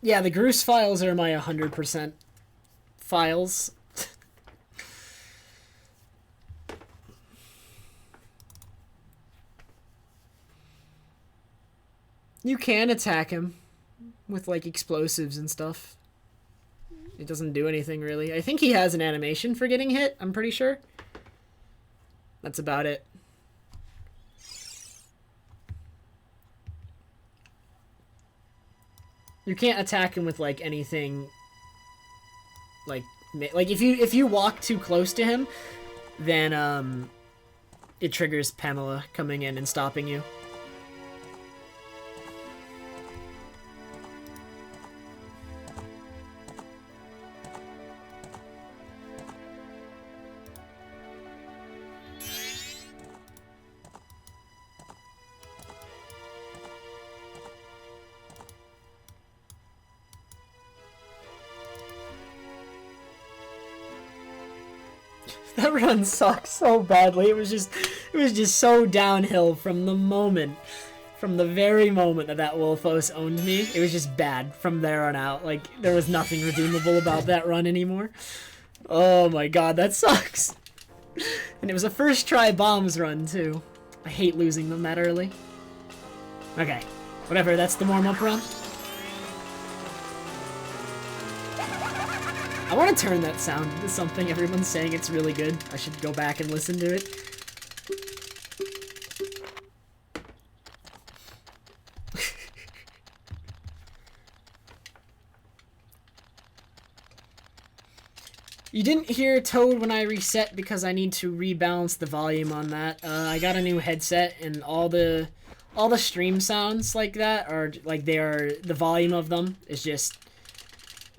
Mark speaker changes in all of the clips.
Speaker 1: Yeah, the Groose files are my 100% files. You can attack him with, like, explosives and stuff. It doesn't do anything, really. I think he has an animation for getting hit, I'm pretty sure. That's about it. You can't attack him with, like, anything... Like if you walk too close to him, then, it triggers Pamela coming in and stopping you. That run sucks so badly. It was just so downhill from the very moment that Wolfos owned me. It was just bad from there on out. Like, there was nothing redeemable about that run anymore. Oh my god, that sucks. And it was a first try bombs run too. I hate losing them that early. Okay, whatever, that's the warm-up run. I want to turn that sound into something. Everyone's saying it's really good. I should go back and listen to it. You didn't hear Toad when I reset because I need to rebalance the volume on that. I got a new headset and all the stream sounds like that are like the volume of them is just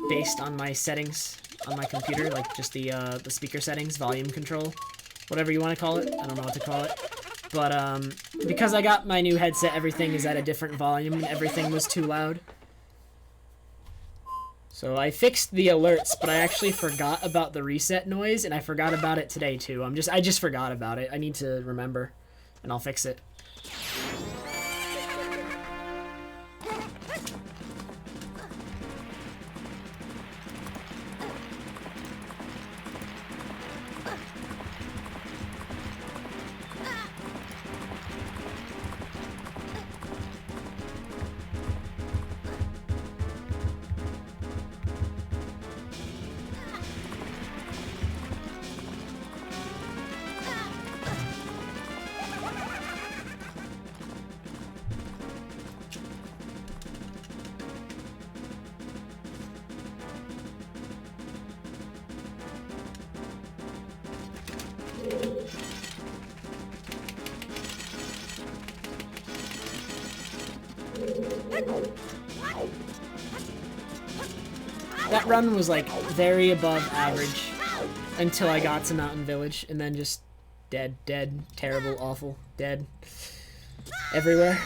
Speaker 1: based on my settings on my computer, like just the speaker settings, volume control, whatever you want to call it. I don't know what to call it. But because I got my new headset, everything is at a different volume and everything was too loud. So I fixed the alerts, but I actually forgot about the reset noise, and I forgot about it today too. I just forgot about it. I need to remember, and I'll fix it. That run was like very above average until I got to Mountain Village, and then just dead, terrible, awful, dead, everywhere.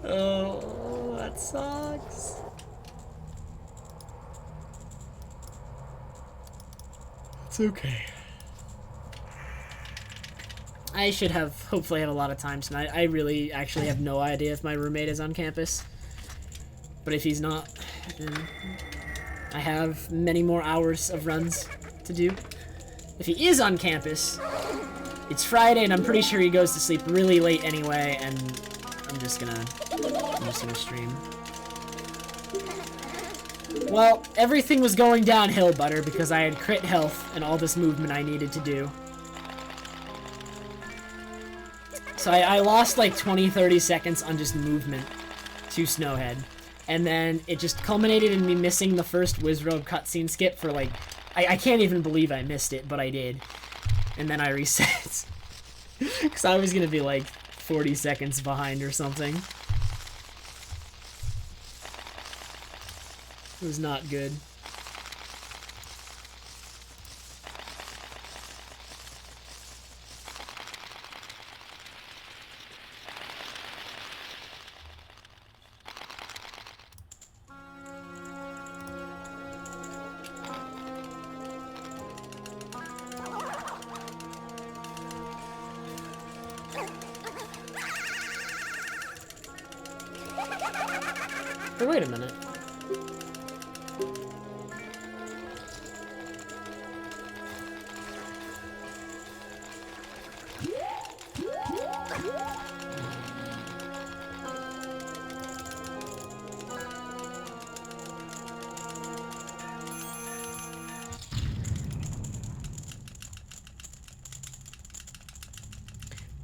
Speaker 1: Oh, that sucks. It's okay. I should hopefully have a lot of time tonight. I really actually have no idea if my roommate is on campus. But if he's not, then I have many more hours of runs to do. If he is on campus, it's Friday and I'm pretty sure he goes to sleep really late anyway, and I'm just gonna stream. Well, everything was going downhill, Butter, because I had crit health and all this movement I needed to do. So I lost like 20-30 seconds on just movement to Snowhead. And then it just culminated in me missing the first Wizrobe cutscene skip for like... I can't even believe I missed it, but I did. And then I reset. Because I was going to be like 40 seconds behind or something. It was not good. Or wait a minute.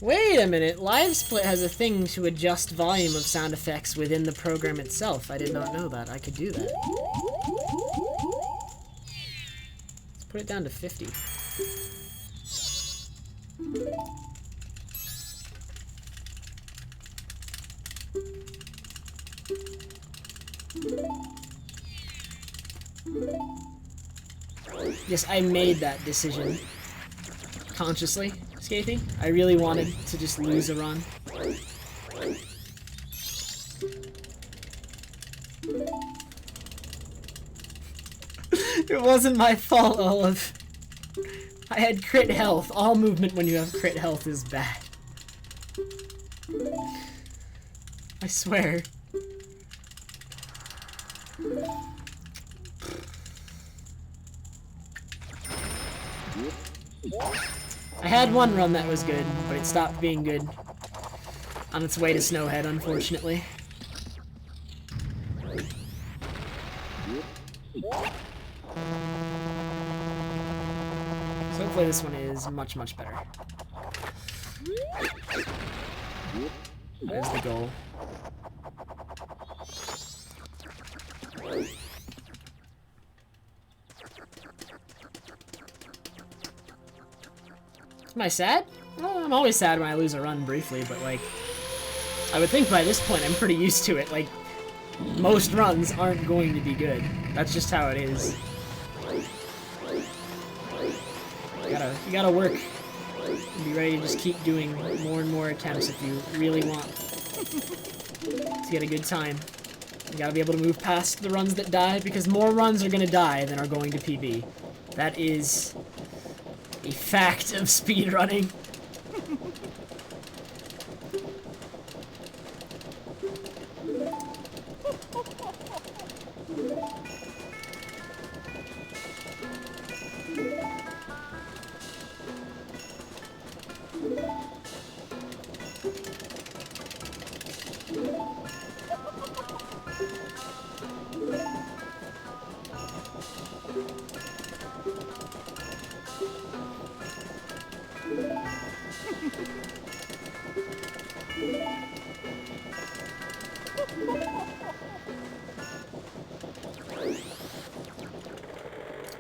Speaker 1: Wait a minute, LiveSplit has a thing to adjust volume of sound effects within the program itself. I did not know that. I could do that. Let's put it down to 50. Yes, I made that decision. Consciously, Scathy. I really wanted to just lose a run. It wasn't my fault, Olive. I had crit health. All movement when you have crit health is bad. I swear. I had one run that was good, but it stopped being good on its way to Snowhead, unfortunately. So hopefully this one is much, much better. There's the goal. Am I sad? Well, I'm always sad when I lose a run briefly, but like, I would think by this point I'm pretty used to it. Like, most runs aren't going to be good. That's just how it is. You gotta work and be ready to just keep doing more and more attempts if you really want to get a good time. You gotta be able to move past the runs that die, because more runs are gonna die than are going to PB. That is a fact of speedrunning.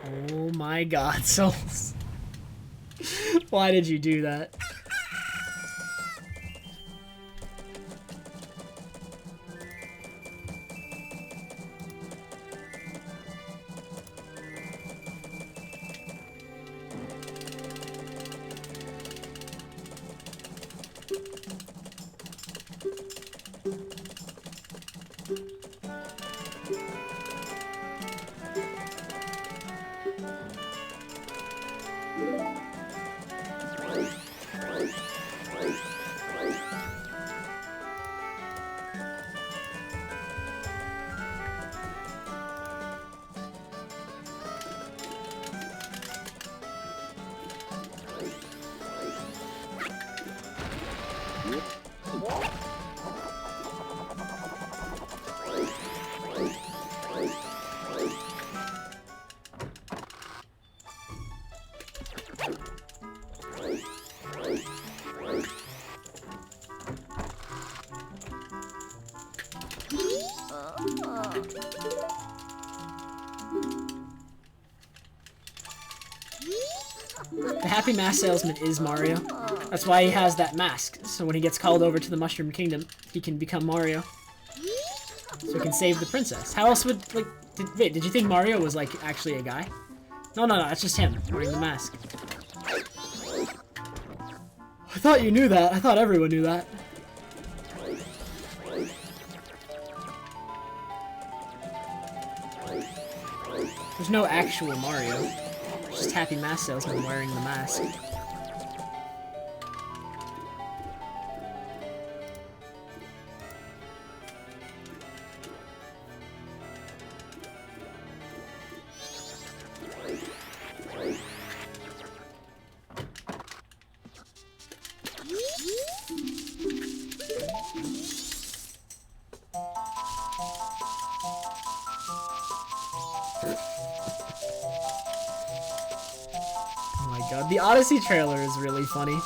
Speaker 1: Oh my god, Souls. Why did you do that? The Happy Mask Salesman is Mario. That's why he has that mask. So when he gets called over to the Mushroom Kingdom, he can become Mario. So he can save the princess. How else would, like, wait, did you think Mario was, like, actually a guy? No, that's just him wearing the mask. I thought you knew that. I thought everyone knew that. There's no actual Mario. It's just Happy Mask Salesman wearing the mask. my god. The Odyssey trailer is really funny.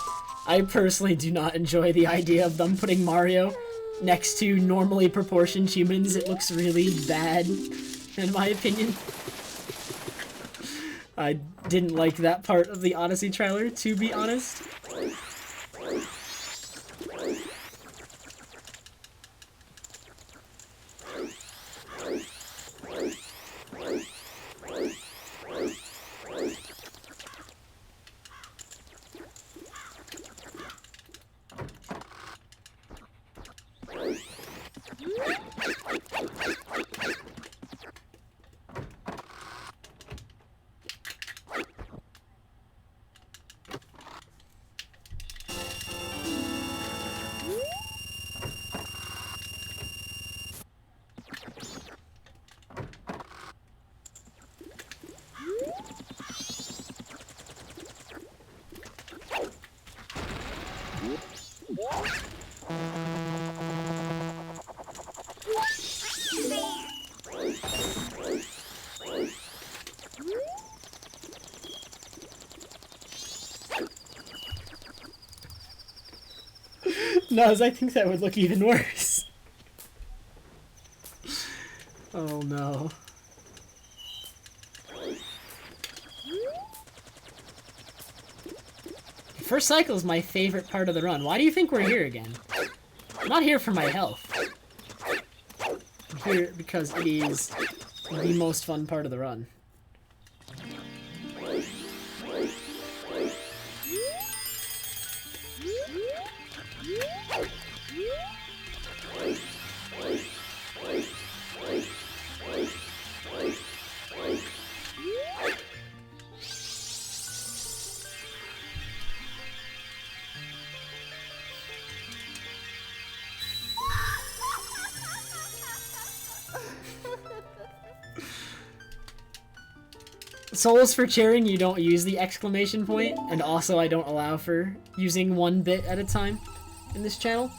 Speaker 1: I personally do not enjoy the idea of them putting Mario next to normally proportioned humans. It looks really bad, in my opinion. I didn't like that part of the Odyssey trailer, to be honest. No, I think that would look even worse. Oh no. First cycle is my favorite part of the run. Why do you think we're here again? I'm not here for my health. I'm here because it is the most fun part of the run. Souls for cheering, you don't use the exclamation point, and also I don't allow for using 1 bit at a time in this channel.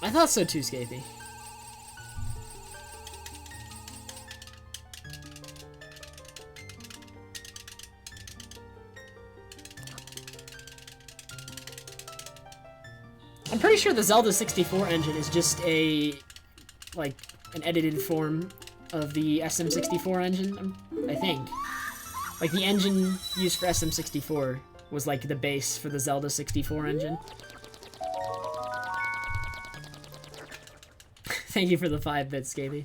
Speaker 1: I thought so too, Scapy. I'm pretty sure the Zelda 64 engine is just an edited form of the SM64 engine, I think. Like, the engine used for SM64 was, like, the base for the Zelda 64 engine. Thank you for the 5 bits, Scapy.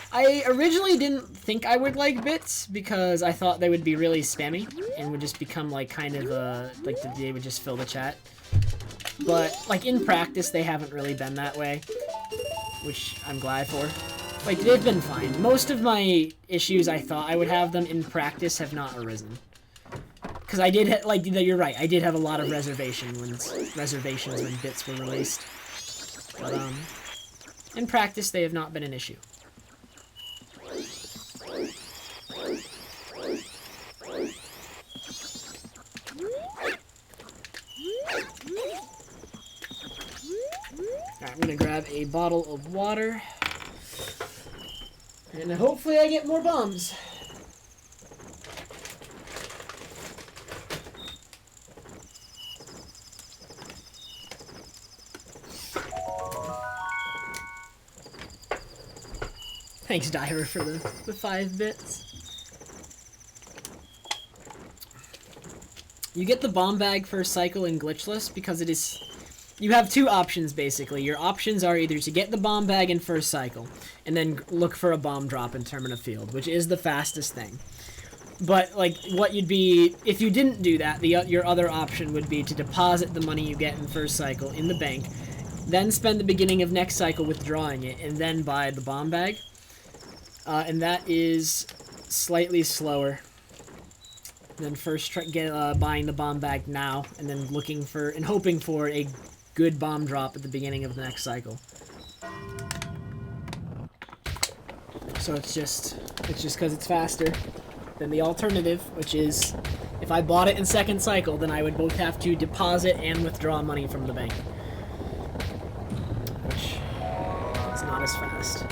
Speaker 1: I originally didn't think I would like bits because I thought they would be really spammy and would just become like kind of like they would just fill the chat. But like in practice they haven't really been that way, which I'm glad for. Like they've been fine. Most of my issues I thought I would have them in practice have not arisen. Cuz I did like you're right. I did have a lot of reservations when bits were released. But in practice they have not been an issue. Alright, I'm gonna grab a bottle of water. And hopefully I get more bombs. Thanks, Dyer, for the 5 bits. You get the bomb bag first cycle in Glitchless because it is... You have 2 options, basically. Your options are either to get the bomb bag in first cycle, and then look for a bomb drop in Termina Field, which is the fastest thing. But, like, what you'd be... If you didn't do that, your other option would be to deposit the money you get in first cycle in the bank, then spend the beginning of next cycle withdrawing it, and then buy the bomb bag. And that is slightly slower than first buying the bomb bag now, and then looking for and hoping for a good bomb drop at the beginning of the next cycle. So it's just because it's faster than the alternative, which is if I bought it in second cycle, then I would both have to deposit and withdraw money from the bank, which is not as fast.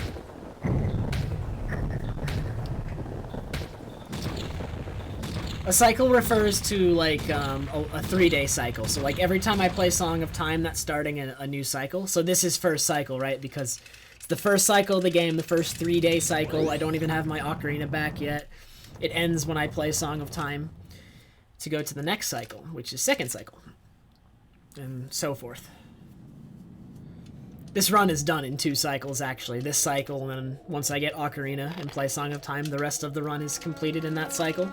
Speaker 1: A cycle refers to, like, a 3-day cycle. So, like, every time I play Song of Time, that's starting a new cycle. So this is first cycle, right? Because it's the first cycle of the game, the first 3-day cycle. I don't even have my ocarina back yet. It ends when I play Song of Time to go to the next cycle, which is second cycle. And so forth. This run is done in 2 cycles, actually. This cycle, and then once I get ocarina and play Song of Time, the rest of the run is completed in that cycle.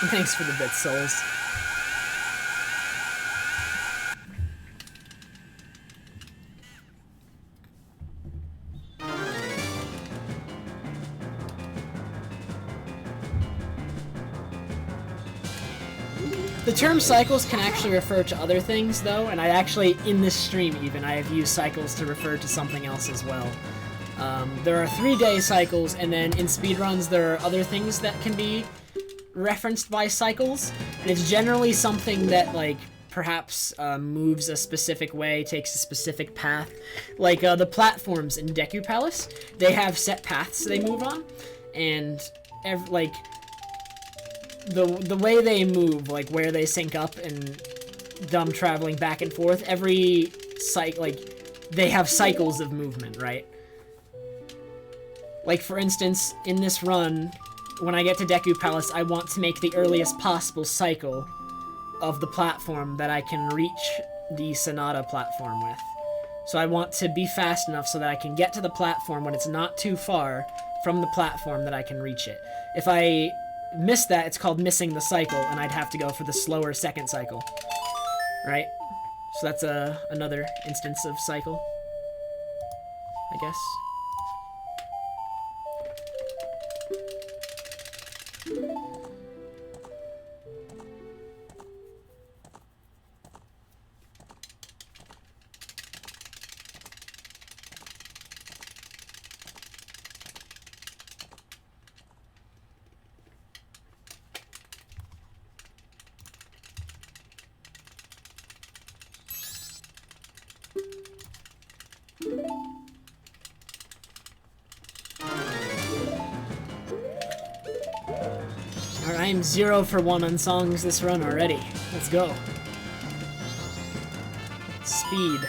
Speaker 1: Thanks for the bits, souls. The term cycles can actually refer to other things, though, and I actually, in this stream even, I have used cycles to refer to something else as well. There are 3-day cycles, and then in speedruns there are other things that can be referenced by cycles, and it's generally something that, like, perhaps moves a specific way, takes a specific path. Like, the platforms in Deku Palace, they have set paths they move on, and, like, the way they move, like, where they sync up and them traveling back and forth, every like, they have cycles of movement, right? Like, for instance, in this run, when I get to Deku Palace, I want to make the earliest possible cycle of the platform that I can reach the Sonata platform with. So I want to be fast enough so that I can get to the platform when it's not too far from the platform that I can reach it. If I miss that, it's called missing the cycle, and I'd have to go for the slower second cycle. Right? So that's another instance of cycle, I guess. I am 0 for 1 on songs this run already. Let's go. Speed.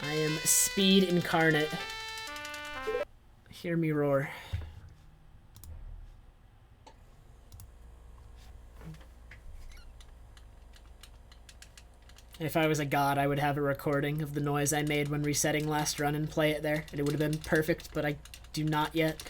Speaker 1: I am speed incarnate. Hear me roar. If I was a god, I would have a recording of the noise I made when resetting last run and play it there, and it would have been perfect, but I do not yet.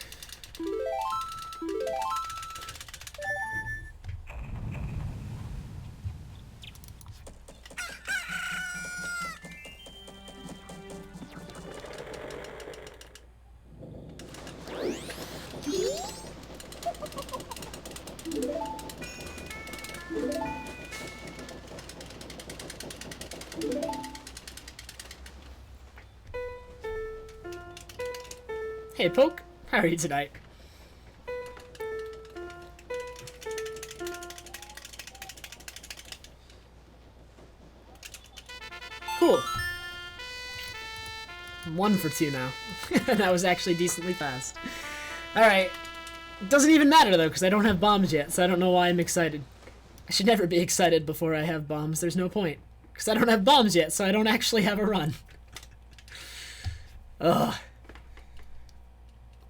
Speaker 1: Hey, Poke. How are you tonight? Cool. I'm 1 for 2 now. That was actually decently fast. Alright. It doesn't even matter, though, because I don't have bombs yet, so I don't know why I'm excited. I should never be excited before I have bombs. There's no point. Because I don't have bombs yet, so I don't actually have a run. Ugh.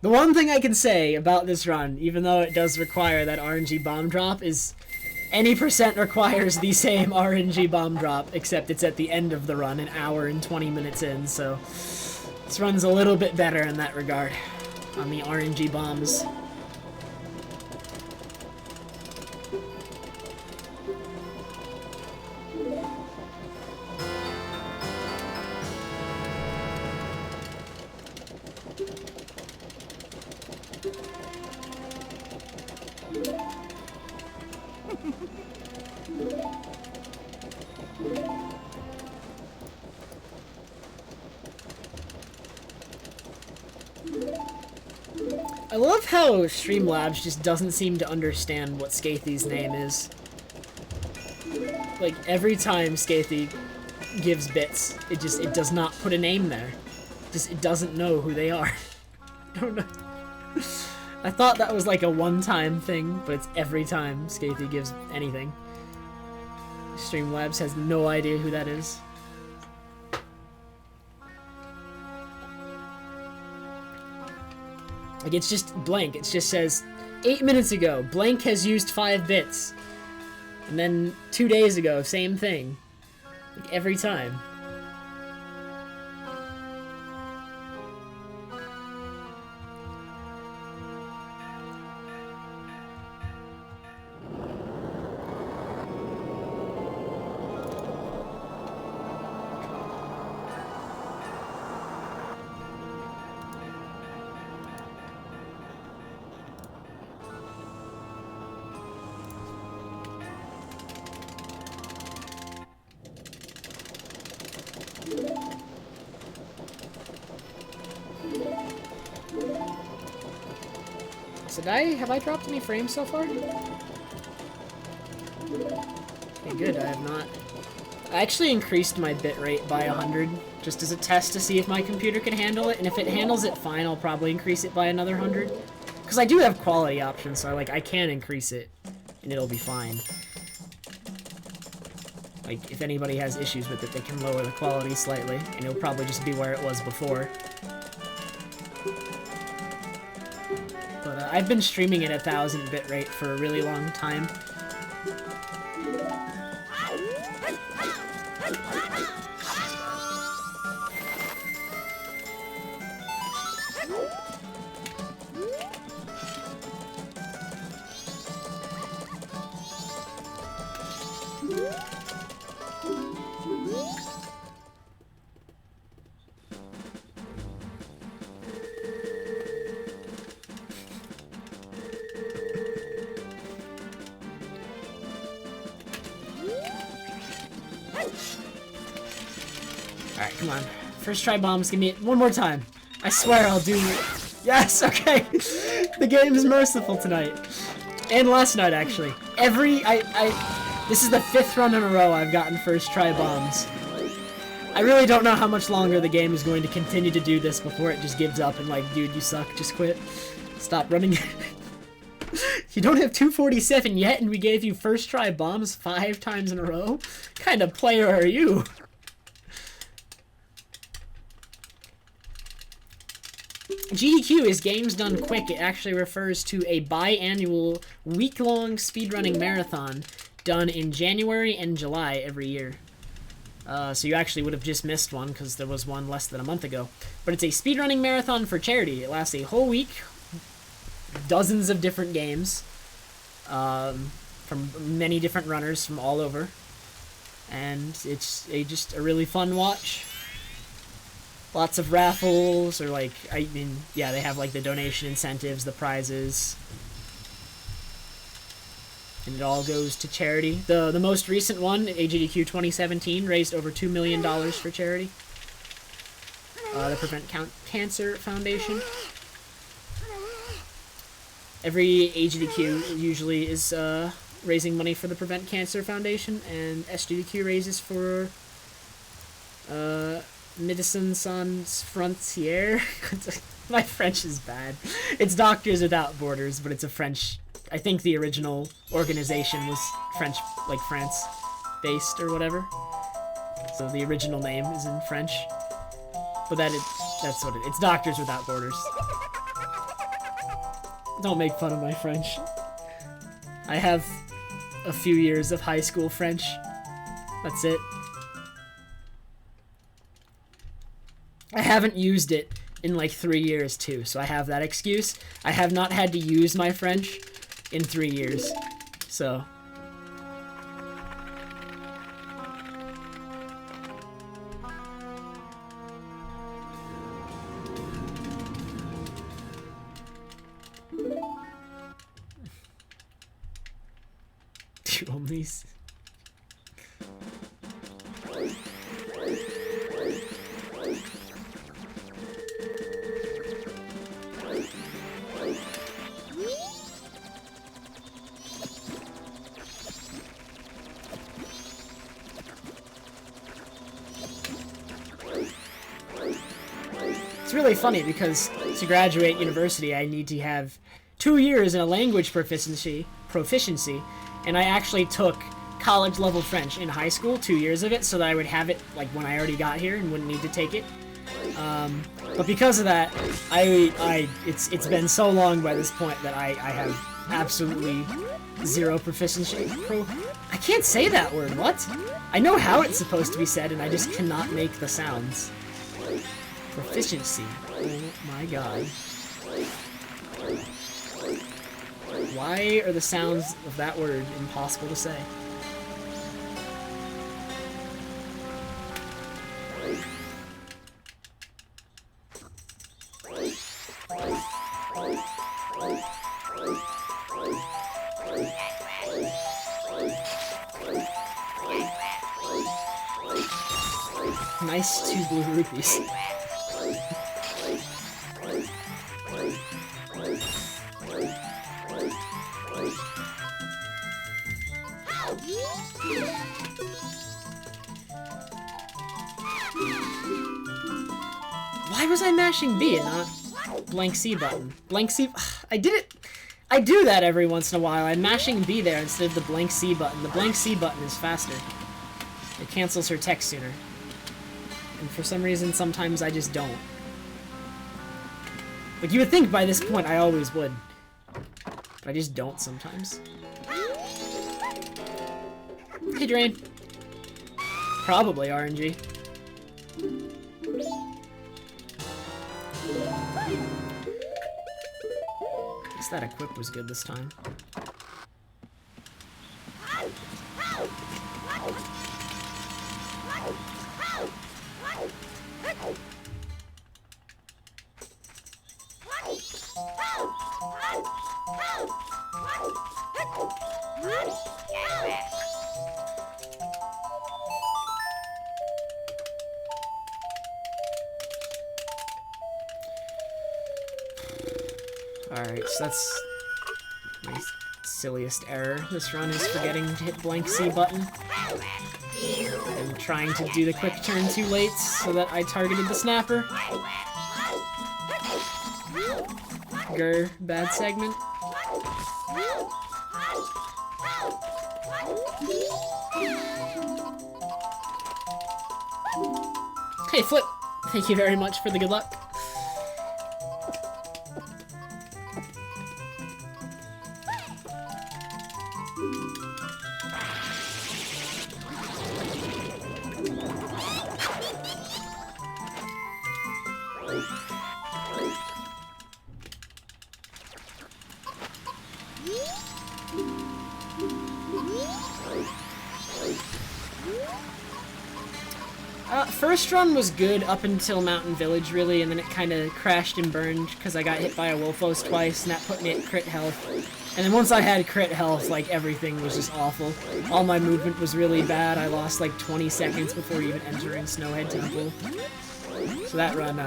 Speaker 1: The one thing I can say about this run, even though it does require that RNG bomb drop, is any percent requires the same RNG bomb drop, except it's at the end of the run, an hour and 20 minutes in, so this run's a little bit better in that regard. on the RNG bombs. I love how Streamlabs just doesn't seem to understand what Skathy's name is. Like, every time Skathy gives bits, it does not put a name there. It doesn't know who they are. I don't know. I thought that was like a one-time thing, but it's every time Skathy gives anything. Streamlabs has no idea who that is. Like, it's just blank. It just says, 8 minutes ago, blank has used 5 bits. And then 2 days ago, same thing. Like, every time. Have I dropped any frames so far? Okay, good, I have not. I actually increased my bitrate by 100, just as a test to see if my computer can handle it, and if it handles it fine, I'll probably increase it by another 100. Because I do have quality options, so I can increase it, and it'll be fine. Like, if anybody has issues with it, they can lower the quality slightly, and it'll probably just be where it was before. I've been streaming at 1000 bitrate for a really long time. Alright, come on. First try bombs, give me it one more time. I swear I'll do it. Yes, okay. The game is merciful tonight. And last night, actually. This is the 5th run in a row I've gotten first try bombs. I really don't know how much longer the game is going to continue to do this before it just gives up and like, dude, you suck, just quit. Stop running. You don't have 247 yet and we gave you first try bombs 5 times in a row? What kind of player are you? GDQ is games done quick. It actually refers to a biannual, week-long speedrunning marathon done in January and July every year. So you actually would have just missed one because there was one less than a month ago. But it's a speedrunning marathon for charity. It lasts a whole week, dozens of different games, from many different runners from all over. And it's just a really fun watch. Lots of raffles, or like, yeah, they have like the donation incentives, the prizes. And it all goes to charity. The most recent one, AGDQ 2017, raised over $2 million for charity. The Prevent Cancer Foundation. Every AGDQ usually is raising money for the Prevent Cancer Foundation, and SGDQ raises for Médecins Sans Frontières. My French is bad. It's Doctors Without Borders, but it's a French... I think the original organization was French, like France-based or whatever. So the original name is in French. But that's what it's Doctors Without Borders. Don't make fun of my French. I have a few years of high school French. That's it. I haven't used it in like 3 years too, so I have that excuse. I have not had to use my French in 3 years, so. You only. It's really funny because to graduate university, I need to have 2 years in a language proficiency, and I actually took college-level French in high school, 2 years of it, so that I would have it like when I already got here and wouldn't need to take it. But because of that, it's been so long by this point that I have absolutely zero proficiency. I can't say that word. What? I know how it's supposed to be said, and I just cannot make the sounds. Proficiency. Oh my god. Why are the sounds of that word impossible to say? Nice 2 blue rupees. Why was I mashing B and not blank C button? Blank C... I did it... I do that every once in a while. I'm mashing B there instead of the blank C button. The blank C button is faster. It cancels her text sooner. And for some reason, sometimes I just don't. Like, you would think by this point I always would. But I just don't sometimes. Hey, Drain. Probably RNG. Guess that equip was good this time. Alright, so that's my silliest error this run is forgetting to hit blank C button. And trying to do the quick turn too late so that I targeted the snapper. Grr, bad segment. Hey, Flip! Thank you very much for the good luck. First run was good up until Mountain Village, really, and then it kind of crashed and burned because I got hit by a Wolfos twice, and that put me at crit health. And then once I had crit health, like, everything was just awful. All my movement was really bad. I lost, like, 20 seconds before even entering Snowhead Temple. So that run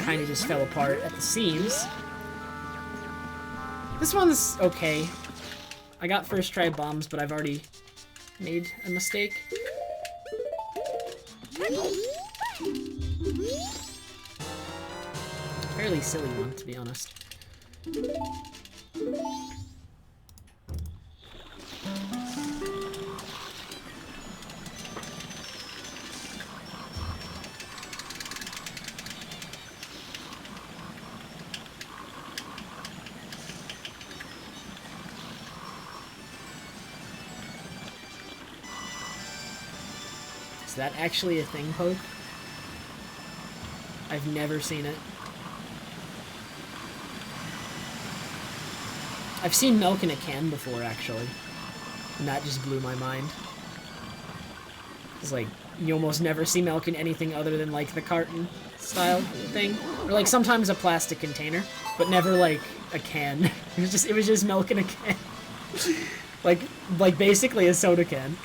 Speaker 1: kind of just fell apart at the seams. This one's okay. I got first try bombs, but I've already made a mistake. Fairly silly one, to be honest. Is that actually a thing, Poke? I've never seen it. I've seen milk in a can before, actually. And that just blew my mind. It's like, you almost never see milk in anything other than, like, the carton style thing. Or, like, sometimes a plastic container, but never, like, a can. It was just milk in a can. like basically a soda can.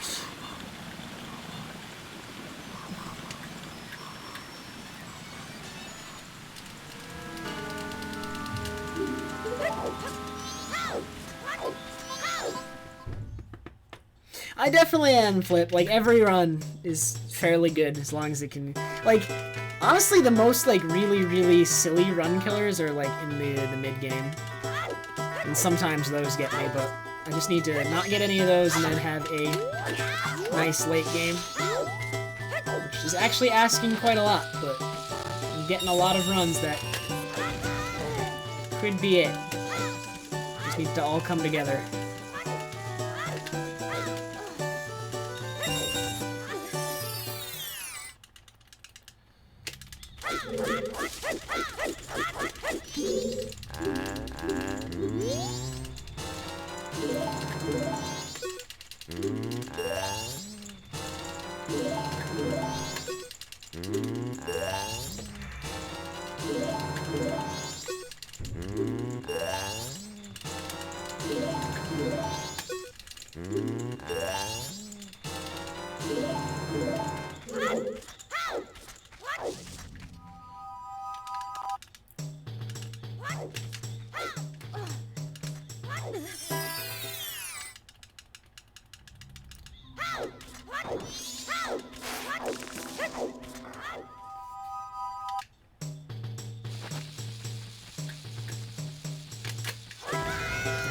Speaker 1: I definitely am Flip. Like, every run is fairly good as long as it can... Like, honestly, the most, like, really, really silly run killers are, like, in the mid-game. And sometimes those get me, but I just need to not get any of those and then have a nice late game. Which is actually asking quite a lot, but I'm getting a lot of runs that could be it. Just need to all come together.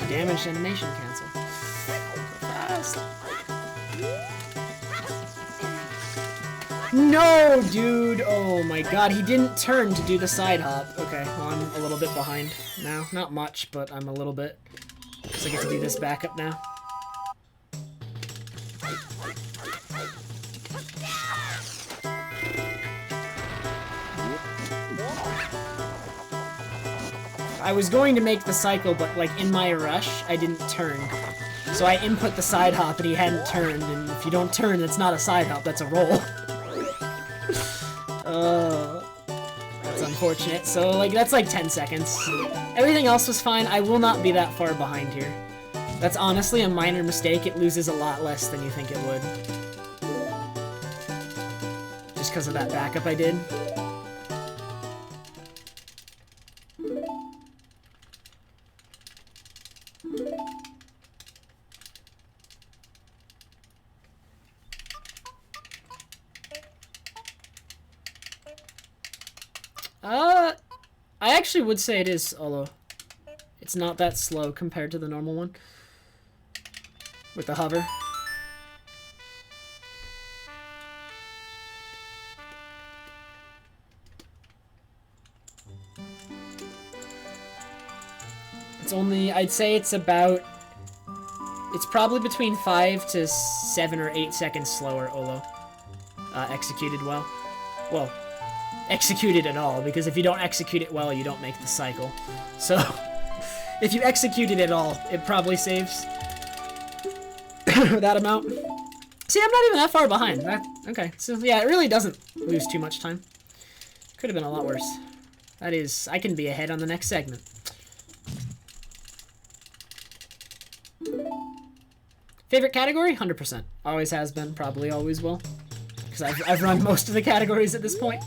Speaker 1: Damaged animation cancel. Fast. No, dude! Oh my god, he didn't turn to do the side hop. Okay, well, I'm a little bit behind now. Not much, but I'm a little bit. So I get to do this backup now. I was going to make the cycle, but, like, in my rush, I didn't turn. So I input the side hop, and he hadn't turned, and if you don't turn, that's not a side hop, that's a roll. That's unfortunate. So, like, that's like 10 seconds. Everything else was fine. I will not be that far behind here. That's honestly a minor mistake. It loses a lot less than you think it would. Just because of that backup I did. I actually would say it is, although it's not that slow compared to the normal one with the hover. It's only, I'd say it's about, it's probably between 5 to 7 or 8 seconds slower, Olo. Executed well. Well, execute it at all, because if you don't execute it well, you don't make the cycle. So, if you execute it at all, it probably saves that amount. See, I'm not even that far behind. Okay, so yeah, it really doesn't lose too much time. Could have been a lot worse. That is, I can be ahead on the next segment. Favorite category? 100%. Always has been, probably always will. Because I've run most of the categories at this point.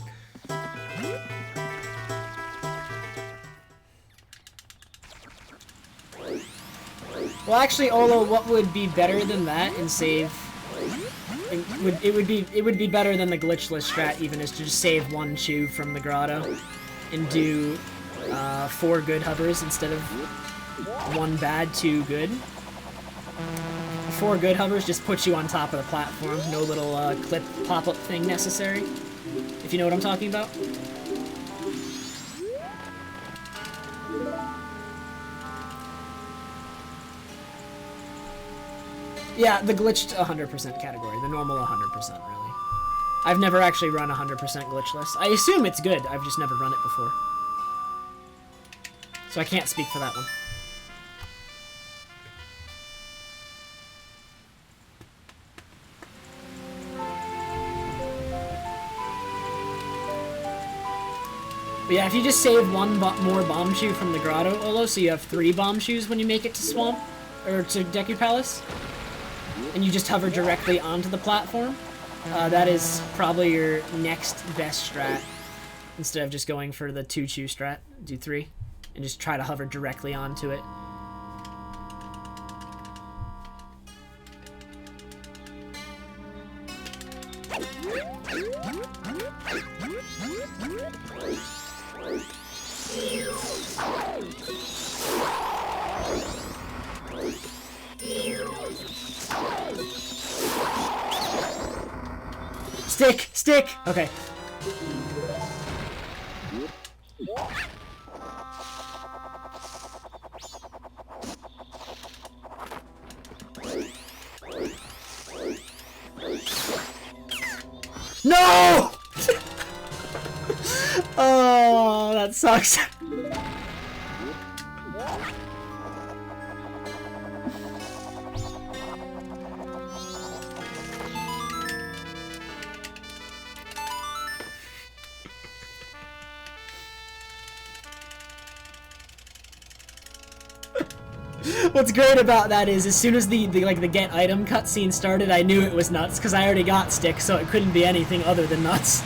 Speaker 1: Well, actually, Olo, what would be better than that and save? It would be better than the glitchless strat, even, is to just save one chew from the grotto and do 4 good hovers instead of 1 bad, 2 good. 4 good hovers just puts you on top of the platform. No little clip pop-up thing necessary, if you know what I'm talking about. Yeah, the glitched 100% category. The normal 100%, really. I've never actually run 100% glitchless. I assume it's good. I've just never run it before. So I can't speak for that one. But yeah, if you just save one more bomb shoe from the grotto, Olo, so you have 3 bomb shoes when you make it to Swamp, or to Deku Palace, and you just hover directly onto the platform, that is probably your next best strat. Instead of just going for the 2 shoe strat, do 3, and just try to hover directly onto it. Stick! Stick! Okay. No! Oh, that sucks. What's great about that is, as soon as the get item cutscene started, I knew it was nuts, because I already got stick, so it couldn't be anything other than nuts.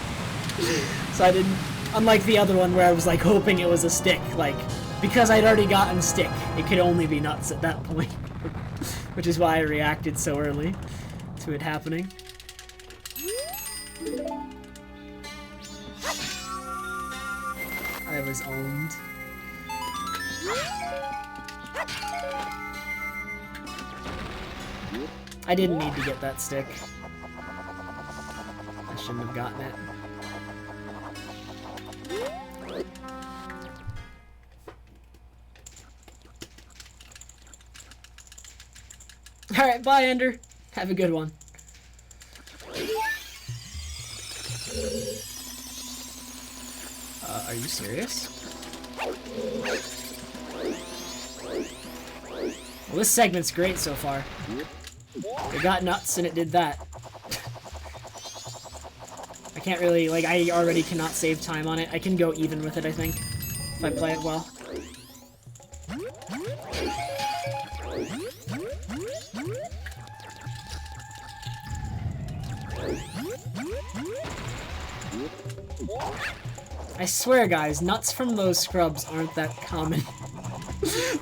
Speaker 1: So I didn't, unlike the other one where I was like hoping it was a stick, like, because I'd already gotten stick, it could only be nuts at that point. Which is why I reacted so early to it happening. I was owned. I didn't need to get that stick. I shouldn't have gotten it. Alright, bye, Ender. Have a good one. Are you serious? Well, this segment's great so far. It got nuts and it did that. I can't really, like, I already cannot save time on it. I can go even with it, I think, if I play it well. I swear, guys, nuts from those scrubs aren't that common.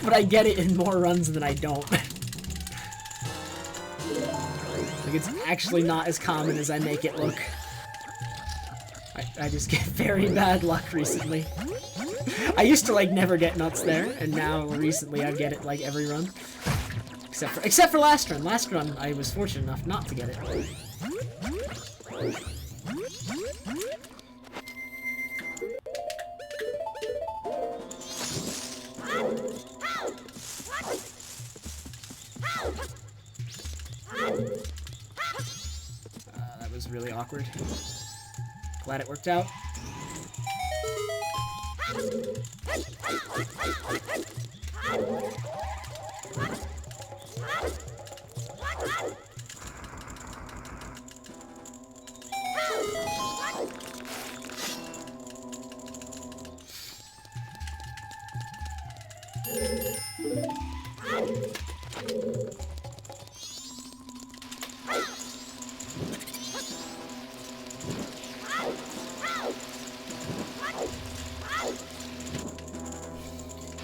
Speaker 1: But I get it in more runs than I don't. Like, it's actually not as common as I make it look. I just get very bad luck recently. I used to, like, never get nuts there, and now, recently, I get it, like, every run. Except for last run. Last run, I was fortunate enough not to get it. That was really awkward. Glad it worked out.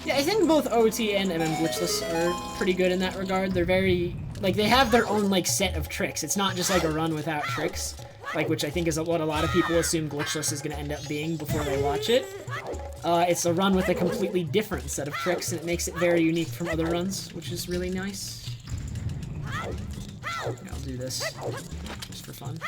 Speaker 1: Yeah, I think both OT and Glitchless are pretty good in that regard. They're very, like, they have their own, like, set of tricks. It's not just, like, a run without tricks, like, which I think is what a lot of people assume Glitchless is going to end up being before they watch it. It's a run with a completely different set of tricks, and it makes it very unique from other runs, which is really nice. Yeah, I'll do this, just for fun.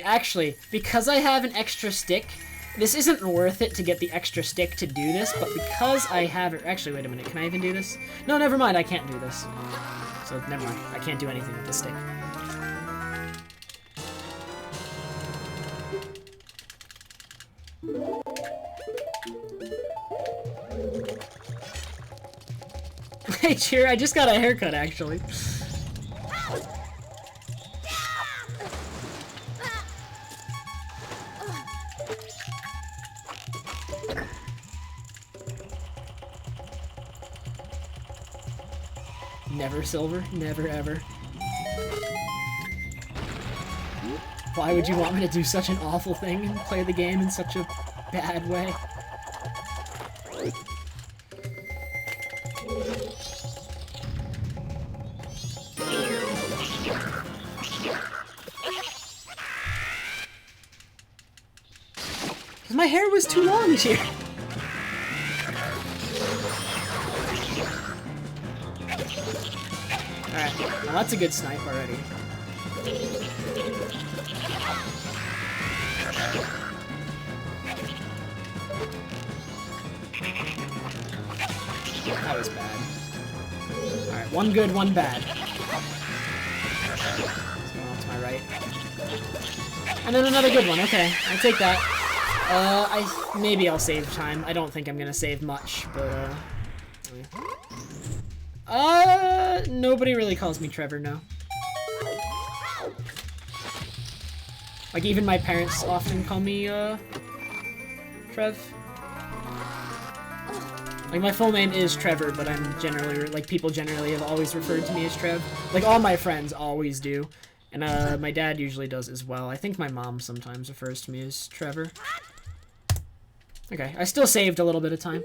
Speaker 1: Actually, because I have an extra stick, this isn't worth it to get the extra stick to do this, but because I have it... Actually, wait a minute, can I even do this? No, never mind, I can't do this. So, never mind, I can't do anything with the stick. Hey, Cheer, I just got a haircut, actually. Never silver, never ever. Why would you want me to do such an awful thing and play the game in such a bad way? My hair was too long here. Alright, well, that's a good snipe already. That was bad. Alright, one good, one bad. Let's go off to my right. And then another good one, okay. I'll take that. Maybe I'll save time. I don't think I'm gonna save much, but, nobody really calls me Trevor, no. Like, even my parents often call me, Trev. Like, my full name is Trevor, but I'm generally, like, people generally have always referred to me as Trev. Like, all my friends always do. And, my dad usually does as well. I think my mom sometimes refers to me as Trevor. Okay, I still saved a little bit of time.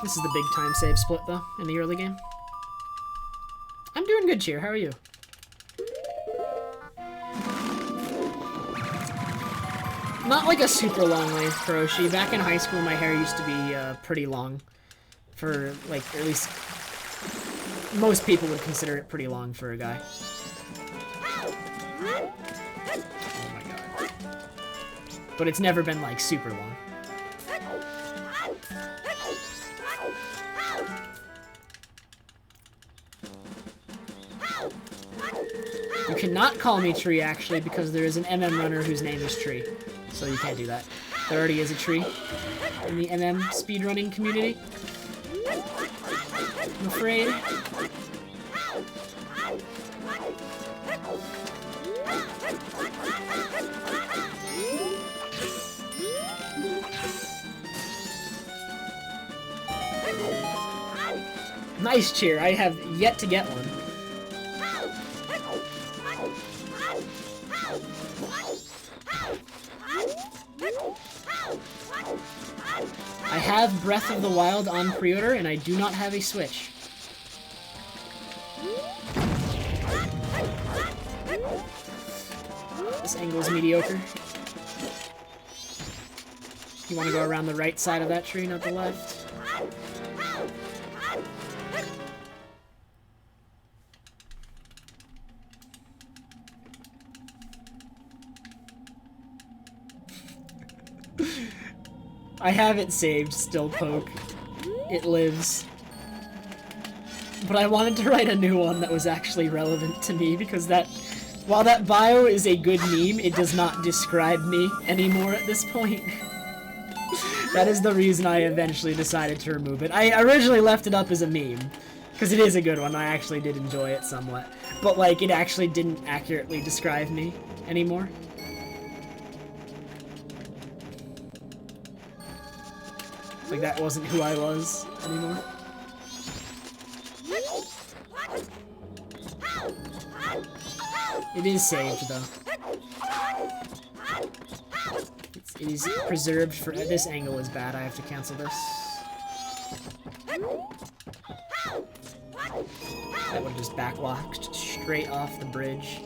Speaker 1: This is the big time save split, though, in the early game. I'm doing good, Cheer. How are you? Not like a super long length Kuroshi. Back in high school, my hair used to be pretty long. For, like, at least most people would consider it pretty long for a guy. Oh my god. But it's never been, like, super long. You cannot call me Tree, actually, because there is an MM runner whose name is Tree. So you can't do that. There already is a Tree in the MM speedrunning community. I'm afraid. Nice Cheer. I have yet to get one. I have Breath of the Wild on pre-order, and I do not have a Switch. This angle is mediocre. You want to go around the right side of that tree, not the left. I have it saved, still poke. It lives. But I wanted to write a new one that was actually relevant to me, because that, while that bio is a good meme, it does not describe me anymore at this point. That is the reason I eventually decided to remove it. I originally left it up as a meme, because it is a good one. I actually did enjoy it somewhat. But, like, it actually didn't accurately describe me anymore. Like, that wasn't who I was anymore. It is saved, though. It is preserved for... This angle is bad. I have to cancel this. That would have just backwalked straight off the bridge.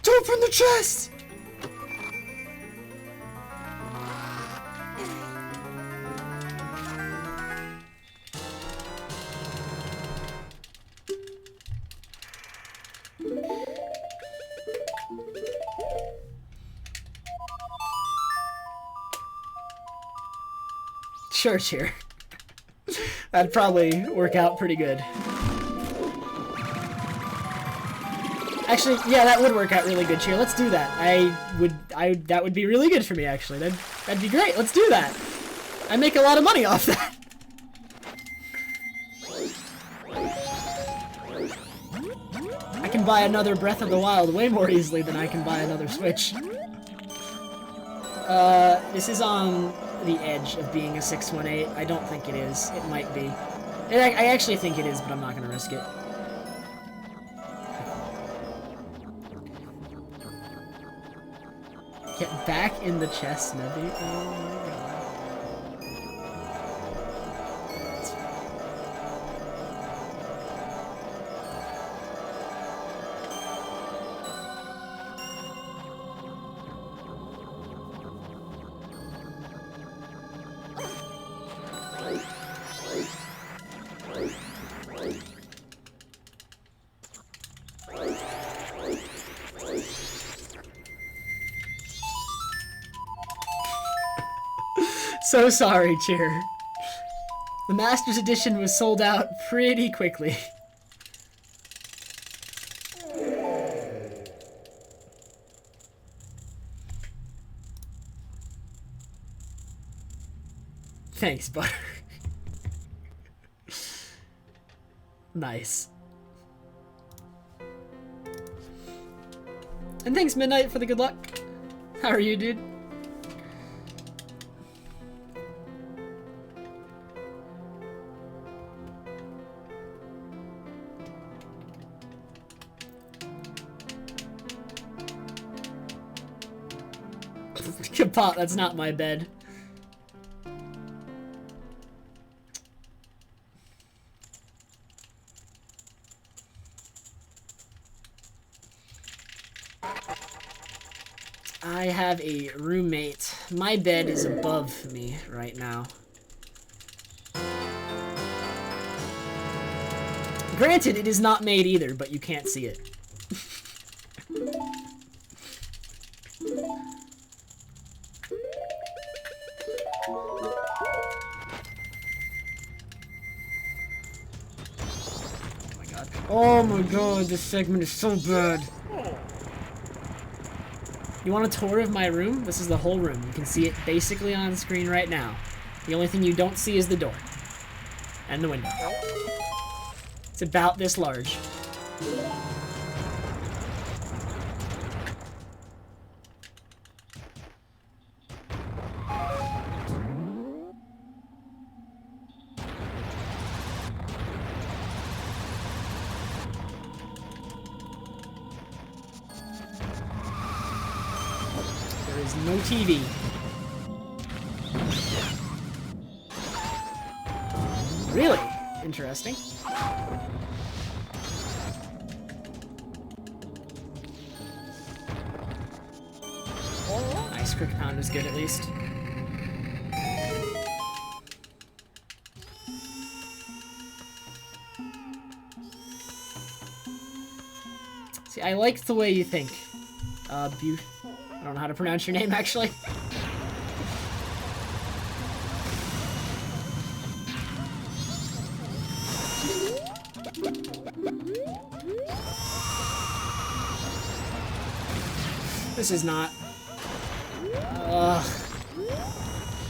Speaker 1: Don't open the chest! Sure, Cheer. That'd probably work out pretty good. Actually, yeah, that would work out really good, Cheer. Let's do that. That would be really good for me, actually. That'd be great. Let's do that. I make a lot of money off that. I can buy another Breath of the Wild way more easily than I can buy another Switch. This is on the edge of being a 618. I don't think it is. It might be. I actually think it is, but I'm not going to risk it. Get back in the chest, Nebby. Oh my god. So sorry, Cheer. The Master's Edition was sold out pretty quickly. Thanks, Butter. Nice. And thanks, Midnight, for the good luck. How are you, dude? Kapot, that's not my bed. I have a roommate. My bed is above me right now. Granted, it is not made either, but you can't see it. Oh my god, this segment is so bad. You want a tour of my room? This is the whole room. You can see it basically on screen right now. The only thing you don't see is the door. And the window. It's about this large. No TV. Really? Interesting. Nice, Crick Pound is good at least. See, I like the way you think. I don't know how to pronounce your name, actually. This is not... Ugh.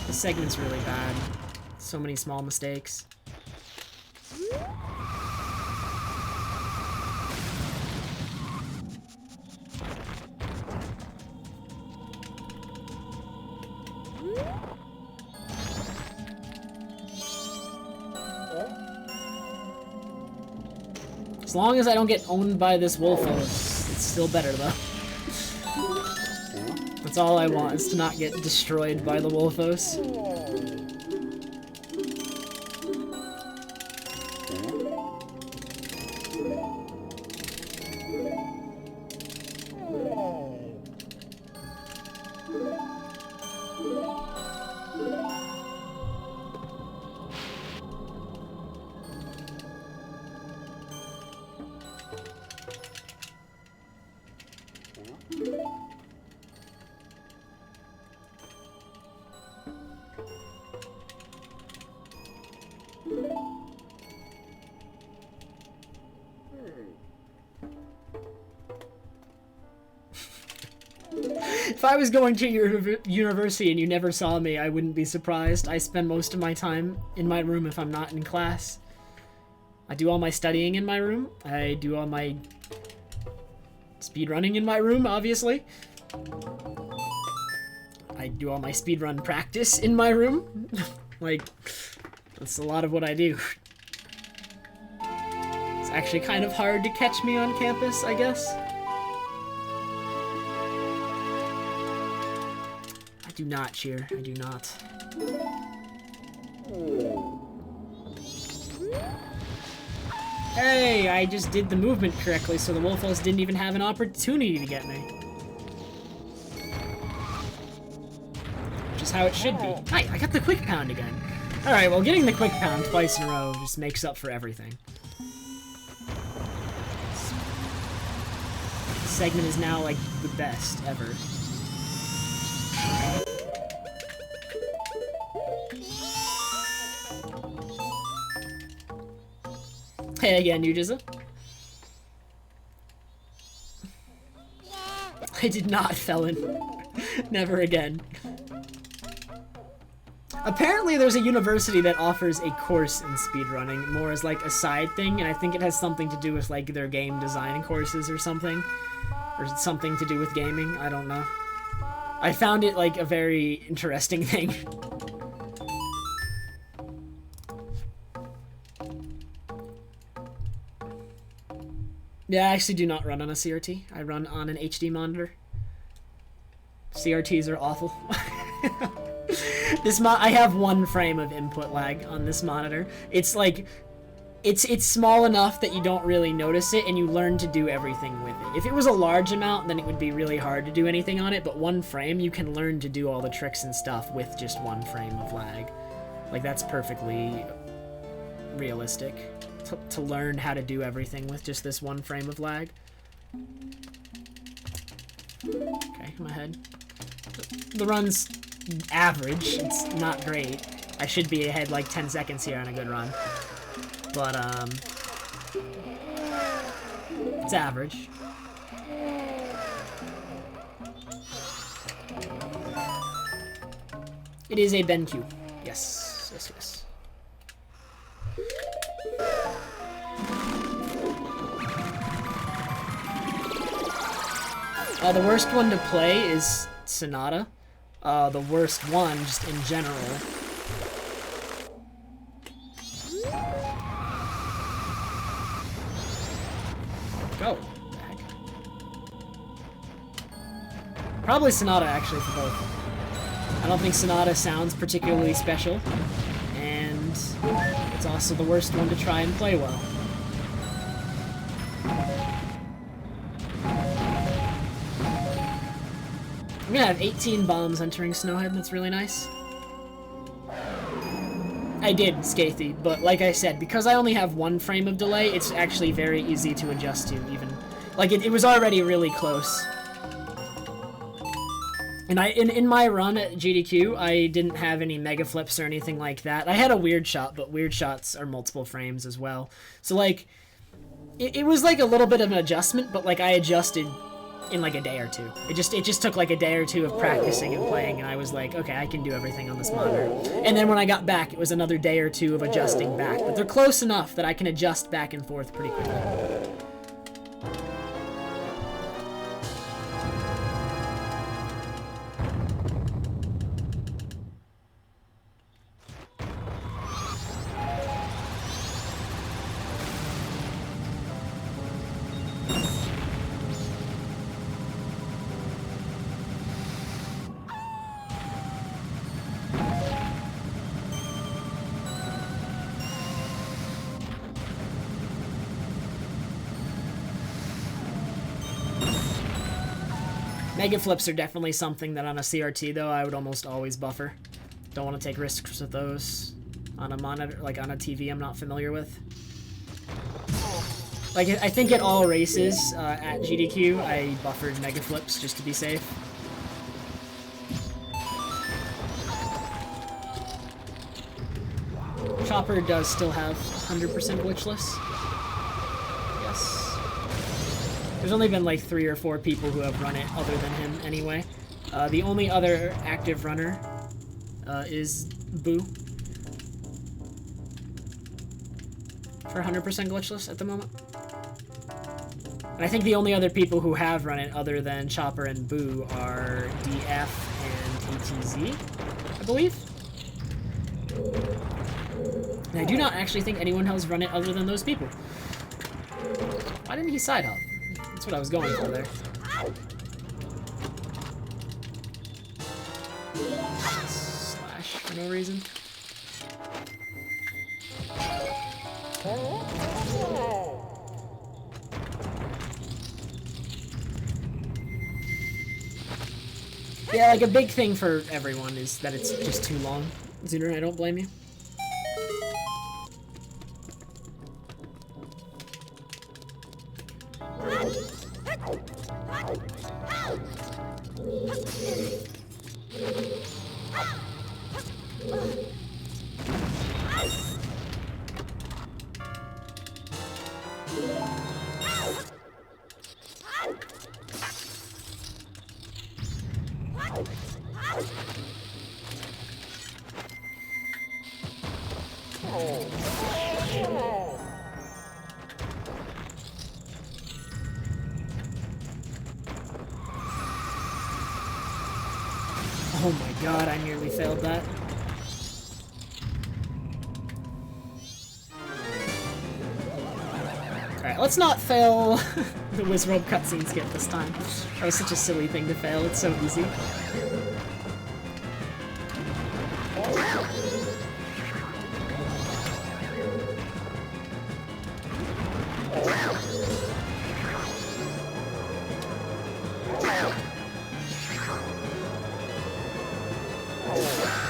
Speaker 1: This segment's really bad. So many small mistakes. As long as I don't get owned by this Wolfo, it's still better, though. That's all I want, is to not get destroyed by the Wolfos. If I was going to your university and you never saw me, I wouldn't be surprised. I spend most of my time in my room if I'm not in class. I do all my studying in my room. I do all my speedrunning in my room, obviously. I do all my speedrun practice in my room. Like, that's a lot of what I do. It's actually kind of hard to catch me on campus, I guess. I do not cheer. I do not. Hey, I just did the movement correctly, so the Wolfos didn't even have an opportunity to get me. Which is how it should be. Hi, I got the quick pound again. Alright, well, getting the quick pound twice in a row just makes up for everything. This segment is now, like, the best ever. Hey again, Yujiza. I did not, Felon. Never again. Apparently there's a university that offers a course in speedrunning, more as like a side thing, and I think it has something to do with like their game design courses or something. Or something to do with gaming, I don't know. I found it like a very interesting thing. Yeah, I actually do not run on a CRT. I run on an HD monitor. CRTs are awful. I have 1 frame of input lag on this monitor. It's like, it's small enough that you don't really notice it, and you learn to do everything with it. If it was a large amount, then it would be really hard to do anything on it, but 1 frame, you can learn to do all the tricks and stuff with just 1 frame of lag. Like, that's perfectly realistic. To learn how to do everything with just this 1 frame of lag. Okay, I'm ahead. The run's average. It's not great. I should be ahead like 10 seconds here on a good run. But, it's average. It is a BenQ. Yes, yes, yes. The worst one to play is Sonata. The worst one, just in general. Go. What the heck? Probably Sonata, actually, for both. I don't think Sonata sounds particularly special, and it's also the worst one to try and play well. I'm gonna have 18 bombs entering Snowhead, that's really nice. I did, Scathy, but like I said, because I only have 1 frame of delay, it's actually very easy to adjust to, even. Like, it was already really close. And in my run at GDQ, I didn't have any mega flips or anything like that. I had a weird shot, but weird shots are multiple frames as well. So, like, it was like a little bit of an adjustment, but like I adjusted in like a day or two. It just took like a day or two of practicing and playing, and I was like, okay, I can do everything on this monitor. And then when I got back, it was another day or two of adjusting back. But they're close enough that I can adjust back and forth pretty quickly. Mega flips are definitely something that on a CRT, though, I would almost always buffer. Don't want to take risks with those on a monitor, like on a TV I'm not familiar with. Like, I think at all races at GDQ, I buffered mega flips just to be safe. Chopper does still have 100% glitchless. Yes. There's only been like 3 or 4 people who have run it other than him anyway. The only other active runner is Boo. For 100% glitchless at the moment. And I think the only other people who have run it other than Chopper and Boo are DF and ATZ, I believe. And I do not actually think anyone has run it other than those people. Why didn't he side hop? That's what I was going for there. Slash for no reason. Yeah, like a big thing for everyone is that it's just too long. Zuner, I don't blame you. Oh my god, I nearly failed that. Alright, let's not fail the Wizrobe cutscene skip this time. That was such a silly thing to fail, it's so easy.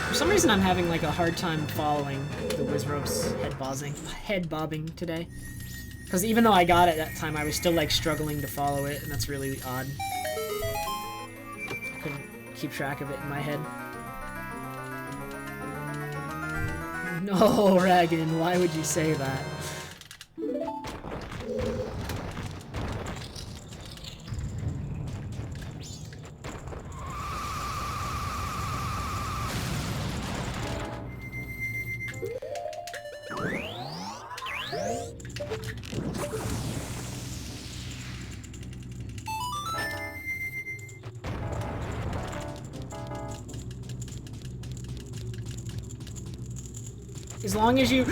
Speaker 1: For some reason I'm having like a hard time following the Wizrobe's head bobbing today. Because even though I got it that time, I was still like struggling to follow it, and that's really odd. I couldn't keep track of it in my head. No, Ragan, why would you say that? As long as you...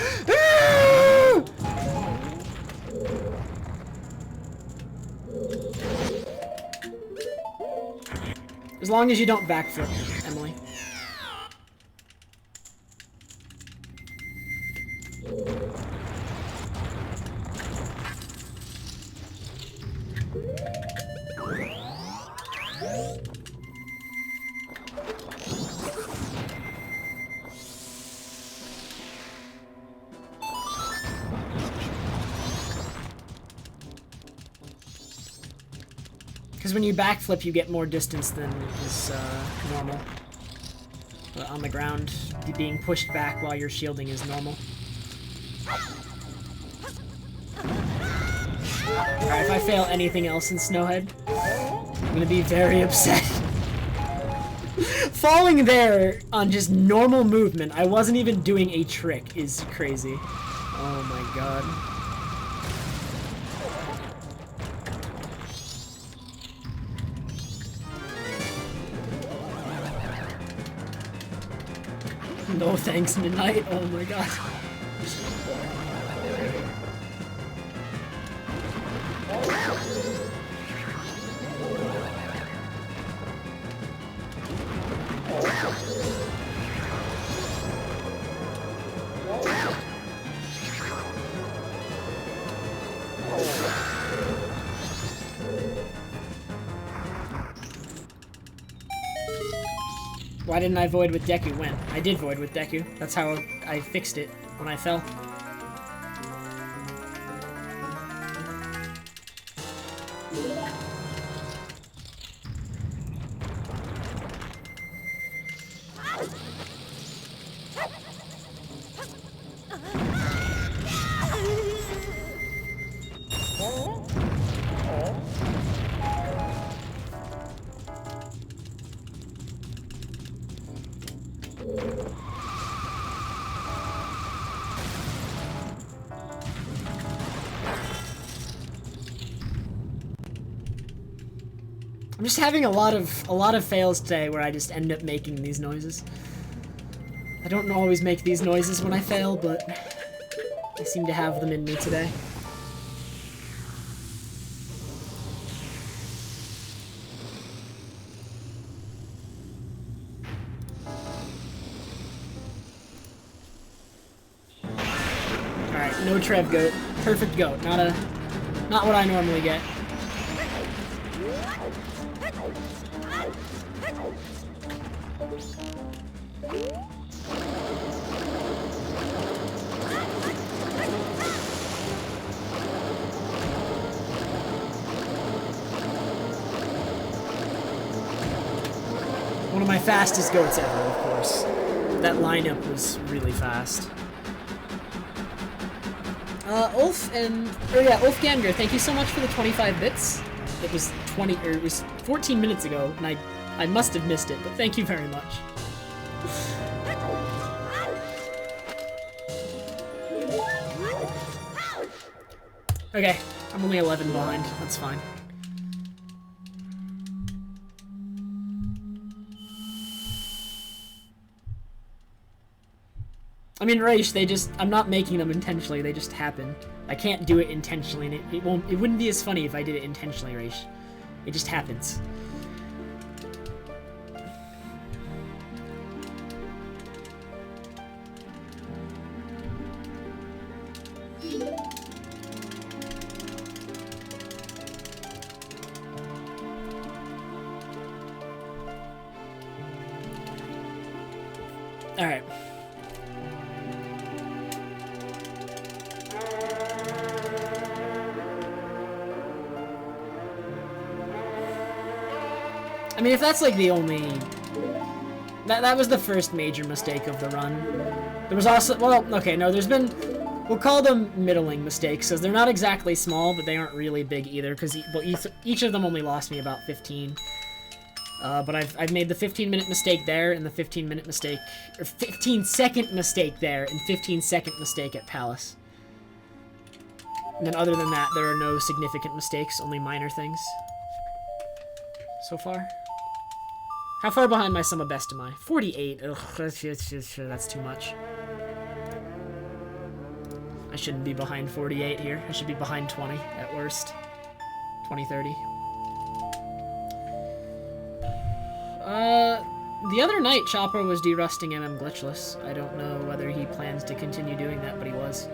Speaker 1: As long as you don't backflip, Emily. Because when you backflip, you get more distance than is normal. But on the ground, being pushed back while you're shielding is normal. Alright, if I fail anything else in Snowhead, I'm gonna be very upset. Falling there on just normal movement, I wasn't even doing a trick, is crazy. Oh my god. No thanks, Midnight. Oh my god. Why didn't I void with Deku when? I did void with Deku. That's how I fixed it when I fell. I'm just having a lot of fails today where I just end up making these noises. I don't always make these noises when I fail, but I seem to have them in me today. Alright, no Trev goat. Perfect goat. Not what I normally get. One of my fastest goats ever, of course. That lineup was really fast. Ulf Ganger, thank you so much for the 25 bits. It was 14 minutes ago, and I must have missed it, but thank you very much. Okay, I'm only 11 behind, that's fine. I mean, Raish, I'm not making them intentionally, they just happen. I can't do it intentionally, and it wouldn't be as funny if I did it intentionally, Raish. It just happens. Alright. I mean, if that's like the only... That was the first major mistake of the run. There was also... Well, okay, no, there's been... We'll call them middling mistakes, because they're not exactly small, but they aren't really big either, because each of them only lost me about 15. But I've made the 15-minute mistake there, and the 15-minute mistake... Or 15-second mistake there, and 15-second mistake at Palace. And then other than that, there are no significant mistakes, only minor things. So far. How far behind my sum of best am I? 48. Ugh, that's too much. I shouldn't be behind 48 here. I should be behind 20 at worst. 20, 30. The other night, Chopper was derusting Glitchless. I don't know whether he plans to continue doing that, but he was.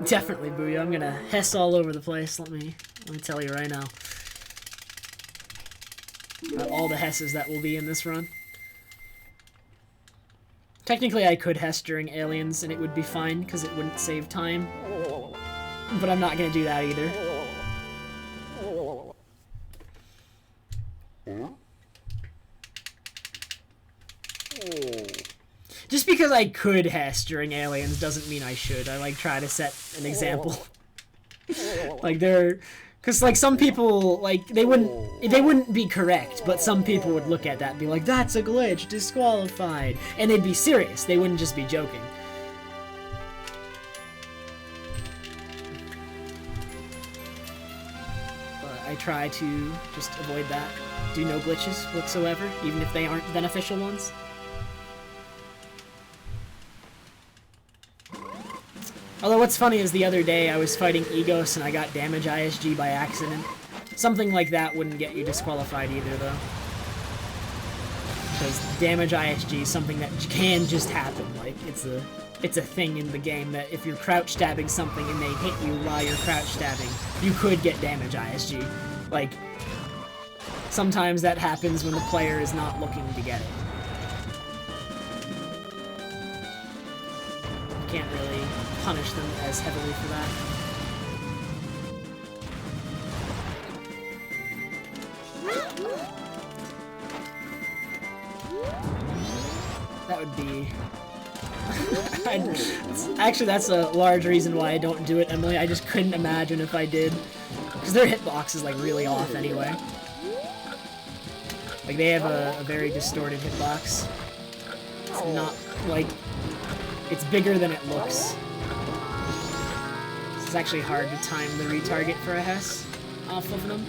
Speaker 1: Definitely, Booyah. I'm gonna Hess all over the place. Let me tell you right now. About all the Hesses that will be in this run. Technically, I could Hess during Aliens, and it would be fine, because it wouldn't save time. But I'm not gonna do that either. Just because I could Hess during Aliens doesn't mean I should. I like try to set an example. Like because like some people like they wouldn't be correct, but some people would look at that and be like, that's a glitch, disqualified, and they'd be serious. They wouldn't just be joking. But I try to just avoid that. Do no glitches whatsoever, even if they aren't beneficial ones. Although what's funny is the other day I was fighting Egos and I got damage ISG by accident. Something like that wouldn't get you disqualified either, though. Because damage ISG is something that can just happen. Like, it's a thing in the game that if you're crouch stabbing something and they hit you while you're crouch stabbing, you could get damage ISG. Like, sometimes that happens when the player is not looking to get it. You can't really punish them as heavily for that. That would be... Actually, that's a large reason why I don't do it, Emily. I just couldn't imagine if I did. Because their hitbox is, like, really off anyway. Like, they have a very distorted hitbox. It's not, like... It's bigger than it looks. It's actually hard to time the retarget for a Hess off of them.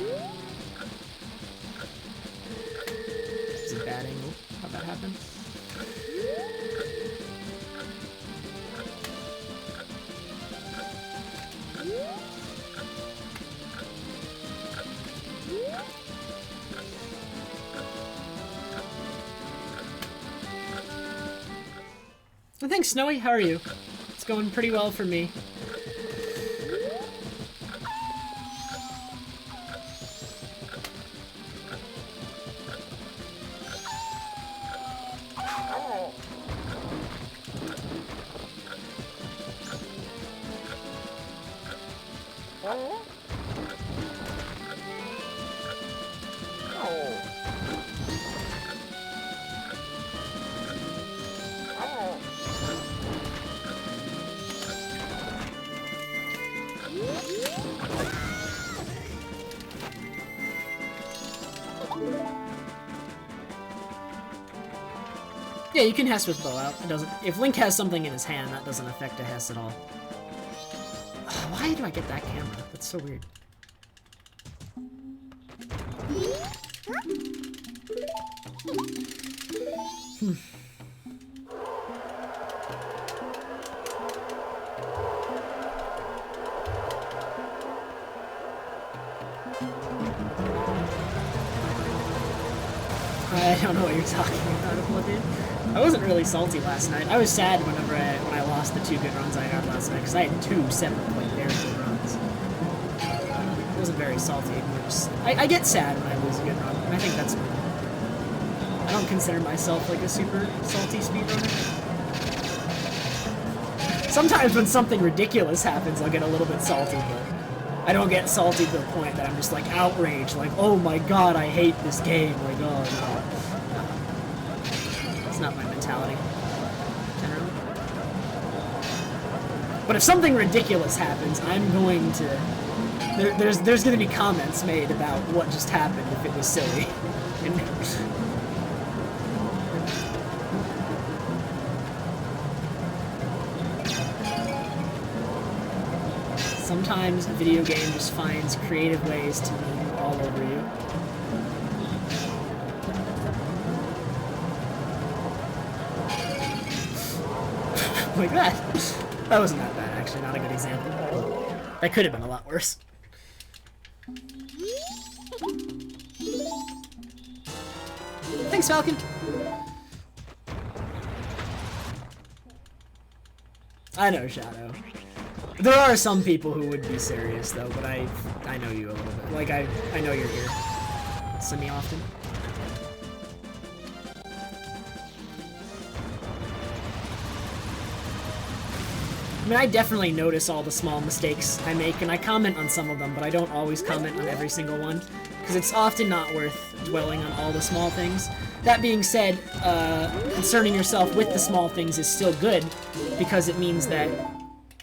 Speaker 1: It's a bad angle. How'd that happen? Well, thanks, Snowy. How are you? It's going pretty well for me. Yeah, you can Hess with bow out. It doesn't. If Link has something in his hand, that doesn't affect a Hess at all. Why do I get that camera? That's so weird. I don't know what you're talking about, dude. I wasn't really salty last night. I was sad when I lost the 2 good runs I had last night, because I had 2 separate very good runs. I wasn't very salty. I get sad when I lose a good run, and I think that's normal. I don't consider myself like a super salty speedrunner. Sometimes when something ridiculous happens, I'll get a little bit salty, but I don't get salty to the point that I'm just like outraged, like, oh my god, I hate this game, like, oh no. That's not my mentality, generally. But if something ridiculous happens, I'm going to... There's going to be comments made about what just happened if it was silly. Sometimes the video game just finds creative ways to meme all over you. Like that. That wasn't that bad, actually. Not a good example. That could have been a lot worse. Thanks, Falcon. I know, Shadow. There are some people who would be serious, though, but I know you a little bit. Like, I know you're here semi-often. I mean, I definitely notice all the small mistakes I make, and I comment on some of them, but I don't always comment on every single one, because it's often not worth dwelling on all the small things. That being said, concerning yourself with the small things is still good, because it means that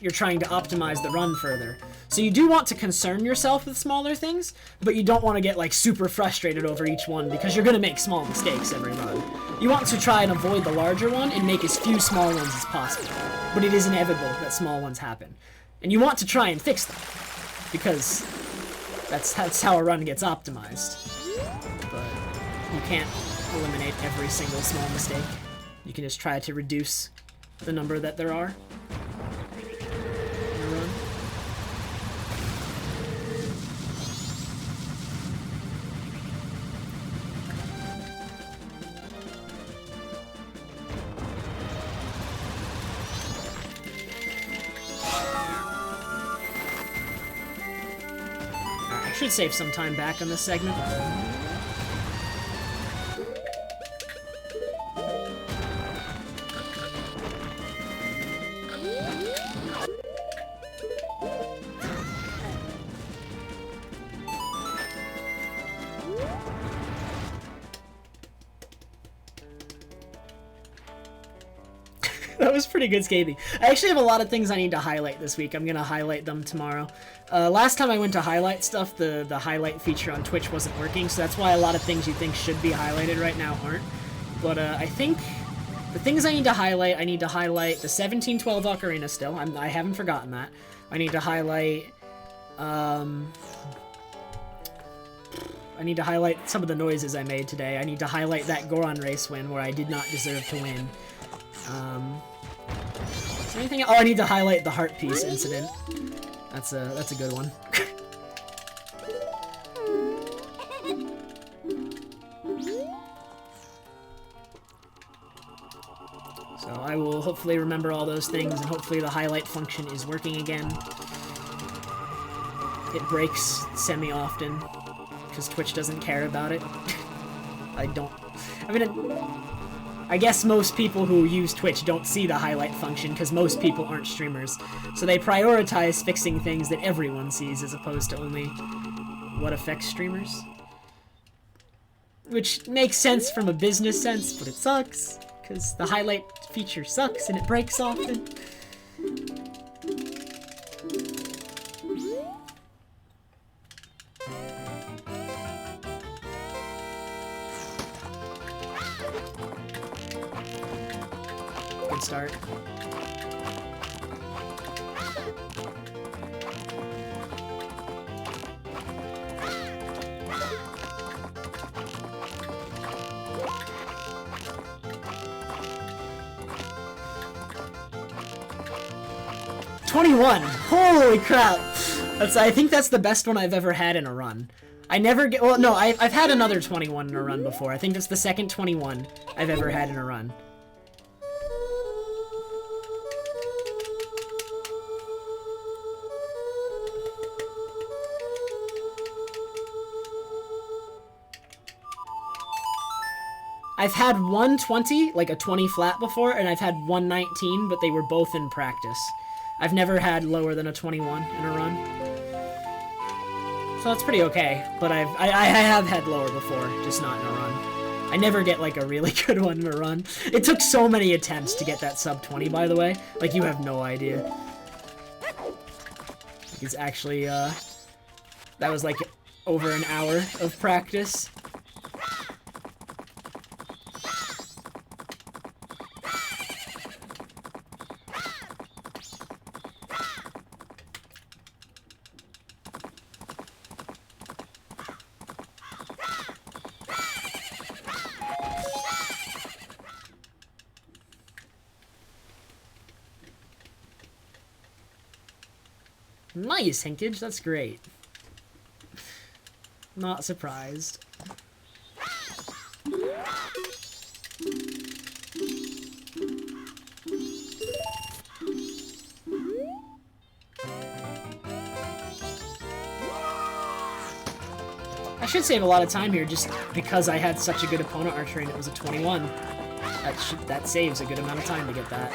Speaker 1: you're trying to optimize the run further. So you do want to concern yourself with smaller things, but you don't want to get like super frustrated over each one because you're going to make small mistakes every run. You want to try and avoid the larger one and make as few small ones as possible, but it is inevitable that small ones happen. And you want to try and fix them, because that's how a run gets optimized. But you can't eliminate every single small mistake. You can just try to reduce the number that there are. Should save some time back on this segment. That was pretty good scathing. I actually have a lot of things I need to highlight this week. I'm going to highlight them tomorrow. Last time I went to highlight stuff, the highlight feature on Twitch wasn't working, so that's why a lot of things you think should be highlighted right now aren't. But I think the things I need to highlight the 1712 Ocarina still. I haven't forgotten that. I need to highlight... I need to highlight some of the noises I made today. I need to highlight that Goron race win where I did not deserve to win. Is there anything else? Oh, I need to highlight the heart piece incident. That's a good one. So I will hopefully remember all those things, and hopefully the highlight function is working again. It breaks semi-often, because Twitch doesn't care about it. I guess most people who use Twitch don't see the highlight function, because most people aren't streamers. So they prioritize fixing things that everyone sees, as opposed to only what affects streamers. Which makes sense from a business sense, but it sucks, because the highlight feature sucks and it breaks often. Good start. $21! Holy crap! I think that's the best one I've ever had in a run. I never get... Well, no, I've had another 21 in a run before. I think that's the second 21 I've ever had in a run. I've had 120, like a 20 flat before, and I've had 119, but they were both in practice. I've never had lower than a 21 in a run. So that's pretty okay, but I have had lower before, just not in a run. I never get like a really good one in a run. It took so many attempts to get that sub 20, by the way. Like, you have no idea. It's actually, that was like over an hour of practice. Nice, Hinkage, that's great. Not surprised. I should save a lot of time here just because I had such a good opponent archery and it was a 21. That saves a good amount of time to get that.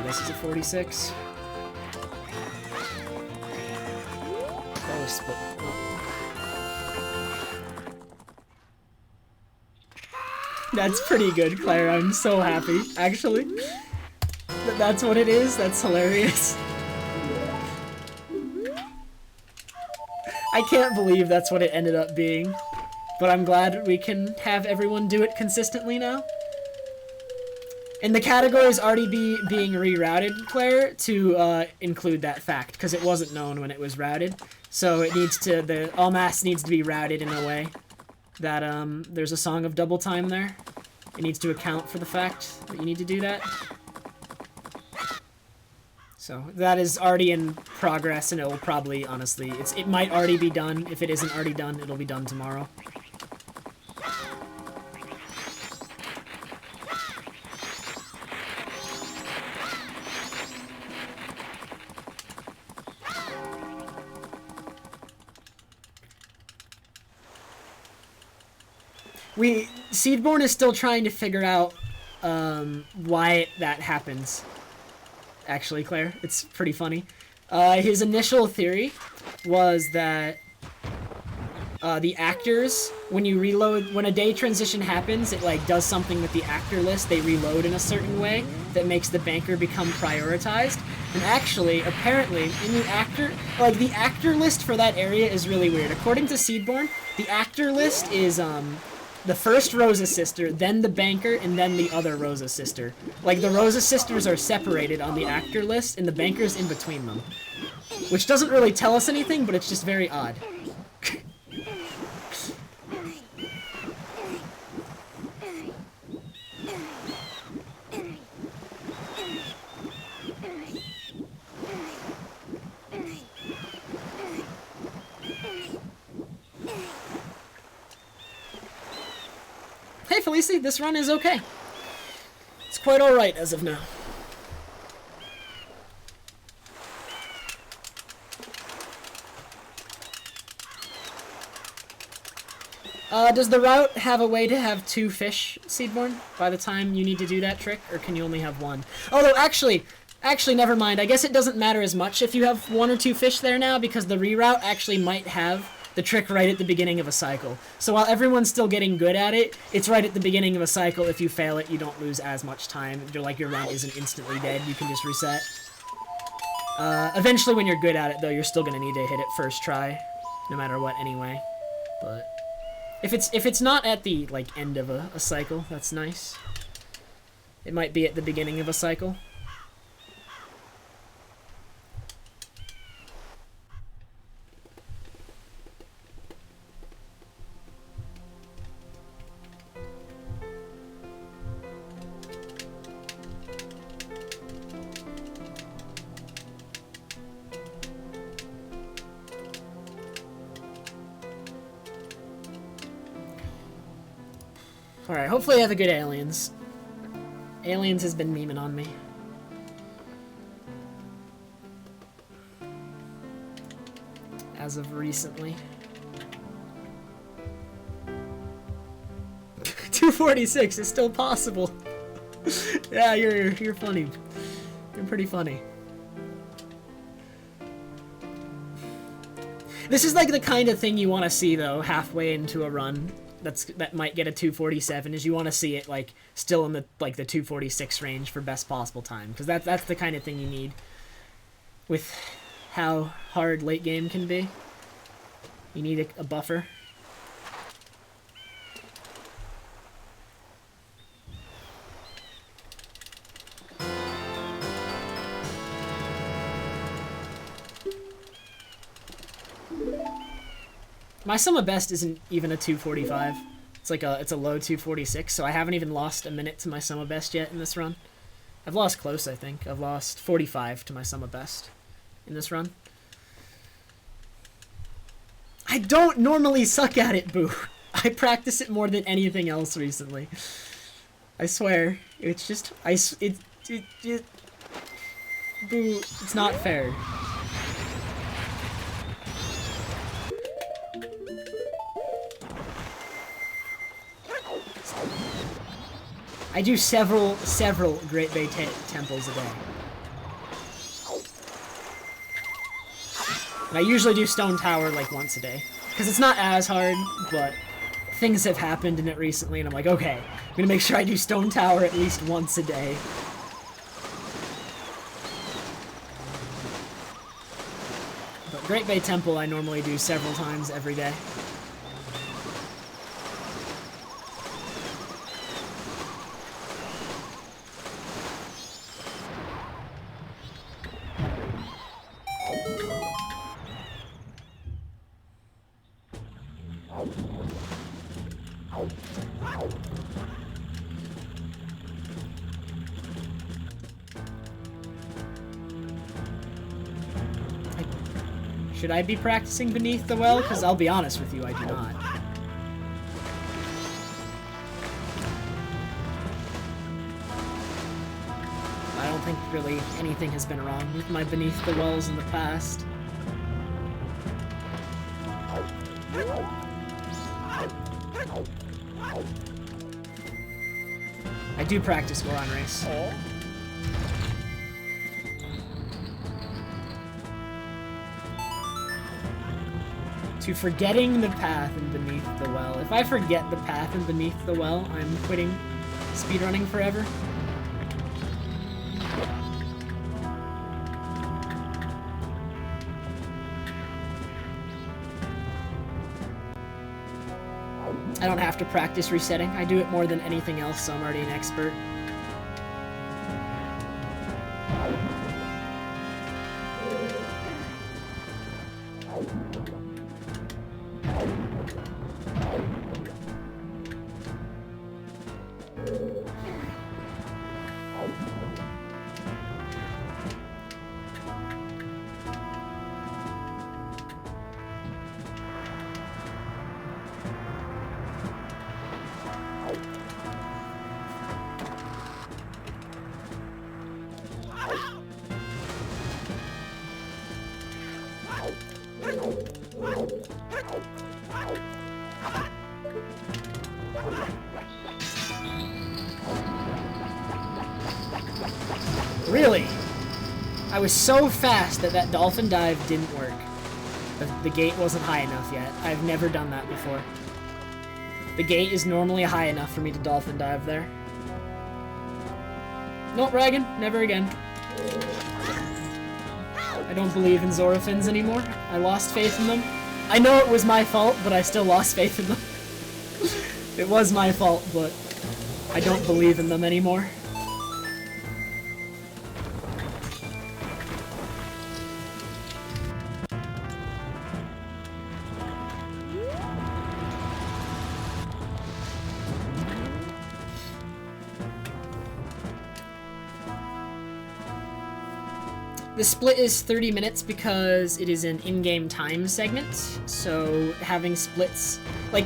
Speaker 1: This is a 46. Oh, split. That's pretty good, Claire. I'm so happy, actually. That's what it is? That's hilarious. I can't believe that's what it ended up being. But I'm glad we can have everyone do it consistently now. And the category is already being rerouted, Claire, to include that fact, because it wasn't known when it was routed. So it needs to, the all mass needs to be routed in a way that there's a song of double time there. It needs to account for the fact that you need to do that. So that is already in progress, and it will probably, honestly, it might already be done. If it isn't already done, it'll be done tomorrow. Seedborn is still trying to figure out why that happens. Actually, Claire, it's pretty funny. His initial theory was that the actors, when you reload, when a day transition happens, it like does something with the actor list. They reload in a certain way that makes the banker become prioritized. And actually, apparently, in the actor list for that area is really weird. According to Seedborn, the actor list is the first Rosa sister, then the banker, and then the other Rosa sister. Like, the Rosa sisters are separated on the actor list, and the banker's in between them. Which doesn't really tell us anything, but it's just very odd. Hey Felicie, this run is okay. It's quite alright as of now. Does the route have a way to have 2 fish, Seedborn, by the time you need to do that trick, or can you only have 1? Although, actually, never mind. I guess it doesn't matter as much if you have 1 or 2 fish there now, because the reroute actually might have the trick right at the beginning of a cycle. So while everyone's still getting good at it, it's right at the beginning of a cycle. If you fail it, you don't lose as much time. Your run isn't instantly dead. You can just reset. Eventually, when you're good at it, though, you're still going to need to hit it first try, no matter what anyway. But if it's not at the end of a cycle, that's nice. It might be at the beginning of a cycle. Alright, hopefully I have a good Aliens. Aliens has been memeing on me. As of recently. 246 is still possible. Yeah, you're funny. You're pretty funny. This is like the kind of thing you want to see though halfway into a run. That might get a 247 is you want to see it still in the the 246 range for best possible time, because that's the kind of thing you need with how hard late game can be. You need a buffer. My sum of best isn't even a 245. It's a low 246, so I haven't even lost a minute to my sum of best yet in this run. I've lost close, I think. I've lost 45 to my sum of best in this run. I don't normally suck at it, Boo. I practice it more than anything else recently. I swear. It's just Boo, it's not fair. I do several Great Bay temples a day. And I usually do Stone Tower once a day. Because it's not as hard, but things have happened in it recently, and I'm like, okay, I'm gonna make sure I do Stone Tower at least once a day. But Great Bay Temple I normally do several times every day. Should I be practicing beneath the well? Because I'll be honest with you, I do not. I don't think really anything has been wrong with my beneath the wells in the past. I do practice Goron Race. To forgetting the path and beneath the well. If I forget the path and beneath the well, I'm quitting speedrunning forever. I don't have to practice resetting. I do it more than anything else, so I'm already an expert. Really? I was so fast that that dolphin dive didn't work. The gate wasn't high enough yet. I've never done that before. The gate is normally high enough for me to dolphin dive there. No, Dragon, never again. I don't believe in Zorafins anymore. I lost faith in them. I know it was my fault, but I still lost faith in them. It was my fault, but I don't believe in them anymore. The split is 30 minutes because it is an in-game time segment, so having splits, like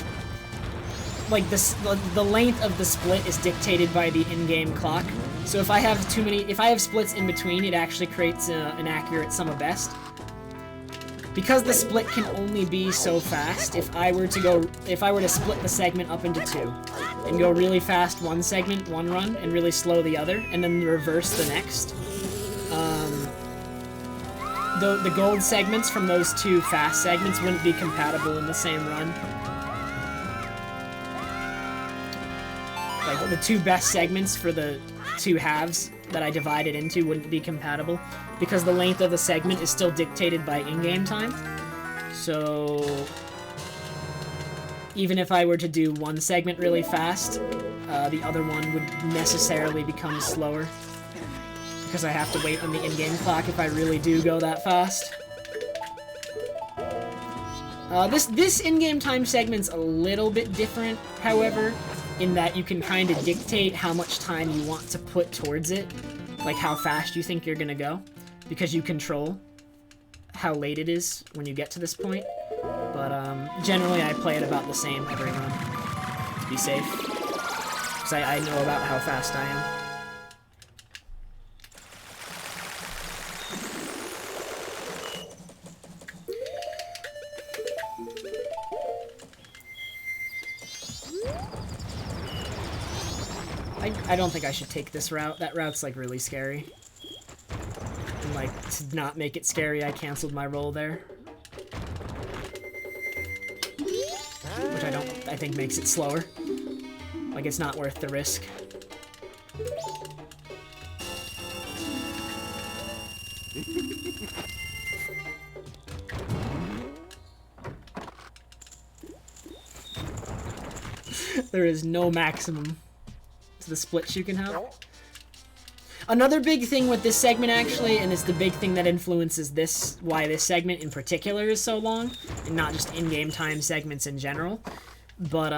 Speaker 1: the length of the split is dictated by the in-game clock. So if I have splits in between, it actually creates an accurate sum of best. Because the split can only be so fast, if I were to split the segment up into two, and go really fast one segment, one run, and really slow the other, and then reverse the next, the gold segments from those two fast segments wouldn't be compatible in the same run. Like, the two best segments for the two halves that I divided into wouldn't be compatible, because the length of the segment is still dictated by in-game time. So, even if I were to do one segment really fast, the other one would necessarily become slower, because I have to wait on the in-game clock if I really do go that fast. This in-game time segment's a little bit different, however, in that you can kind of dictate how much time you want to put towards it, like how fast you think you're gonna go, because you control how late it is when you get to this point. But generally I play it about the same every run, to be safe, because I know about how fast I am. I don't think I should take this route. That route's, like, really scary. And, like, to not make it scary, I canceled my roll there. Which I think makes it slower. Like, it's not worth the risk. There is no maximum to the splits you can have. Another big thing with this segment, actually, and it's the big thing that influences this, why this segment in particular is so long, and not just in-game time segments in general, but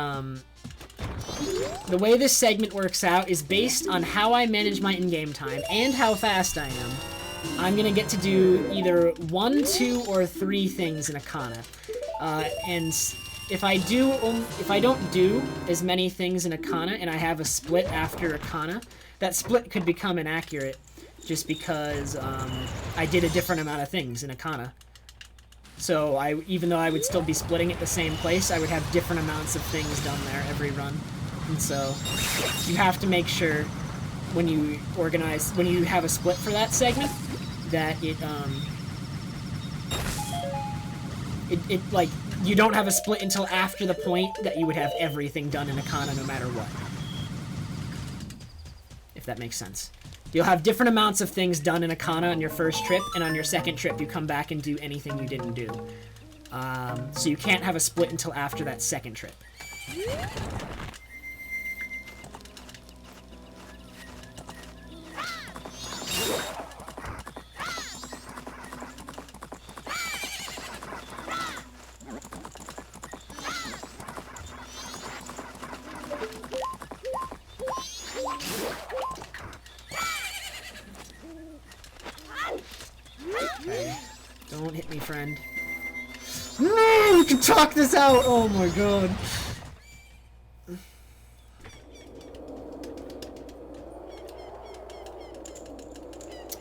Speaker 1: the way this segment works out is based on how I manage my in-game time and how fast I am. I'm gonna get to do either 1, 2, or 3 things in a kana, and if I don't do as many things in a kana and I have a split after a kana, that split could become inaccurate just because I did a different amount of things in a kana. So even though I would still be splitting at the same place, I would have different amounts of things done there every run. And so you have to make sure when you have a split for that segment, that like, you don't have a split until after the point that you would have everything done in Akana no matter what. If that makes sense. You'll have different amounts of things done in Akana on your first trip, and on your second trip you come back and do anything you didn't do. So you can't have a split until after that second trip. Okay. Don't hit me, friend. No! We can talk this out! Oh my god.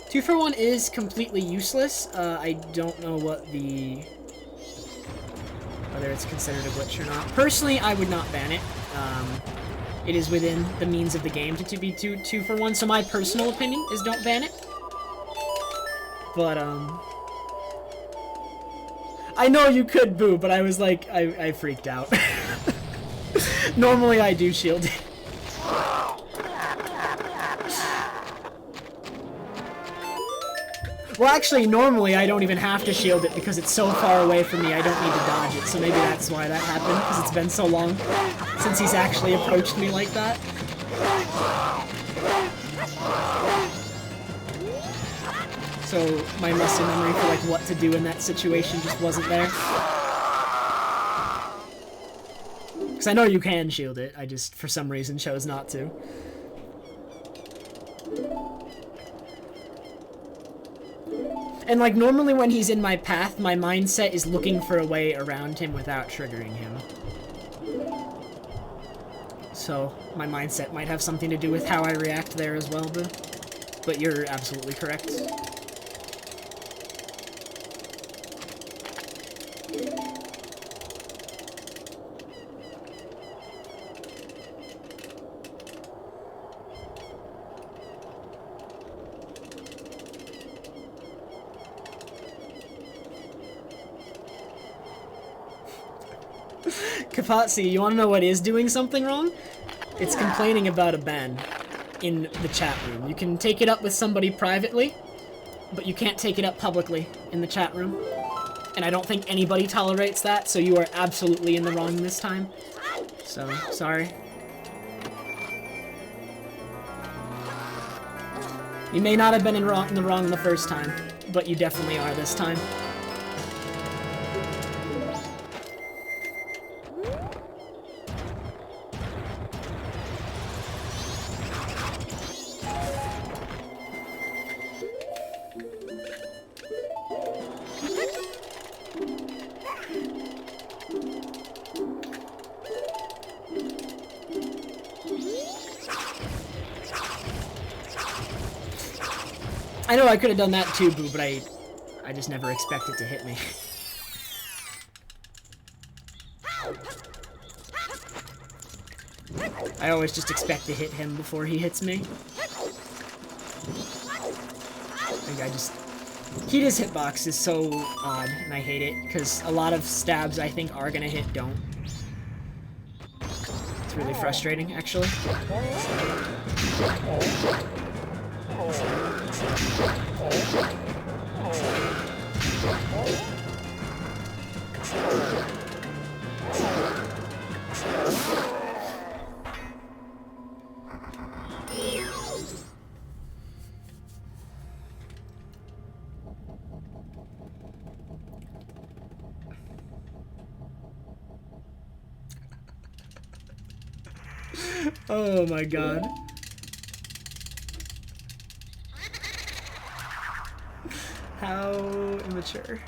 Speaker 1: Two for one is completely useless. I don't know whether it's considered a glitch or not. Personally, I would not ban it. It is within the means of the game to be two for one, so my personal opinion is don't ban it. But, I know you could, Boo, but I was like, I freaked out. Normally I do shield it. Well, actually, normally I don't even have to shield it because it's so far away from me I don't need to dodge it, so maybe that's why that happened, because it's been so long since he's actually approached me like that. So my muscle memory for like what to do in that situation just wasn't there. Because I know you can shield it, I just for some reason chose not to. And like normally when he's in my path, my mindset is looking for a way around him without triggering him. So my mindset might have something to do with how I react there as well, but you're absolutely correct. Kapatsi, you want to know what is doing something wrong? It's complaining about a ban in the chat room. You can take it up with somebody privately, but you can't take it up publicly in the chat room. And I don't think anybody tolerates that, so you are absolutely in the wrong this time. So, sorry. You may not have been in the wrong the first time, but you definitely are this time. I know I could have done that too, Boo, but I just never expect it to hit me. I always just expect to hit him before he hits me. Kita's hitbox is so odd, and I hate it, because a lot of stabs I think are gonna hit don't. It's really frustrating, actually. Oh my god. How immature.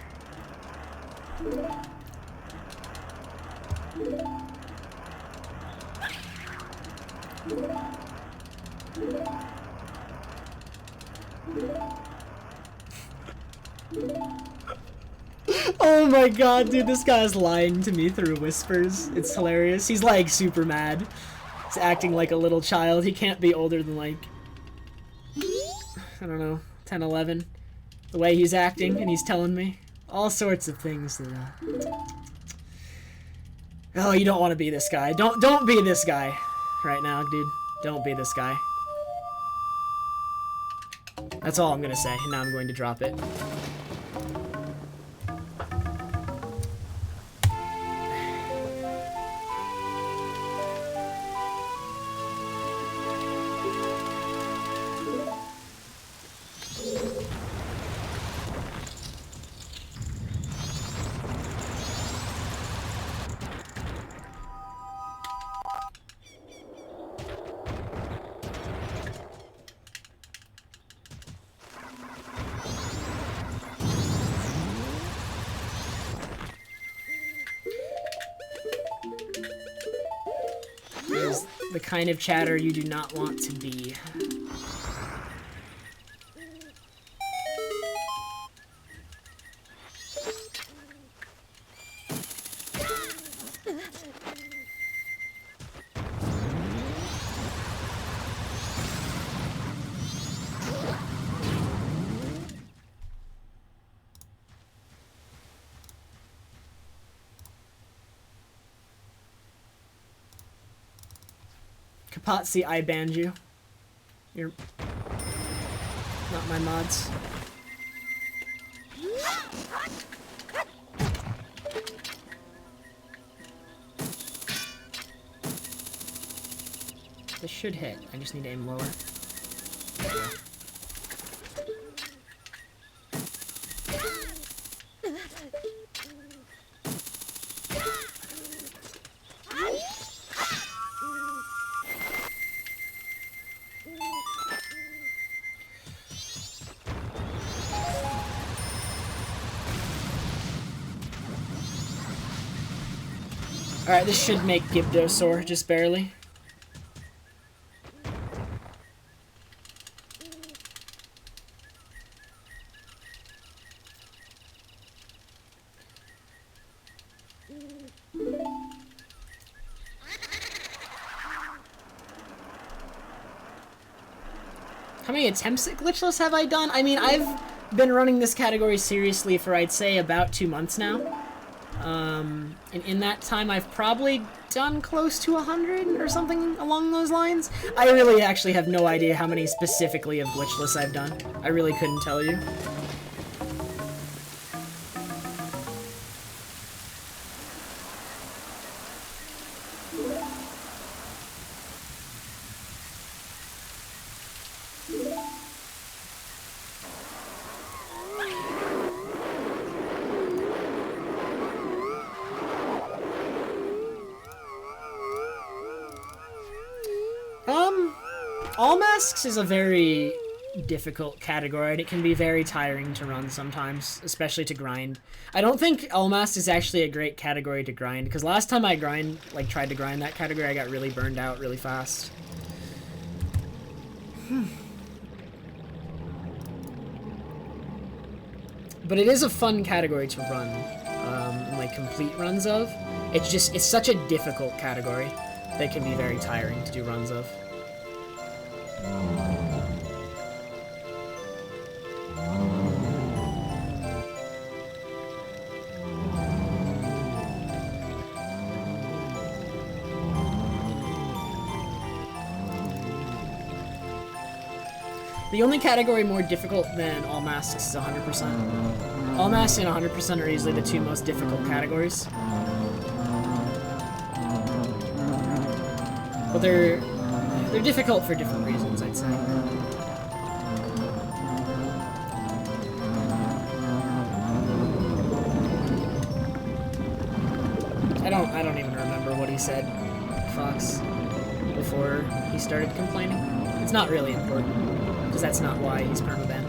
Speaker 1: Oh my god, dude, this guy's lying to me through whispers. It's hilarious. He's like super mad. He's acting like a little child. He can't be older than like, I don't know, 10, 11. The way he's acting, and he's telling me all sorts of things that, oh, you don't want to be this guy. Don't be this guy right now, dude. Don't be this guy. That's all I'm gonna say, and now I'm going to drop it. Is the kind of chatter you do not want to be. Kapatsi, I banned you. You're not my mods. This should hit. I just need to aim lower. There we go. Alright, this should make Gibdo sore, just barely. How many attempts at Glitchless have I done? I mean, I've been running this category seriously for, I'd say, about 2 months now. And in that time, I've probably done close to 100 or something along those lines. I really actually have no idea how many specifically of Glitchless I've done. I really couldn't tell you. All masks is a very difficult category, and it can be very tiring to run sometimes, especially to grind. I don't think all masks is actually a great category to grind, because last time I tried to grind that category, I got really burned out really fast. But it is a fun category to run, like complete runs of. It's such a difficult category that it can be very tiring to do runs of. The only category more difficult than all masks is 100%. All masks and 100% are easily the two most difficult categories. But they're difficult for different reasons, I'd say. I don't even remember what he said, Fox, before he started complaining. It's not really important, because that's not why he's permabanned.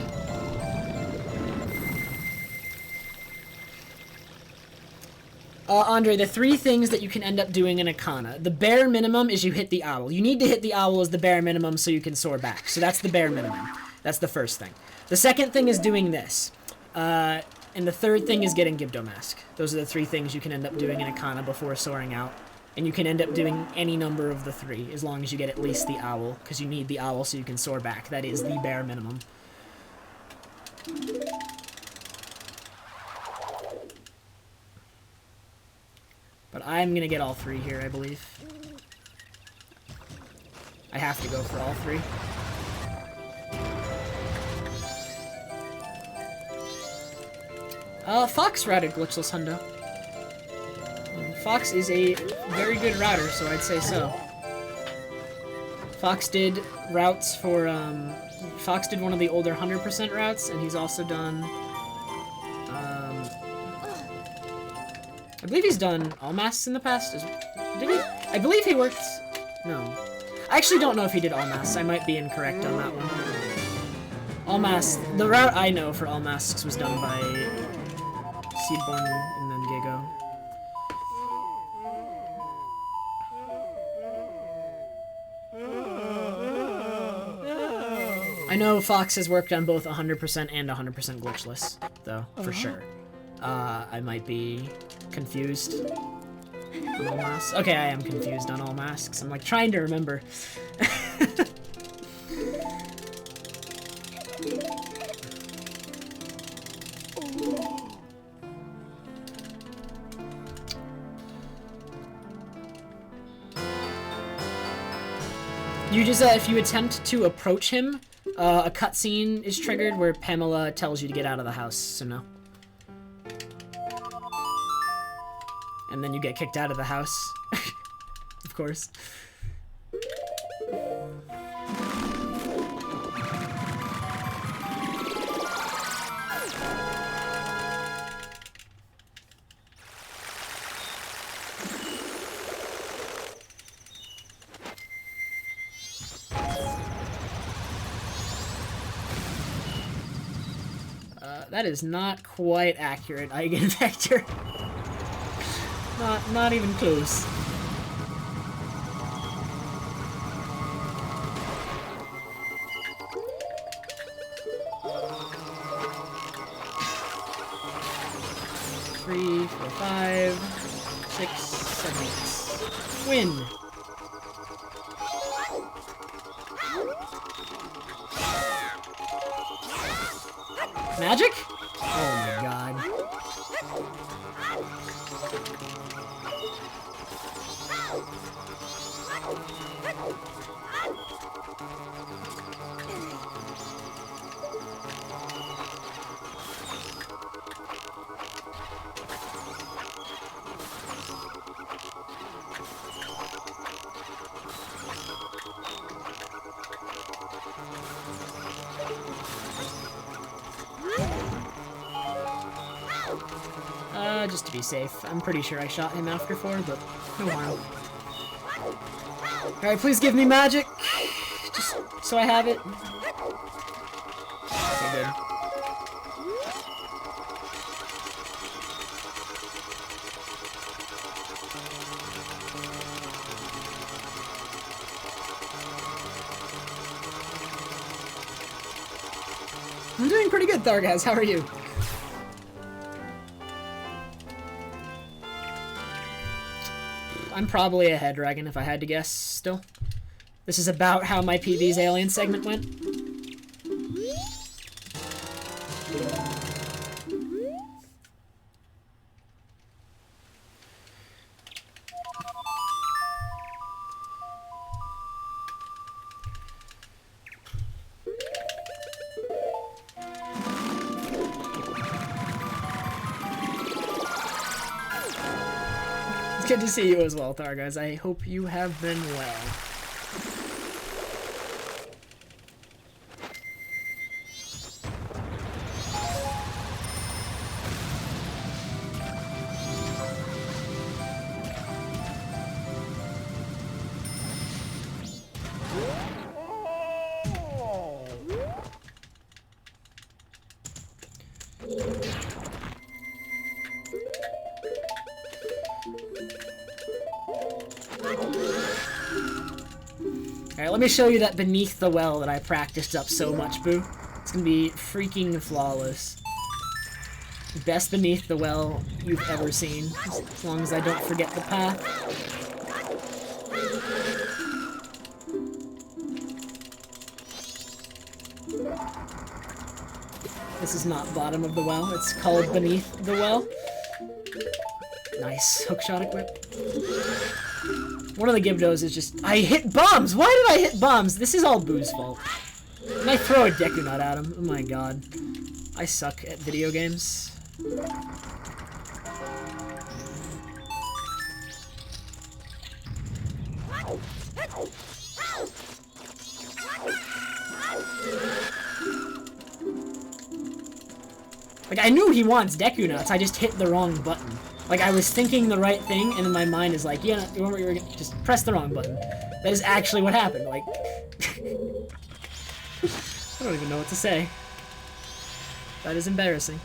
Speaker 1: Andre, the 3 things that you can end up doing in a Kana. The bare minimum is you hit the owl. You need to hit the owl as the bare minimum so you can soar back. So that's the bare minimum. That's the first thing. The second thing is doing this. And the third thing is getting Gibdo Mask. Those are the 3 things you can end up doing in a Kana before soaring out. And you can end up doing any number of the 3, as long as you get at least the owl, because you need the owl so you can soar back. That is the bare minimum. But I'm gonna get all 3 here, I believe. I have to go for all 3. Fox routed Glitchless Hundo. Fox is a very good router, so I'd say so. Fox did routes for, Fox did one of the older 100% routes, and he's also done, I believe he's done all masks in the past. Did he? I believe he worked, no. I actually don't know if he did all masks. I might be incorrect on that one. All masks, the route I know for all masks was done by Seedborn and then Gigo. I know Fox has worked on both 100% and 100% glitchless, though, for sure. I might be confused on all masks. Okay, I am confused on all masks. I'm like trying to remember. You just, if you attempt to approach him, a cutscene is triggered where Pamela tells you to get out of the house, so no. And then you get kicked out of the house. Of course. That is not quite accurate, Eigenvector. Not even close. Three, 4, 5, 6, 7, 8. Win. Magic? Oh my god. Just to be safe. I'm pretty sure I shot him after 4, but no harm. Alright, please give me magic! Just so I have it. Okay, good. I'm doing pretty good, Thargaz. How are you? I'm probably a head dragon if I had to guess still. This is about how my PV's alien segment went. Good to see you as well, Thargaz. I hope you have been well. Alright, let me show you that beneath the well that I practiced up so much, Boo. It's gonna be freaking flawless. Best beneath the well you've ever seen, as long as I don't forget the path. This is not bottom of the well, it's called beneath the well. Nice, hookshot equip. One of the Gibdos is just, I hit bombs! Why did I hit bombs? This is all Boo's fault. And I throw a Deku Nut at him, oh my god. I suck at video games. Like, I knew he wants Deku Nuts, I just hit the wrong button. Like, I was thinking the right thing, and then my mind is like, yeah, you remember, just press the wrong button. That is actually what happened, like... I don't even know what to say. That is embarrassing.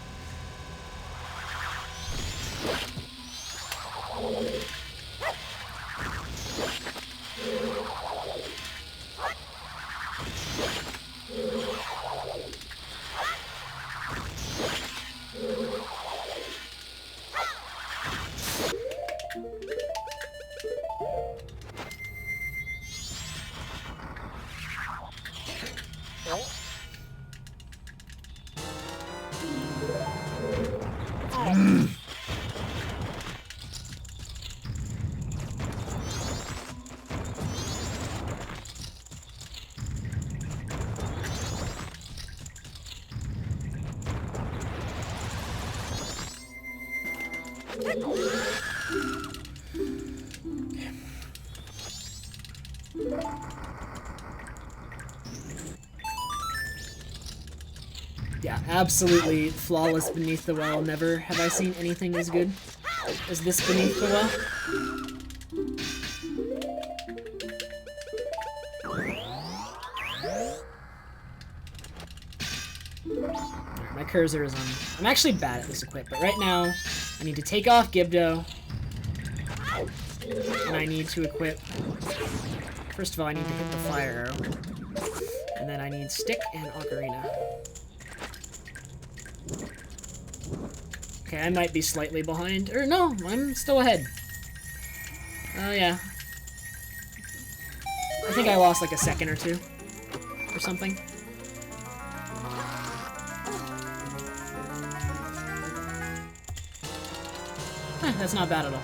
Speaker 1: Yeah, absolutely flawless beneath the well. Never have I seen anything as good as this beneath the well. My cursor is on. I'm actually bad at this equip, but right now I need to take off Gibdo, and I need to equip. First of all, I need to hit the fire arrow, and then I need stick and ocarina. Okay, I might be slightly behind. Or no, I'm still ahead. Oh, yeah. I think I lost like a second or two. Or something. That's not bad at all.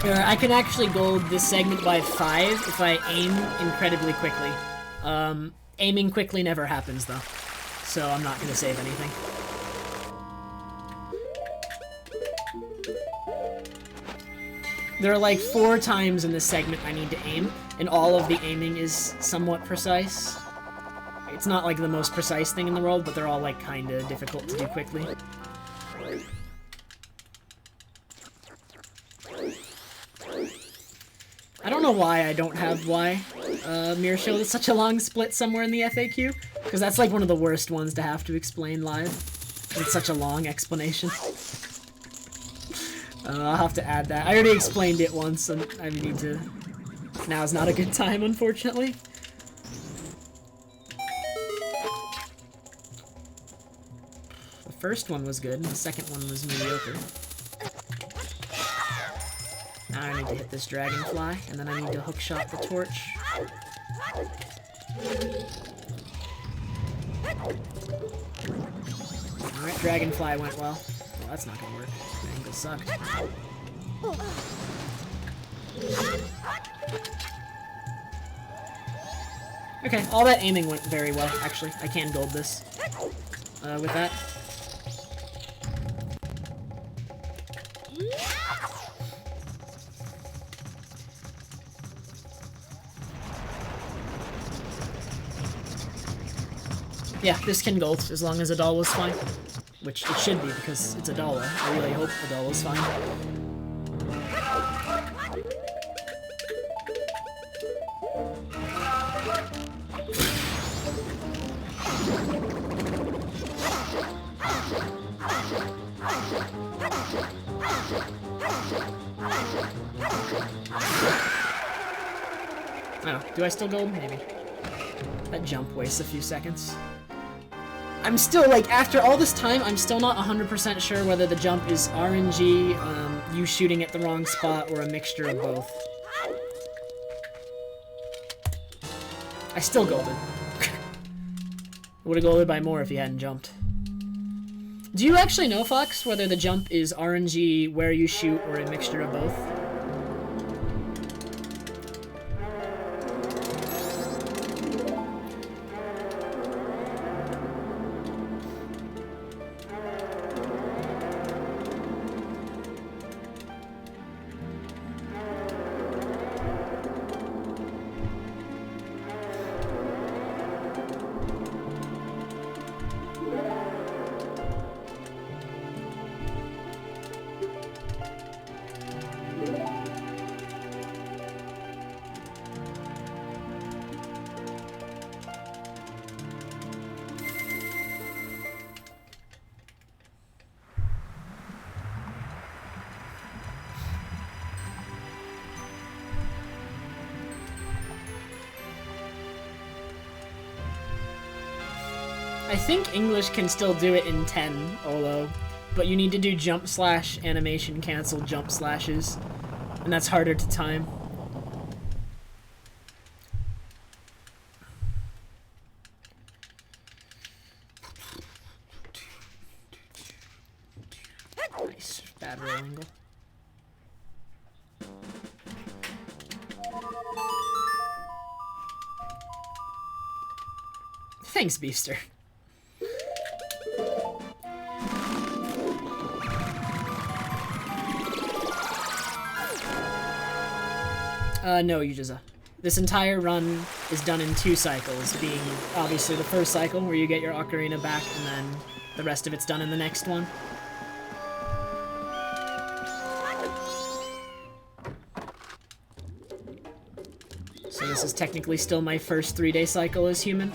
Speaker 1: I can actually gold this segment by 5 if I aim incredibly quickly. Aiming quickly never happens, though. So I'm not going to save anything. There are like 4 times in this segment I need to aim, and all of the aiming is somewhat precise. It's not like the most precise thing in the world, but they're all like kind of difficult to do quickly. I don't know why I don't have why Mirror Shield is such a long split somewhere in the FAQ, because that's like one of the worst ones to have to explain live. It's such a long explanation. I'll have to add that. I already explained it once, and I need to... Now's not a good time, unfortunately. The first one was good, and the second one was mediocre. Now I need to hit this dragonfly, and then I need to hookshot the torch. Alright, dragonfly went well. Well, that's not gonna work. The angle sucked. Okay, all that aiming went very well, actually. I can gold this. With that. Yeah, this can gold, as long as Adalwa's fine. Which it should be, because it's Adalwa. I really hope Adalwa's fine. Oh, do I still gold? Maybe. That jump wastes a few seconds. I'm still, like, after all this time, I'm still not 100% sure whether the jump is RNG, you shooting at the wrong spot, or a mixture of both. I still golded. Would have golded by more if he hadn't jumped. Do you actually know, Fox, whether the jump is RNG, where you shoot, or a mixture of both? I think English can still do it in 10, Olo, but you need to do jump slash animation cancel jump slashes, and that's harder to time. Nice, bad roll angle. Thanks, Beefster. No, Yujiza. This entire run is done in 2 cycles, being obviously the first cycle where you get your ocarina back, and then the rest of it's done in the next one. So this is technically still my first 3-day cycle as human.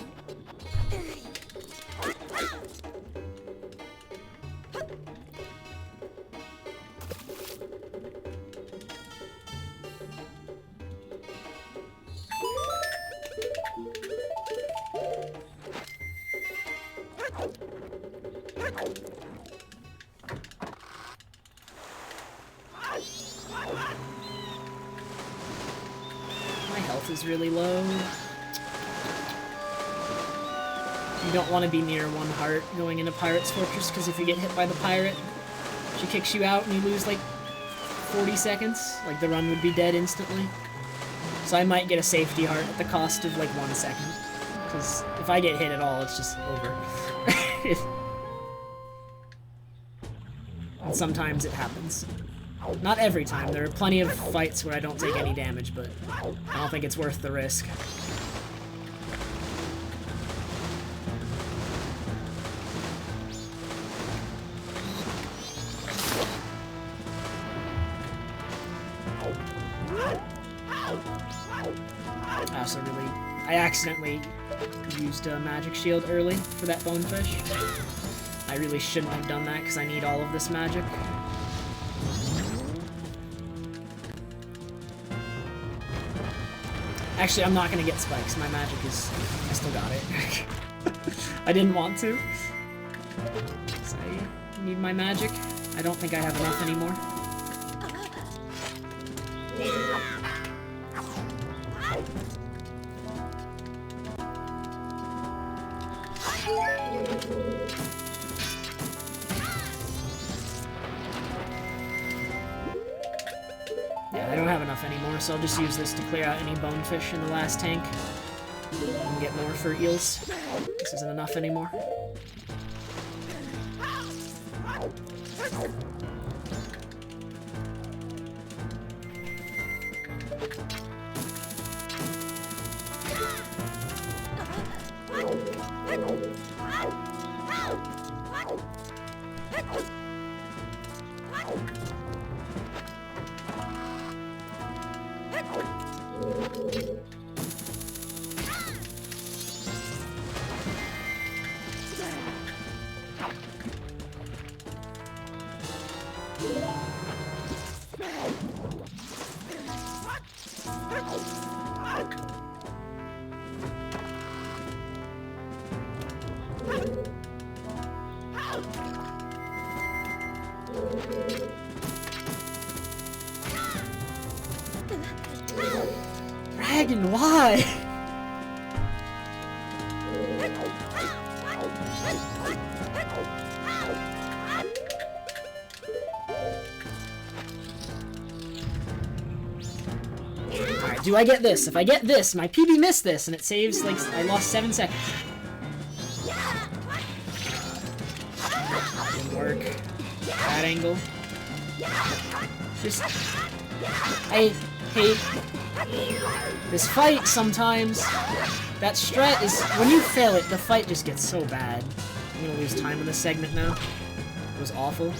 Speaker 1: Is really low. You don't want to be near 1 heart going into Pirate's Fortress, because if you get hit by the pirate, she kicks you out and you lose like 40 seconds. Like the run would be dead instantly. So I might get a safety heart at the cost of like 1 second, because if I get hit at all, it's just over. And sometimes it happens. Not every time. There are plenty of fights where I don't take any damage, but I don't think it's worth the risk. I accidentally used a magic shield early for that bonefish. I really shouldn't have done that because I need all of this magic. Actually, I'm not gonna get spikes. My magic is... I still got it. I didn't want to. So I need my magic. I don't think I have enough anymore. So I'll just use this to clear out any bonefish in the last tank and get more for eels. This isn't enough anymore. dragon, why? Alright, do I get this? If I get this, my PB missed this, and it saves, like, I lost 7 seconds. Didn't work. Bad angle. Just... I hate this fight sometimes. That strat is... When you fail it, the fight just gets so bad. I'm gonna lose time in this segment now. It was awful.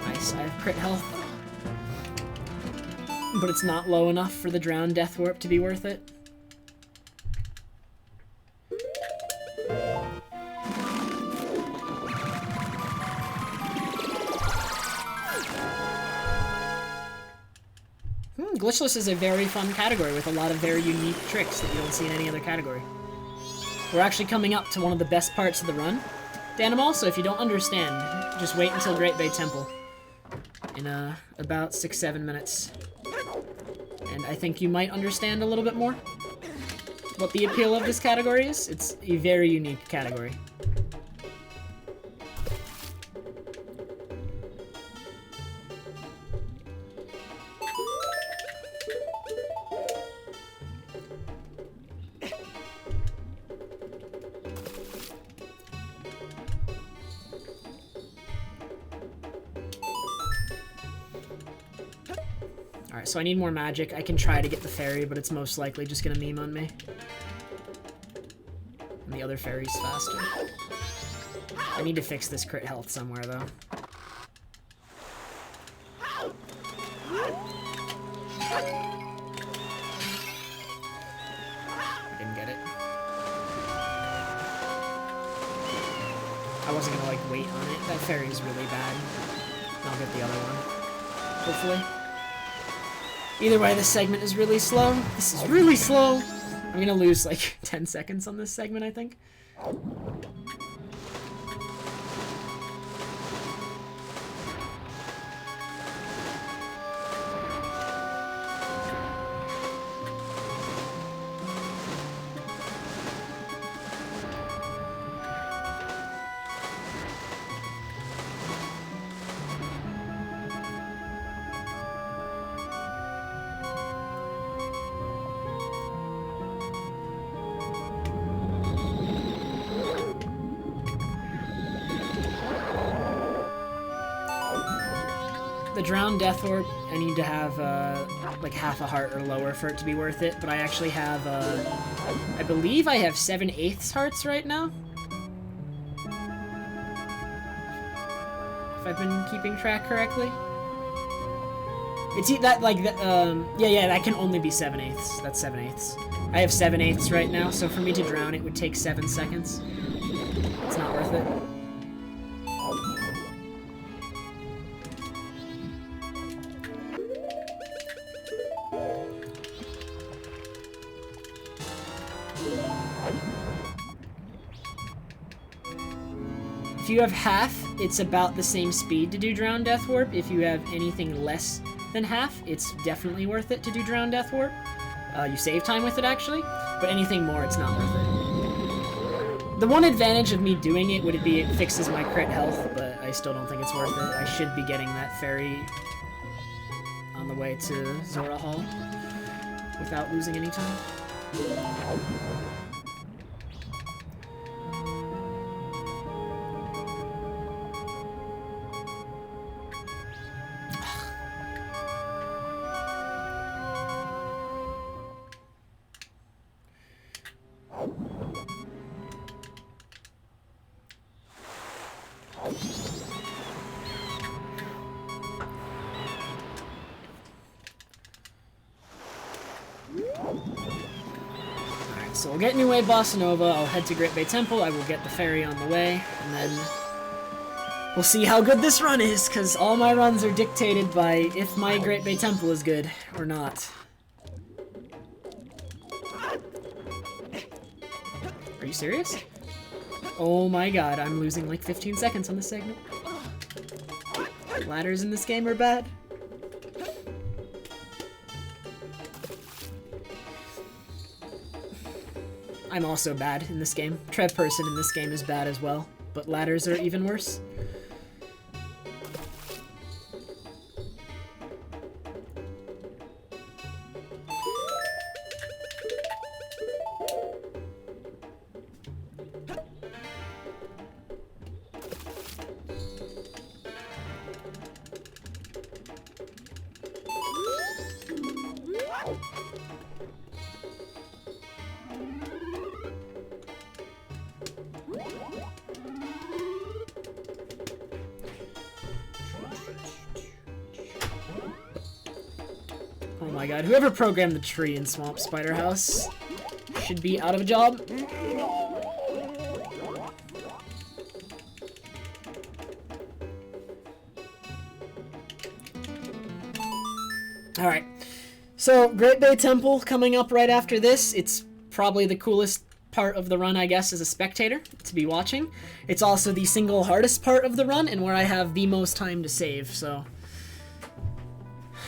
Speaker 1: Nice, I have crit health. But it's not low enough for the Drown Death Warp to be worth it. Glitchless is a very fun category with a lot of very unique tricks that you don't see in any other category. We're actually coming up to one of the best parts of the run, Danimal, so if you don't understand, just wait until Great Bay Temple in about 6-7 minutes. And I think you might understand a little bit more what the appeal of this category is. It's a very unique category. Alright, so I need more magic. I can try to get the fairy, but it's most likely just gonna meme on me. And the other fairy's faster. I need to fix this crit health somewhere, though. I didn't get it. I wasn't gonna, like, wait on it. That fairy's really bad. I'll get the other one. Hopefully. Either way, this segment is really slow. This is really slow. I'm gonna lose like 10 seconds on this segment, I think. The Drowned Death Orb, I need to have like half a heart or lower for it to be worth it, but I actually have, I believe I have 7/8 hearts right now. If I've been keeping track correctly. It's that, like, yeah, that can only be 7/8. That's 7/8. I have 7/8 right now, so for me to drown it would take 7 seconds. It's not worth it. If you have half, it's about the same speed to do Drown Death Warp. If you have anything less than half, it's definitely worth it to do Drown Death Warp. You save time with it, actually, but anything more, it's not worth it. The one advantage of me doing it would be it fixes my crit health, but I still don't think it's worth it. I should be getting that fairy on the way to Zora Hall without losing any time. So we'll get New Way Bossa Nova, I'll head to Great Bay Temple, I will get the ferry on the way, and then we'll see how good this run is, because all my runs are dictated by if my Great Bay Temple is good or not. Are you serious? Oh my god, I'm losing like 15 seconds on this segment. Ladders in this game are bad. I'm also bad in this game. TrevPerson in this game is bad as well, but ladders are even worse. Oh my god, whoever programmed the tree in Swamp Spider House should be out of a job. Alright, so Great Bay Temple coming up right after this. It's probably the coolest part of the run, I guess, as a spectator to be watching. It's also the single hardest part of the run and where I have the most time to save, so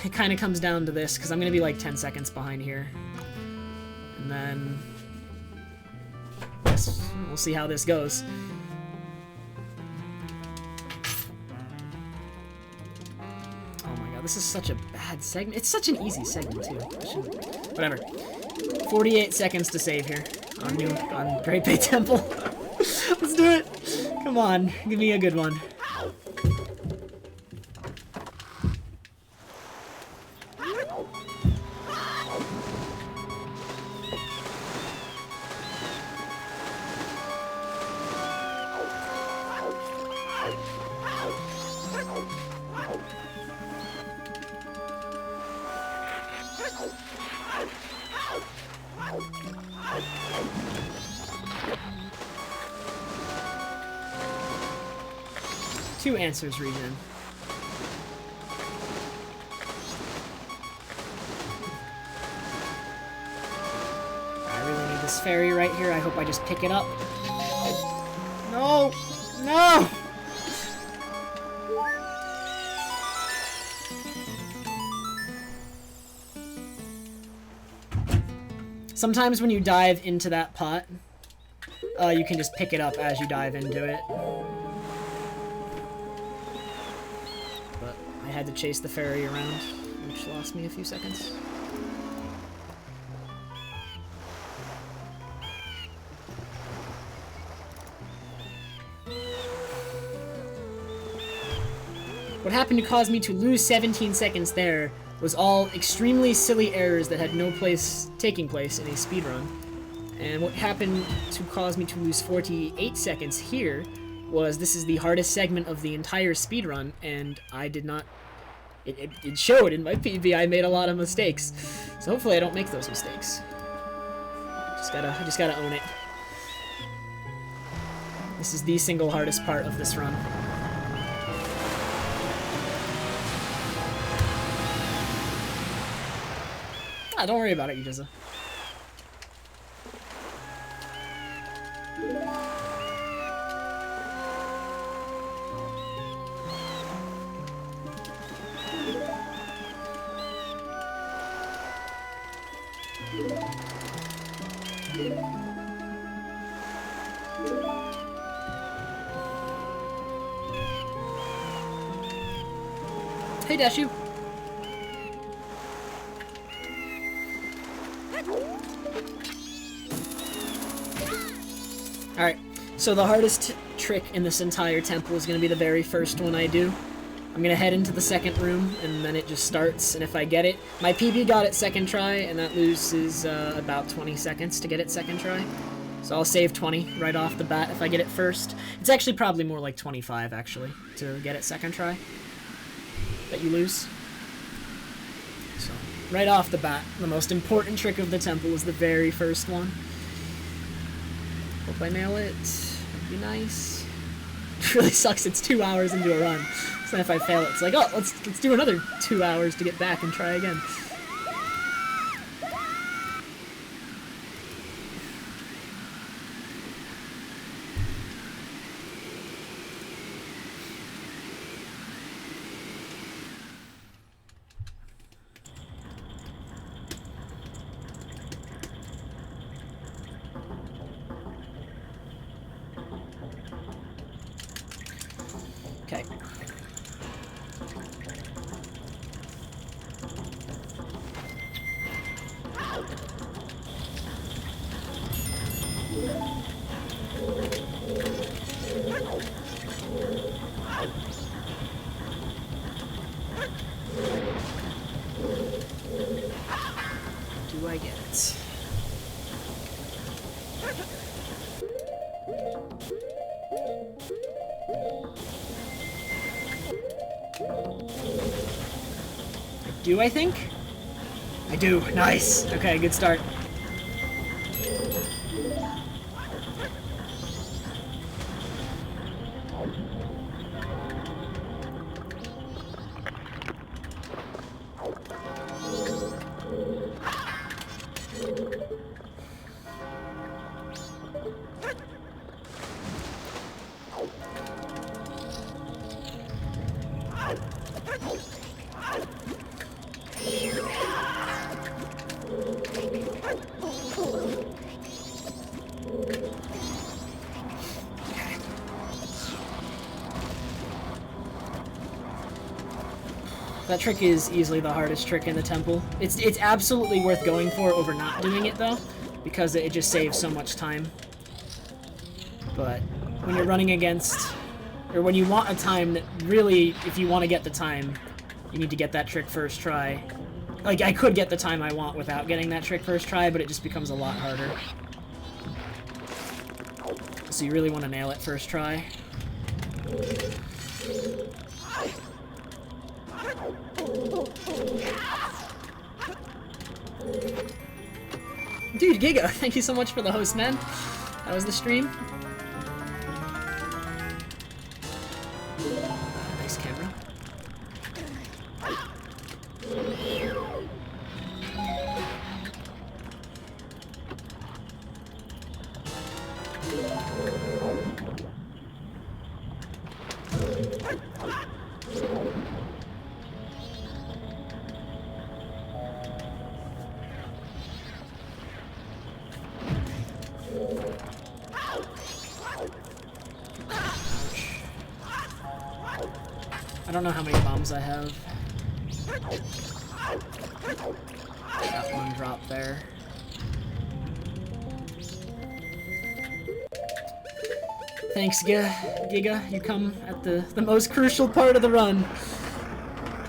Speaker 1: it kind of comes down to this, because I'm going to be like 10 seconds behind here. And then we'll see how this goes. Oh my god, this is such a bad segment. It's such an easy segment, too. Whatever. 48 seconds to save here on Great Bay Temple. Let's do it. Come on, give me a good one. Two answers region. I really need this ferry right here. I hope I just pick it up. No! No! Sometimes when you dive into that pot, you can just pick it up as you dive into it. But I had to chase the ferry around, which lost me a few seconds. What happened to cause me to lose 17 seconds there was all extremely silly errors that had no place taking place in a speedrun. And what happened to cause me to lose 48 seconds here was this is the hardest segment of the entire speedrun, and I did not... It showed in my PB I made a lot of mistakes. So hopefully I don't make those mistakes. I just gotta own it. This is the single hardest part of this run. Ah, don't worry about it, Yujiza. Hey, Dashu. Alright, so the hardest trick in this entire temple is going to be the very first one I do. I'm going to head into the second room, and then it just starts, and if I get it... My PB got it second try, and that loses about 20 seconds to get it second try. So I'll save 20 right off the bat if I get it first. It's actually probably more like 25, actually, to get it second try that you lose. So, right off the bat, the most important trick of the temple is the very first one. Hope I nail it. That'd be nice. It really sucks. It's 2 hours into a run. So then if I fail, it's like, oh, let's do another 2 hours to get back and try again. Okay. Do I get it? Do I think? I do. Nice. Okay, good start. That trick is easily the hardest trick in the temple. It's absolutely worth going for over not doing it though, because it just saves so much time. But when you're running against, or when you want a time that really, if you want to get the time, you need to get that trick first try. Like, I could get the time I want without getting that trick first try, but it just becomes a lot harder. So you really want to nail it first try. Dude, Giga, thank you so much for the host, man. How was the stream? Nice camera. I don't know how many bombs I have. Got one drop there. Thanks, Giga. You come at the most crucial part of the run.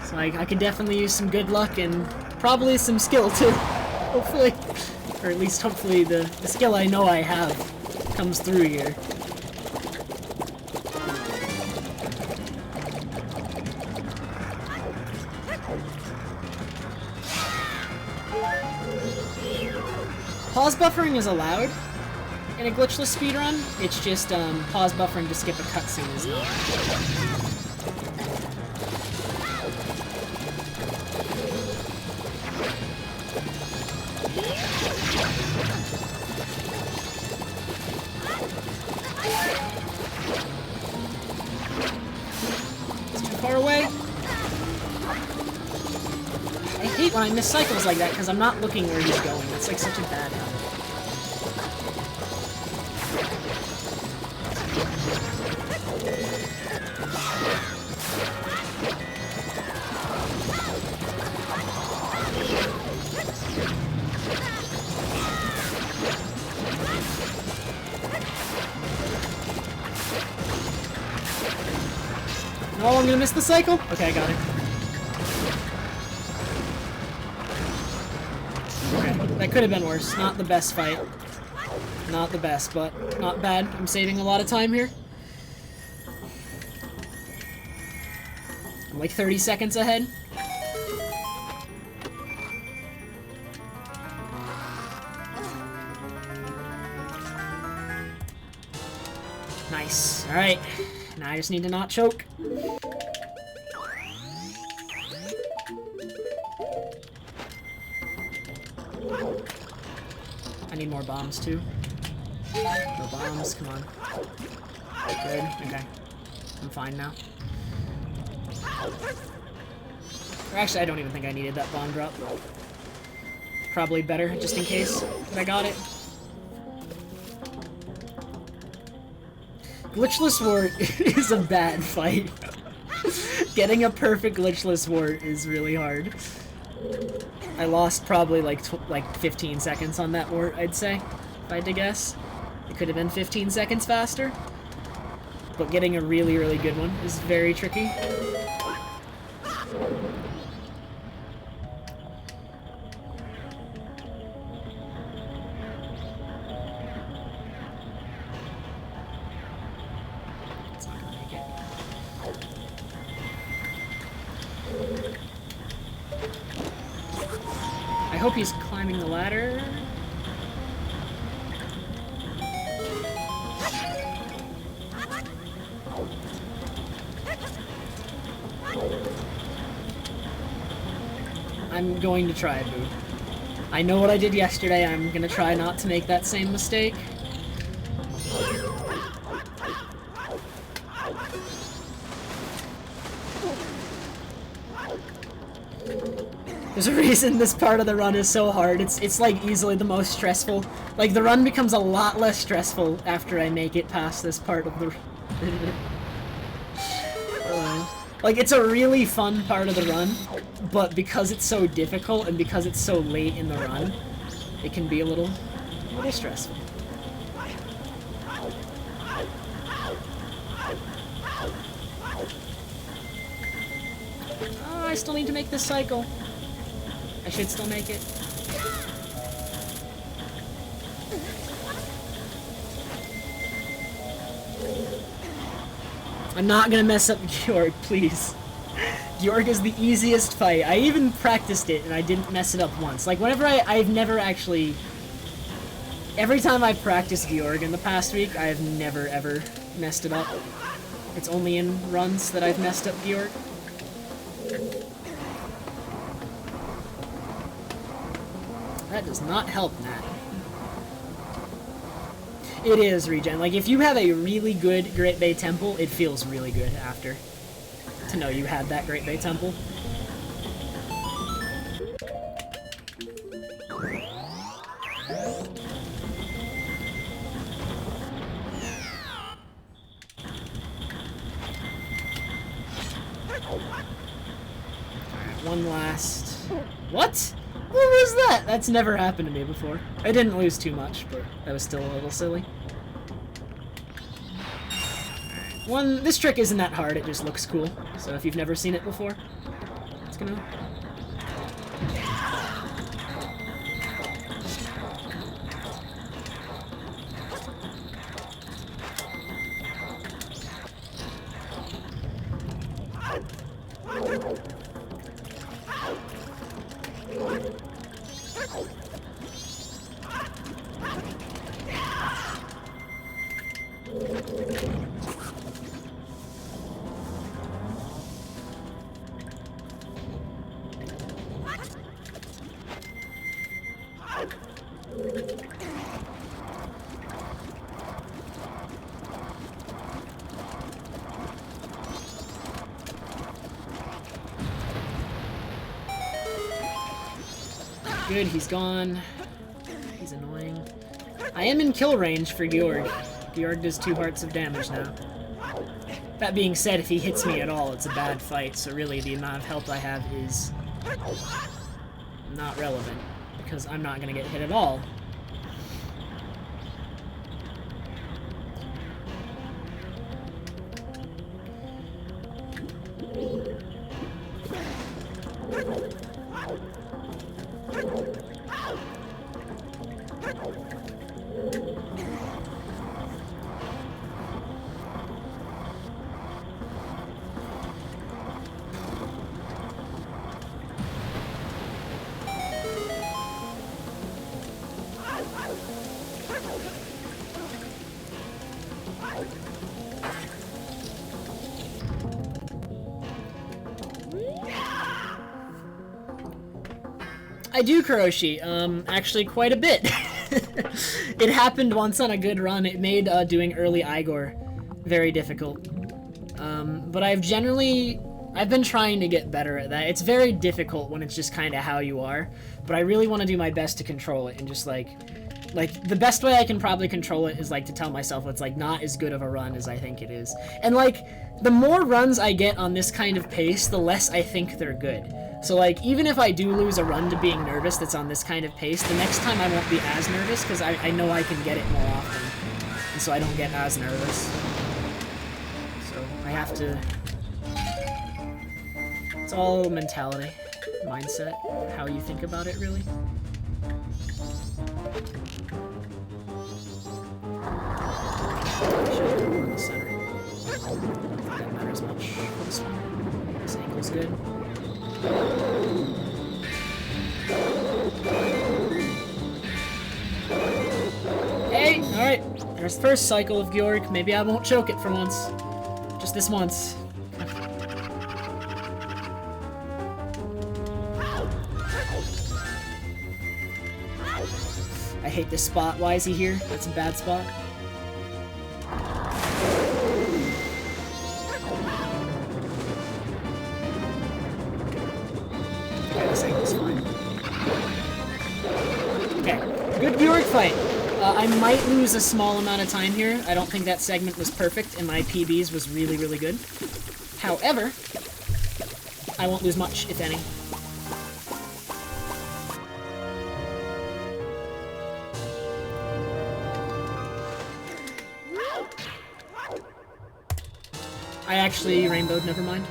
Speaker 1: So I could definitely use some good luck and probably some skill too. Hopefully. Or at least hopefully the skill I know I have comes through here. Pause buffering is allowed in a glitchless speedrun. It's just pause buffering to skip a cutscene is not. It's too far away. I hate when I miss cycles like that because I'm not looking where he's going. It's like such a bad habit. Oh, I'm gonna miss the cycle? Okay, I got it. Okay, that could have been worse. Not the best fight. Not the best, but not bad. I'm saving a lot of time here. I'm like 30 seconds ahead. Nice. Alright. Now I just need to not choke. I need more bombs too. No bombs, come on. Good, okay. I'm fine now. Or actually, I don't even think I needed that bomb drop. Probably better, just in case that I got it. Glitchless Wart is a bad fight. Getting a perfect Glitchless Wart is really hard. I lost probably like 15 seconds on that wart, I'd say, if I had to guess. It could have been 15 seconds faster. But getting a really, really good one is very tricky. It's not gonna make it. I hope he's climbing the ladder. I'm going to try, Boo. I know what I did yesterday. I'm gonna try not to make that same mistake. There's a reason this part of the run is so hard. It's like easily the most stressful. Like the run becomes a lot less stressful after I make it past this part of the like it's a really fun part of the run, but because it's so difficult and because it's so late in the run, it can be a little stressful. Oh, I still need to make this cycle. I should still make it. I'm not gonna mess up Georg, please. Georg is the easiest fight. I even practiced it and I didn't mess it up once. Like whenever I've never actually... Every time I've practiced Georg in the past week, I have never ever messed it up. It's only in runs that I've messed up Georg. That does not help, Nat. It is regen. Like, if you have a really good Great Bay Temple, it feels really good after. To know you had that Great Bay Temple. Alright, one last... What? What was that? That's never happened to me before. I didn't lose too much, but that was still a little silly. This trick isn't that hard, it just looks cool. So if you've never seen it before, it's gonna... Good, he's gone. He's annoying. I am in kill range for Georg. Georg does 2 hearts of damage now. That being said, if he hits me at all, it's a bad fight, so really the amount of health I have is not relevant, because I'm not going to get hit at all. I do Kuroshi, actually quite a bit. It happened once on a good run. It made doing early Igor very difficult. But I've been trying to get better at that. It's very difficult when it's just kind of how you are, but I really want to do my best to control it and just like the best way I can probably control it is like to tell myself it's like not as good of a run as I think it is. And like the more runs I get on this kind of pace, the less I think they're good. So like even if I do lose a run to being nervous that's on this kind of pace, the next time I won't be as nervous because I know I can get it more often. And so I don't get as nervous. So I have to... It's all mentality, mindset, how you think about it really. In the center. I don't think that matters much for this one. This angle's good. Hey! Alright. There's the first cycle of Georg. Maybe I won't choke it for once. Just this once. I hate this spot. Why is he here? That's a bad spot. This angle's fine. Okay, good Georg fight. I might lose a small amount of time here. I don't think that segment was perfect, and my PBs was really, really good. However, I won't lose much, if any. I actually rainbowed, never mind.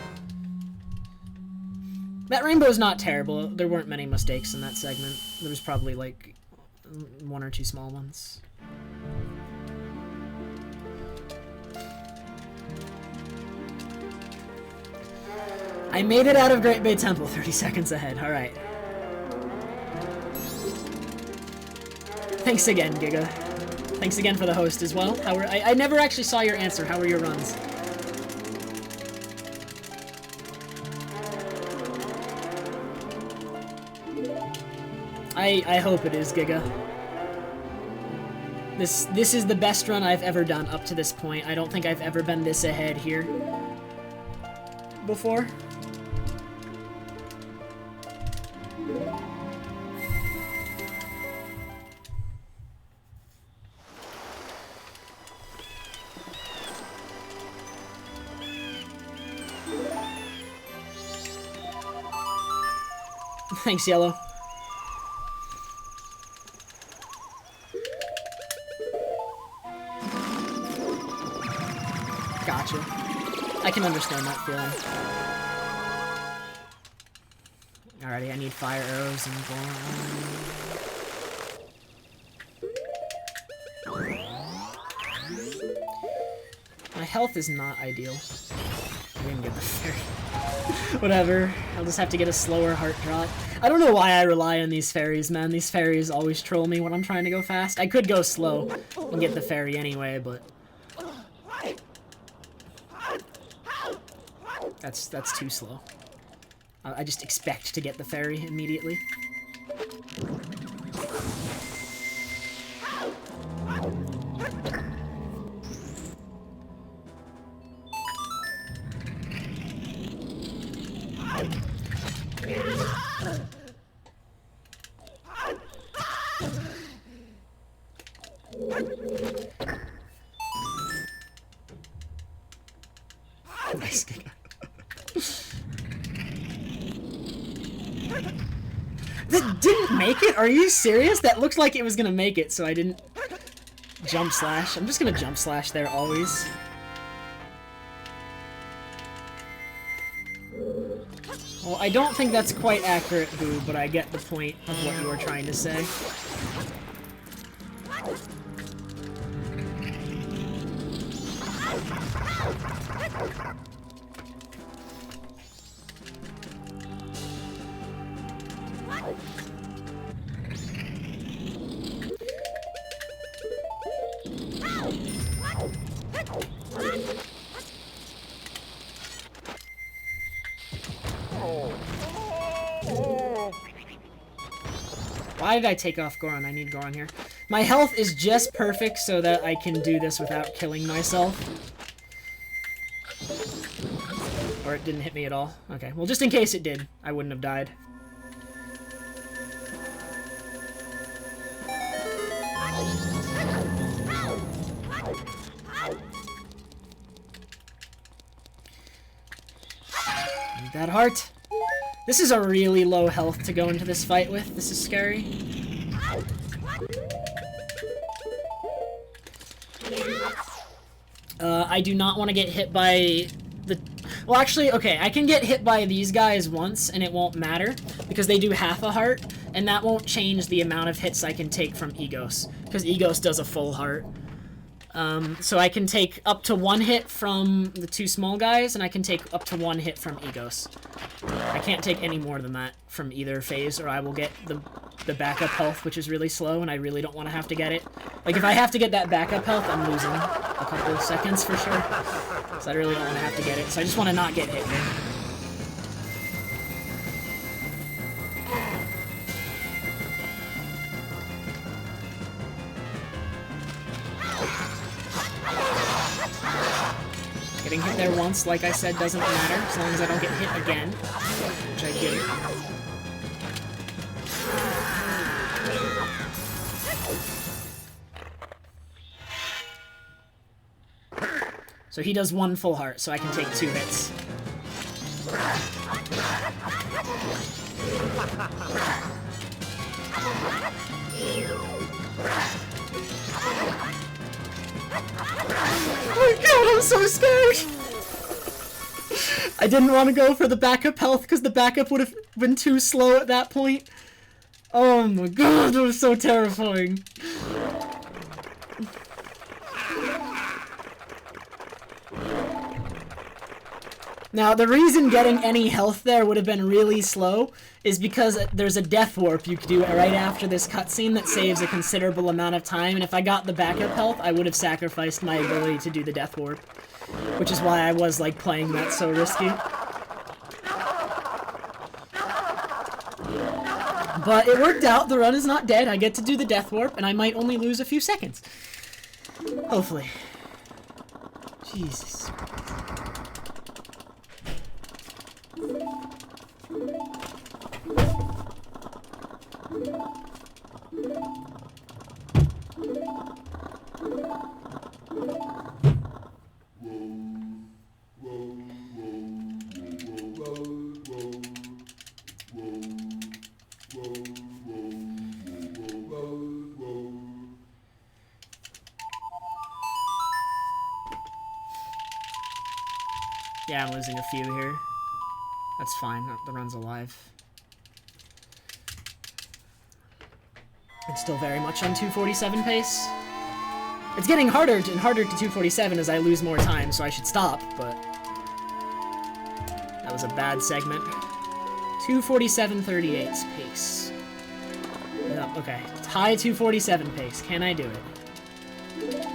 Speaker 1: That rainbow's not terrible. There weren't many mistakes in that segment. There was probably like one or two small ones. I made it out of Great Bay Temple 30 seconds ahead. Alright. Thanks again, Giga. Thanks again for the host as well. How were I never actually saw your answer. How were your runs? I hope it is, Giga. This is the best run I've ever done up to this point. I don't think I've ever been this ahead here before. Thanks, Yellow. Gotcha. I can understand that feeling. Alrighty, I need fire arrows and my health is not ideal. I didn't get the fairy. Whatever. I'll just have to get a slower heart drop. I don't know why I rely on these fairies, man. These fairies always troll me when I'm trying to go fast. I could go slow and get the fairy anyway, but that's too slow. I just expect to get the fairy immediately. Nice. That didn't make it? Are you serious? That looked like it was gonna make it, so I didn't jump slash. I'm just gonna jump slash there always. Well, I don't think that's quite accurate, Boo, but I get the point of what you were trying to say. Why did I take off Goron? I need Goron here. My health is just perfect so that I can do this without killing myself. Or it didn't hit me at all. Okay, well, just in case it did, I wouldn't have died. Need that heart. This is a really low health to go into this fight with. This is scary. I do not want to get hit by the... Well, actually, okay, I can get hit by these guys once, and it won't matter, because they do half a heart, and that won't change the amount of hits I can take from Egos, because Egos does a full heart. So I can take up to 1 hit from the 2 small guys, and I can take up to 1 hit from Egos. I can't take any more than that from either phase, or I will get the backup health, which is really slow, and I really don't want to have to get it. Like, if I have to get that backup health, I'm losing a couple of seconds for sure. So I really don't want to have to get it, so I just want to not get hit here. Getting hit there once, like I said, doesn't matter, as long as I don't get hit again, which I didn't. So he does 1 full heart, so I can take 2 hits. Oh my god, I'm so scared! I didn't want to go for the backup health because the backup would have been too slow at that point. Oh my god, that was so terrifying. Now, the reason getting any health there would have been really slow is because there's a death warp you could do right after this cutscene that saves a considerable amount of time, and if I got the backup health, I would have sacrificed my ability to do the death warp. Which is why I was, like, playing that so risky. But it worked out, the run is not dead, I get to do the death warp, and I might only lose a few seconds. Hopefully. Jesus. Yeah, I'm losing a few here. That's fine, the run's alive. It's still very much on 247 pace. It's getting harder and harder to 247 as I lose more time, so I should stop, but... that was a bad segment. 247.38's pace. No, okay, high 247 pace. Can I do it?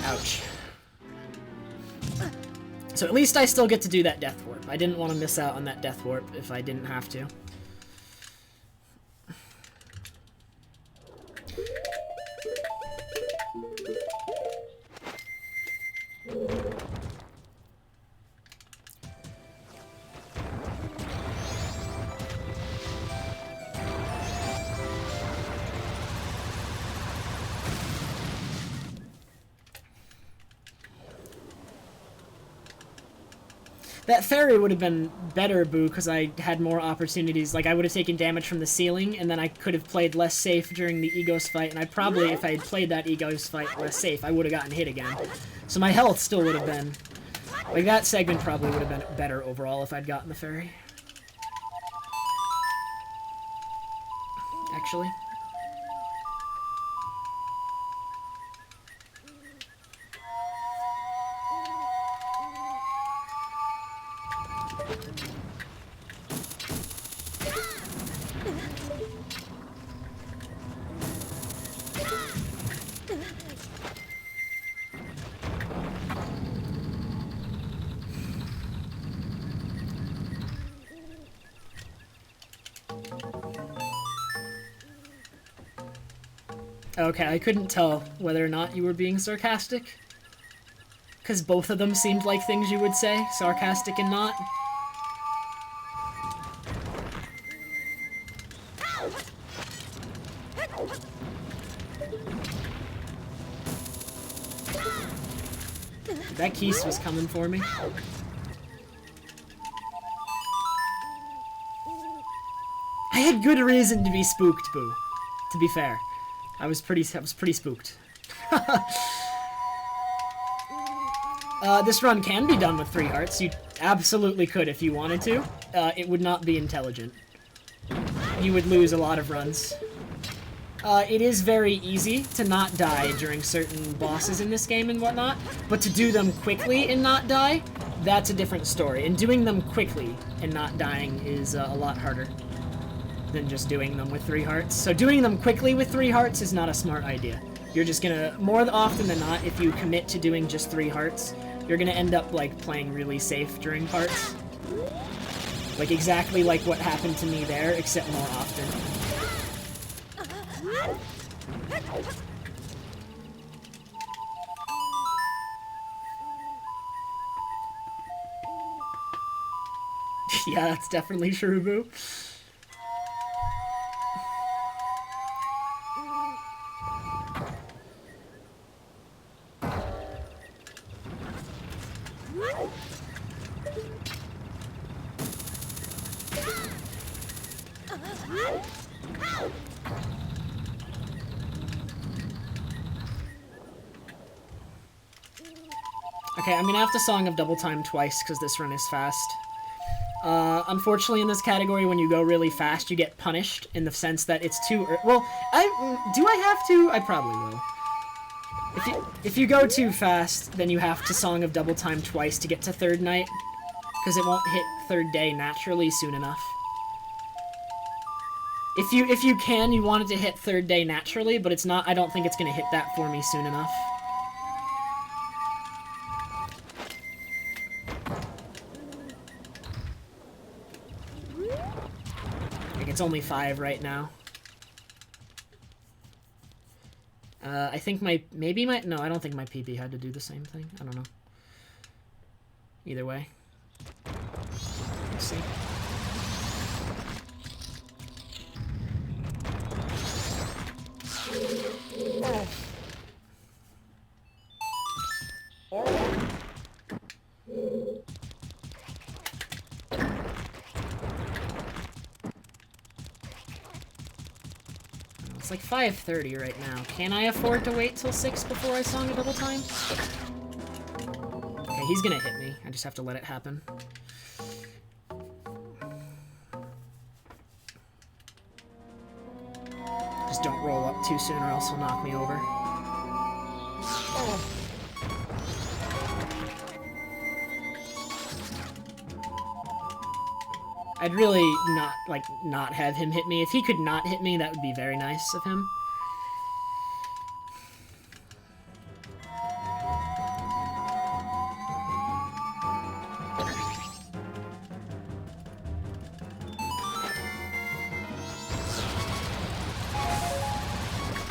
Speaker 1: Ouch. So at least I still get to do that death warp. I didn't want to miss out on that death warp if I didn't have to. That fairy would have been better, Boo, because I had more opportunities. Like, I would have taken damage from the ceiling, and then I could have played less safe during the Egos fight, and I probably, if I had played that Egos fight less safe, I would have gotten hit again. So my health still would have been... like, that segment probably would have been better overall if I'd gotten the fairy. Actually. Okay, I couldn't tell whether or not you were being sarcastic. Because both of them seemed like things you would say, sarcastic and not. That Keese was coming for me. I had good reason to be spooked, Boo. To be fair, I was pretty spooked. This run can be done with 3 hearts. You absolutely could if you wanted to. It would not be intelligent. You would lose a lot of runs. It is very easy to not die during certain bosses in this game and whatnot, but to do them quickly and not die, that's a different story. And doing them quickly and not dying is a lot harder than just doing them with 3 hearts. So doing them quickly with 3 hearts is not a smart idea. You're just gonna, more often than not, if you commit to doing just 3 hearts, you're gonna end up, like, playing really safe during parts. Like, exactly like what happened to me there, except more often. Yeah, that's definitely true, Boo. Okay, I'm gonna have to Song of Double Time twice because this run is fast. Unfortunately, in this category, when you go really fast, you get punished in the sense that it's too. Well, do I have to? I probably will. If you go too fast, then you have to Song of Double Time twice to get to third night, because it won't hit third day naturally soon enough. If you can, you want it to hit third day naturally, but it's not. I don't think it's gonna hit that for me soon enough. It's only 5 right now. I think no, I don't think my PB had to do the same thing. I don't know. Either way. Let's see. It's like 5:30 right now. Can I afford to wait till 6 before I Song a Double Time? Okay, he's gonna hit me. I just have to let it happen. Just don't roll up too soon or else he'll knock me over. I'd really not have him hit me. If he could not hit me, that would be very nice of him.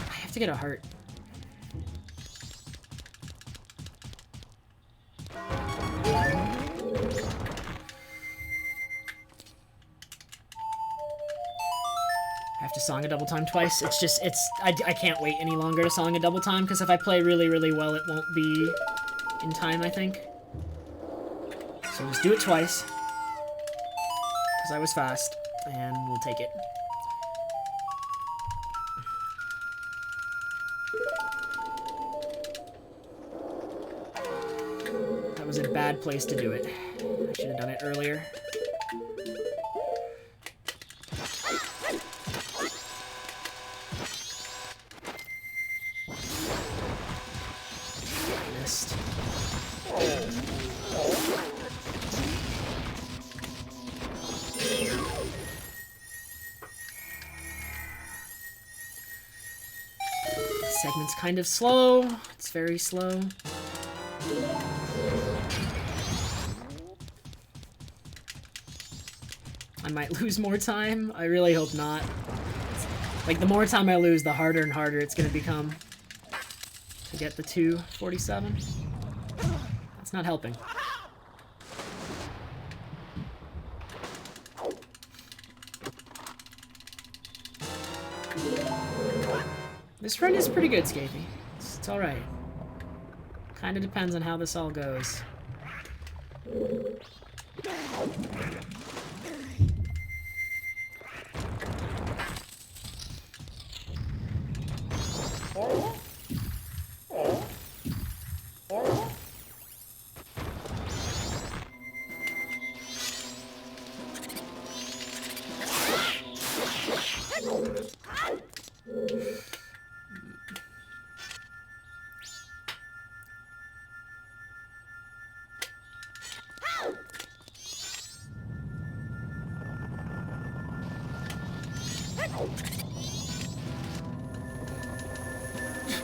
Speaker 1: I have to get a heart. Song a Double Time twice. I can't wait any longer to Song a Double Time, because if I play really, really well, it won't be in time, I think. So we'll just do it twice, because I was fast, and we'll take it. That was a bad place to do it. I should have done it earlier. Segment's kind of slow. It's very slow. I might lose more time. I really hope not. Like, the more time I lose, the harder and harder it's gonna become to get the 247. That's not helping. This run is pretty good, Scapy. It's alright. Kinda depends on how this all goes.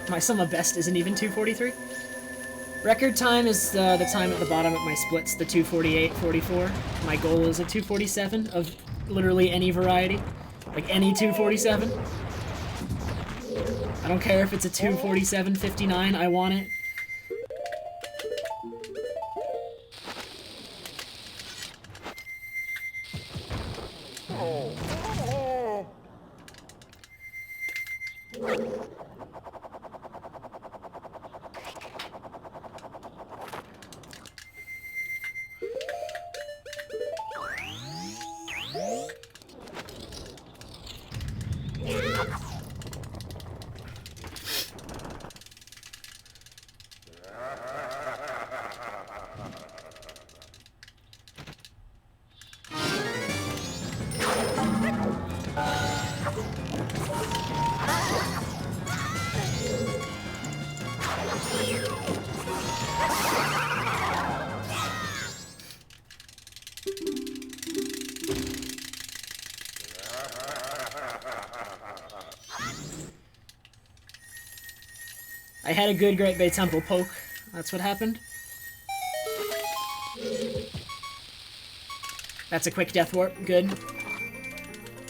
Speaker 1: My sum of best isn't even 243. Record time is the time at the bottom of my splits, the 248-44. My goal is a 247 of literally any variety. Like any 247. I don't care if it's a 247-59, I want it. I had a good Great Bay Temple poke. That's what happened. That's a quick death warp. Good.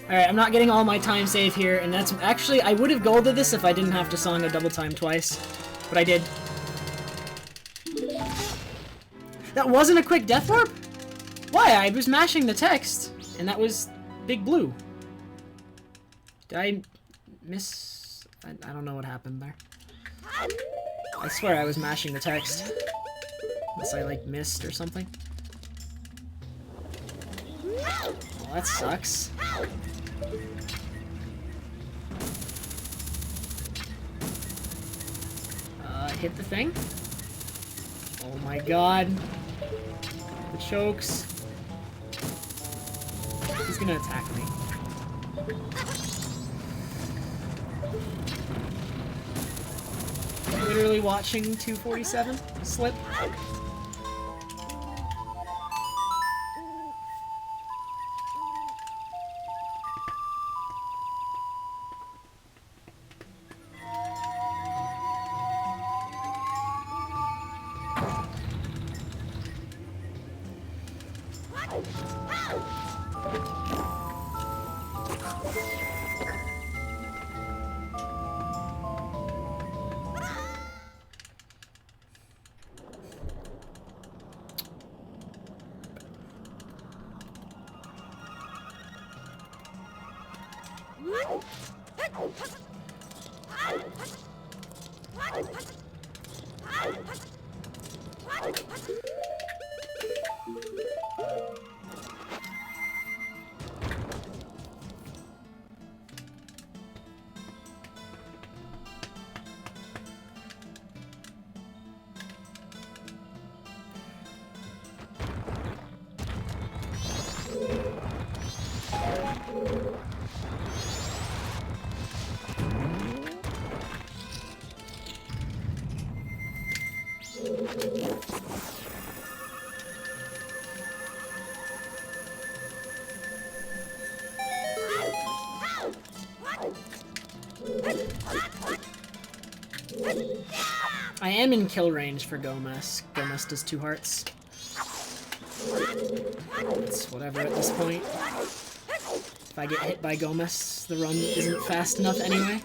Speaker 1: Alright, I'm not getting all my time save here, and that's... Actually, I would have golded this if I didn't have to song a double time twice. But I did. That wasn't a quick death warp? Why? I was mashing the text, and that was Big Blue. Did I miss... I don't know what happened there. I swear I was mashing the text. Unless I, like, missed or something. Well, that sucks. Hit the thing. Oh my god. The chokes. He's gonna attack me. Literally watching 247 slip. I am in kill range for Gomez. Gomez does 2 hearts. It's whatever at this point. If I get hit by Gomez, the run isn't fast enough anyway.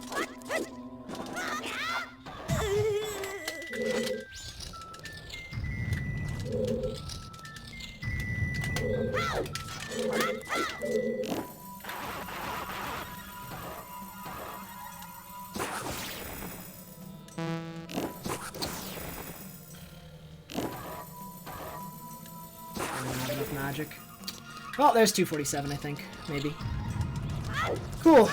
Speaker 1: Magic. Well, there's 247, I think. Maybe. Cool.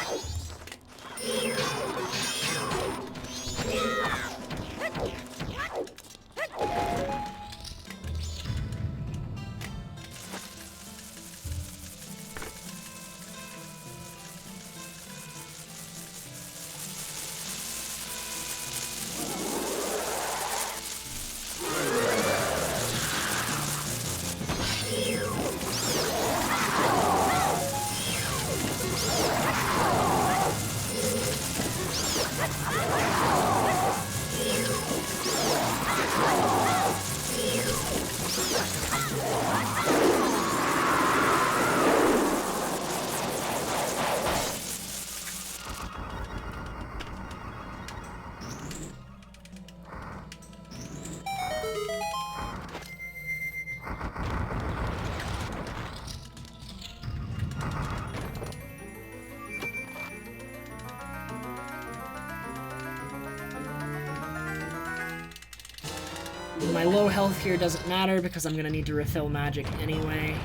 Speaker 1: My low health here doesn't matter because I'm gonna need to refill magic anyway.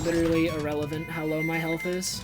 Speaker 1: Literally irrelevant how low my health is.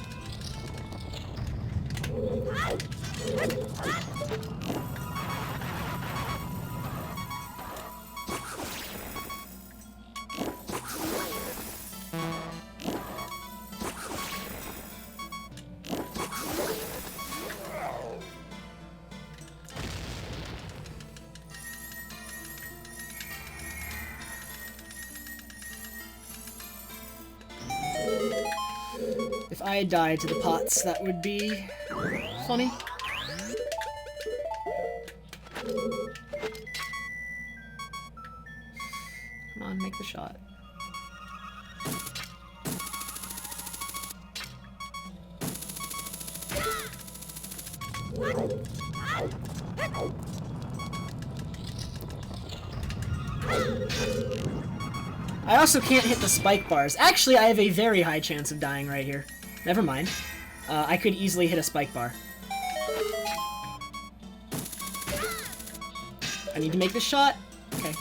Speaker 1: If I die to the pots, that would be funny. Come on, make the shot. I also can't hit the spike bars. Actually, I have a very high chance of dying right here. Never mind. I could easily hit a spike bar. I need to make the shot. Okay.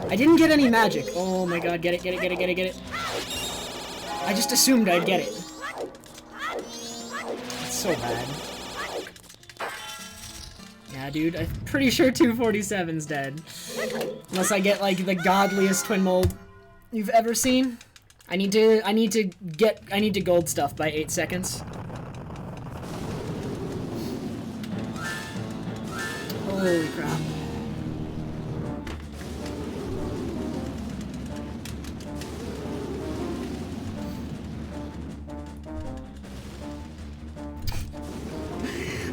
Speaker 1: I didn't get any magic. Oh my god, get it, get it, get it, get it, get it. I just assumed I'd get it. It's so bad. Yeah, dude, I'm pretty sure 247's dead. Unless I get, like, the godliest twin mold you've ever seen. I need to gold stuff by 8 seconds. Holy crap.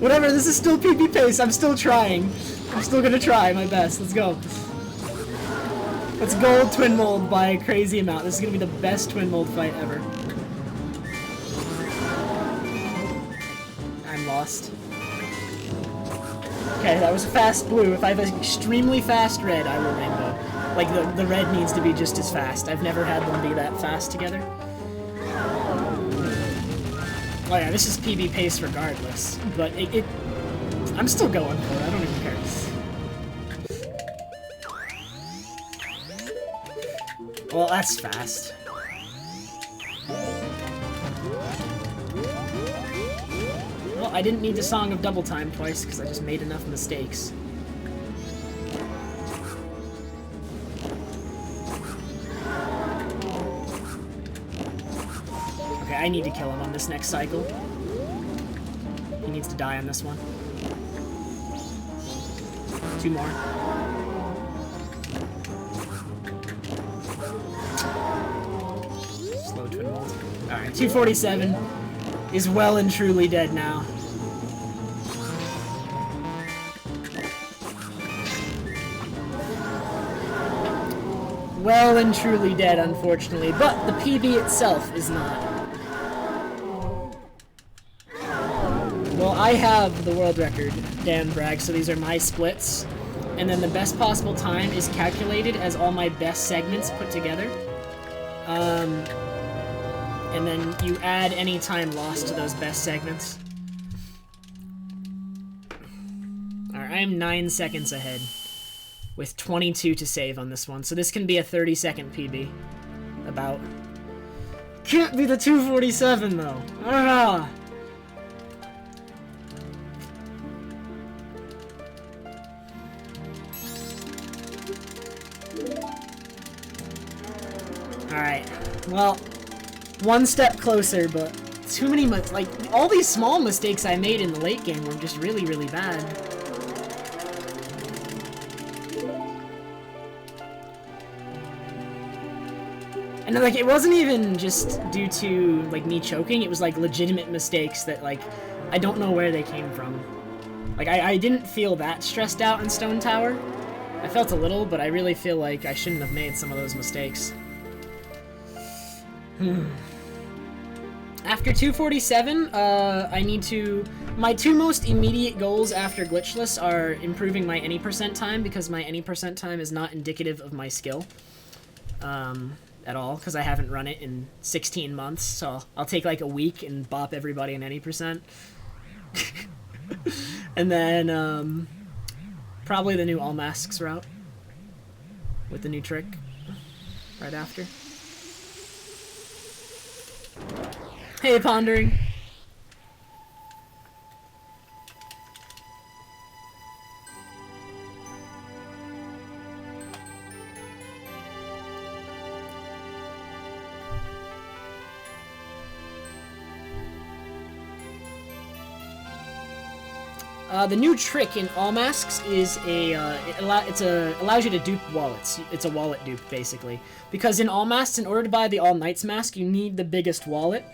Speaker 1: Whatever, this is still PB pace. I'm still trying. I'm still gonna try my best. Let's go. Let's gold twin mold by a crazy amount. This is gonna be the best twin mold fight ever. I'm lost. Okay, that was a fast blue. If I have an extremely fast red, I will rainbow. Like, the red needs to be just as fast. I've never had them be that fast together. Oh yeah, this is PB pace regardless, but I'm still going for it, I don't even care. Well, that's fast. Well, I didn't need the Song of Double Time twice, because I just made enough mistakes. I need to kill him on this next cycle. He needs to die on this one. 2 more. Alright, 247 is well and truly dead now. Well and truly dead, unfortunately, but the PB itself is not. Well, I have the world record, Dan Bragg, so these are my splits. And then the best possible time is calculated as all my best segments put together. And then you add any time lost to those best segments. Alright, I am 9 seconds ahead, with 22 to save on this one. So this can be a 30-second PB. About. Can't be the 247, though. Ah! Alright, well, one step closer, but too many, like, all these small mistakes I made in the late game were just really, really bad. And, like, it wasn't even just due to, like, me choking, it was, like, legitimate mistakes that, like, I don't know where they came from. Like, I didn't feel that stressed out in Stone Tower. I felt a little, but I really feel like I shouldn't have made some of those mistakes. After 247, I need to... My two most immediate goals after Glitchless are improving my any percent time, because my any percent time is not indicative of my skill at all, because I haven't run it in 16 months, so I'll take like a week and bop everybody in any percent. And then probably the new All Masks route with the new trick right after. Hey, Pondering. The new trick in All Masks is allows you to dupe wallets. It's a wallet dupe, basically. Because in All Masks, in order to buy the All Knights mask, you need the biggest wallet.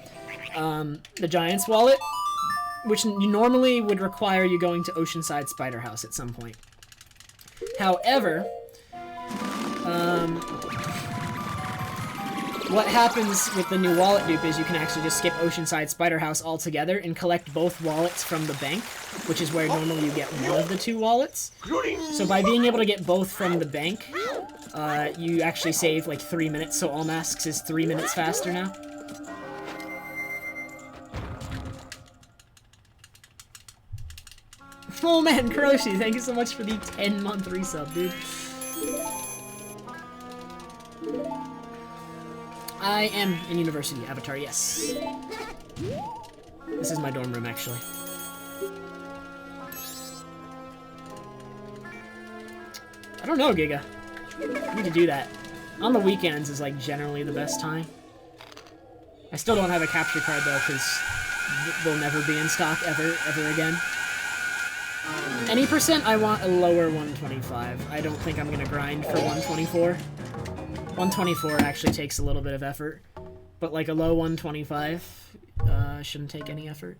Speaker 1: The Giant's wallet, which normally would require you going to Oceanside Spider House at some point. However, what happens with the new wallet dupe is you can actually just skip Oceanside Spider House altogether and collect both wallets from the bank, which is where normally you get one of the two wallets. So by being able to get both from the bank, you actually save like 3 minutes, so All Masks is 3 minutes faster now. Oh man, Kuroshi, thank you so much for the 10-month resub, dude. I am in university, Avatar, yes. This is my dorm room, actually. I don't know, Giga. I need to do that. On the weekends is, like, generally the best time. I still don't have a capture card, though, because they'll never be in stock ever again. Any percent, I want a lower 125. I don't think I'm going to grind for 124. 124 actually takes a little bit of effort, but like a low 125 shouldn't take any effort.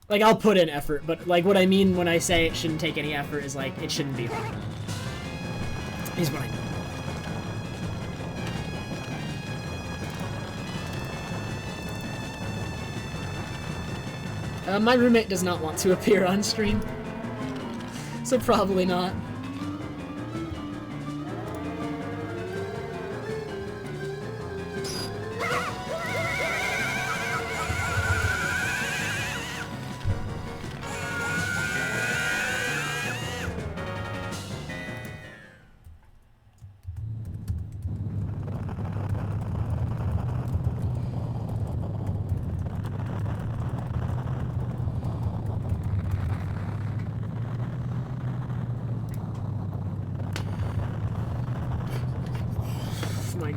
Speaker 1: Like, I'll put in effort, but like what I mean when I say it shouldn't take any effort is like it shouldn't be hard. Is what I mean. My roommate does not want to appear on stream, so probably not.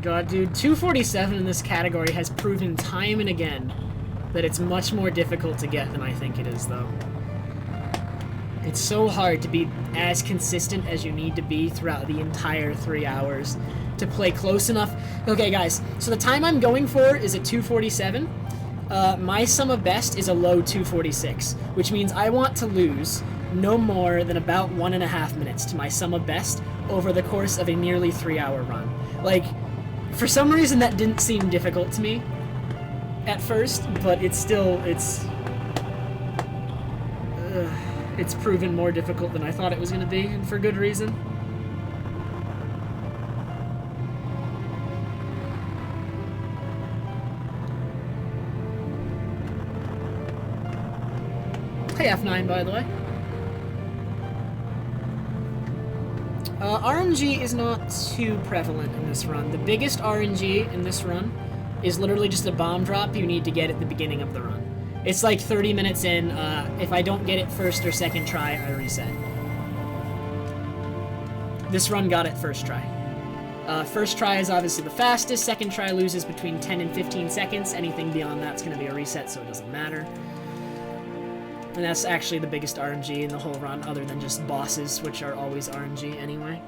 Speaker 1: God, dude, 247 in this category has proven time and again that it's much more difficult to get than I think it is, though. It's so hard to be as consistent as you need to be throughout the entire 3 hours to play close enough. Okay, guys, so the time I'm going for is a 2:47. My sum of best is a low 2:46, which means I want to lose no more than about 1.5 minutes to my sum of best over the course of a nearly 3-hour run. Like, for some reason that didn't seem difficult to me at first, but it's proven more difficult than I thought it was going to be, and for good reason. Hey F9, by the way. RNG is not too prevalent in this run. The biggest RNG in this run is literally just a bomb drop you need to get at the beginning of the run. It's like 30 minutes in. If I don't get it first or second try, I reset. This run got it first try. First try is obviously the fastest. Second try loses between 10 and 15 seconds. Anything beyond that's going to be a reset, so it doesn't matter. And that's actually the biggest RNG in the whole run, other than just bosses, which are always RNG anyway.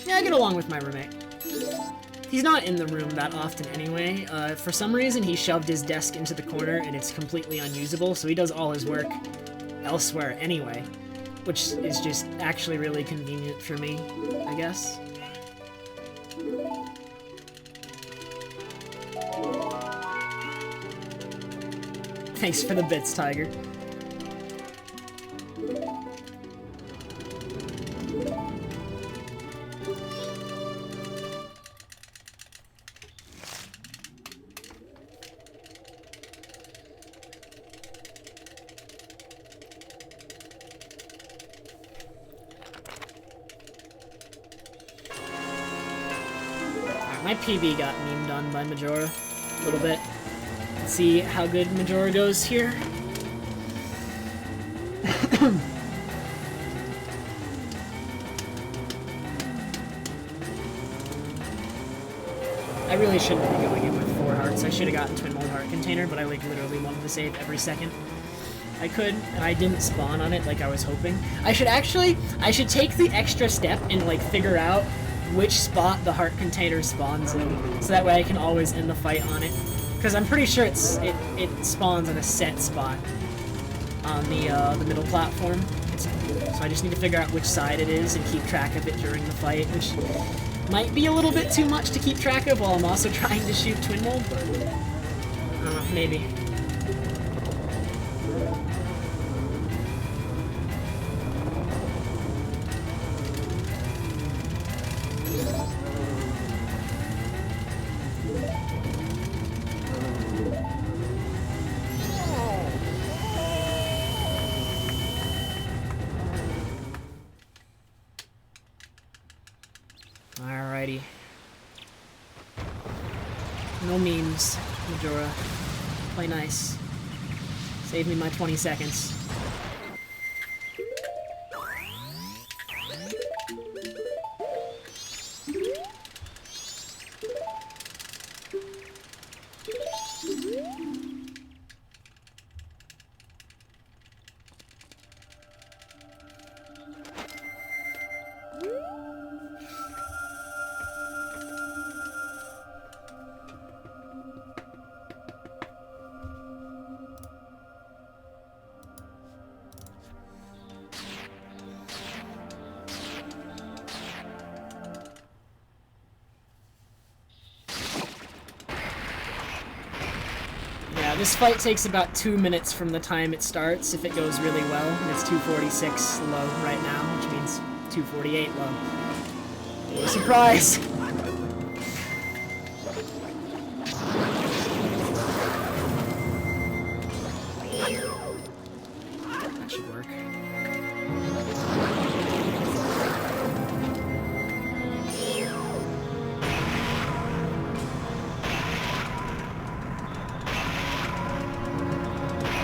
Speaker 1: Yeah, I get along with my roommate. He's not in the room that often anyway. For some reason, he shoved his desk into the corner and it's completely unusable, so he does all his work elsewhere anyway, which is just actually really convenient for me, I guess. Thanks for the bits, Tiger. My PB got memed on by Majora a little bit. Let's see how good Majora goes here. I really shouldn't be going in with 4 hearts. I should have gotten Twin Mold Heart Container, but I like literally wanted to save every second I could, and I didn't spawn on it like I was hoping. I should take the extra step and like figure out which spot the heart container spawns in, so that way I can always end the fight on it. Because I'm pretty sure it spawns in a set spot on the middle platform. So I just need to figure out which side it is and keep track of it during the fight, which might be a little bit too much to keep track of while I'm also trying to shoot Twin Mold, but maybe. Alrighty. No memes, Majora. Play nice. Save me my 20 seconds. This fight takes about 2 minutes from the time it starts if it goes really well, and it's 2:46 low right now, which means 2:48 low. Surprise! That should work.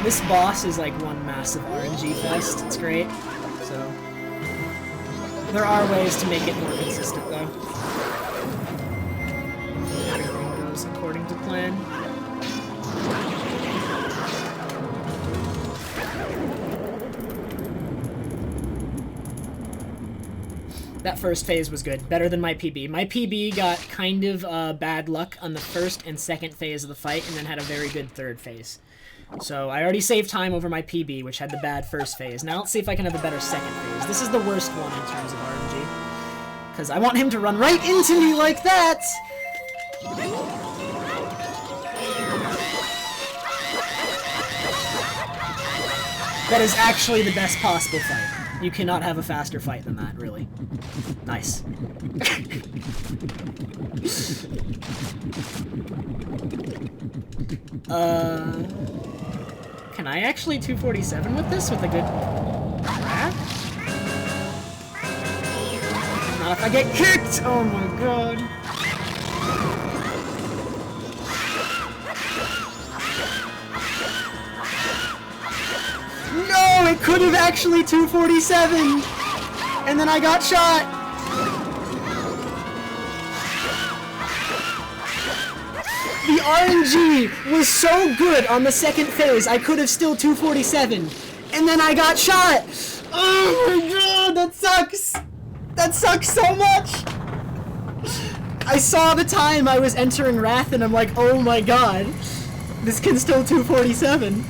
Speaker 1: This boss is like one massive RNG fest. It's great. So there are ways to make it more consistent, though. Everything goes according according to plan. That first phase was good. Better than my PB. My PB got kind of bad luck on the first and second phase of the fight, and then had a very good third phase. So I already saved time over my PB, which had the bad first phase. Now let's see if I can have a better second phase. This is the worst one in terms of RNG. Because I want him to run right into me like that! That is actually the best possible fight. You cannot have a faster fight than that, really. Nice. Can I actually 247 with this with a good... Not if I get kicked! Oh my god. No! It could have actually 247! And then I got shot! The RNG was so good on the second phase, I could have still 247. And then I got shot! Oh my god, that sucks! That sucks so much! I saw the time I was entering Wrath and I'm like, oh my god, this can still 247.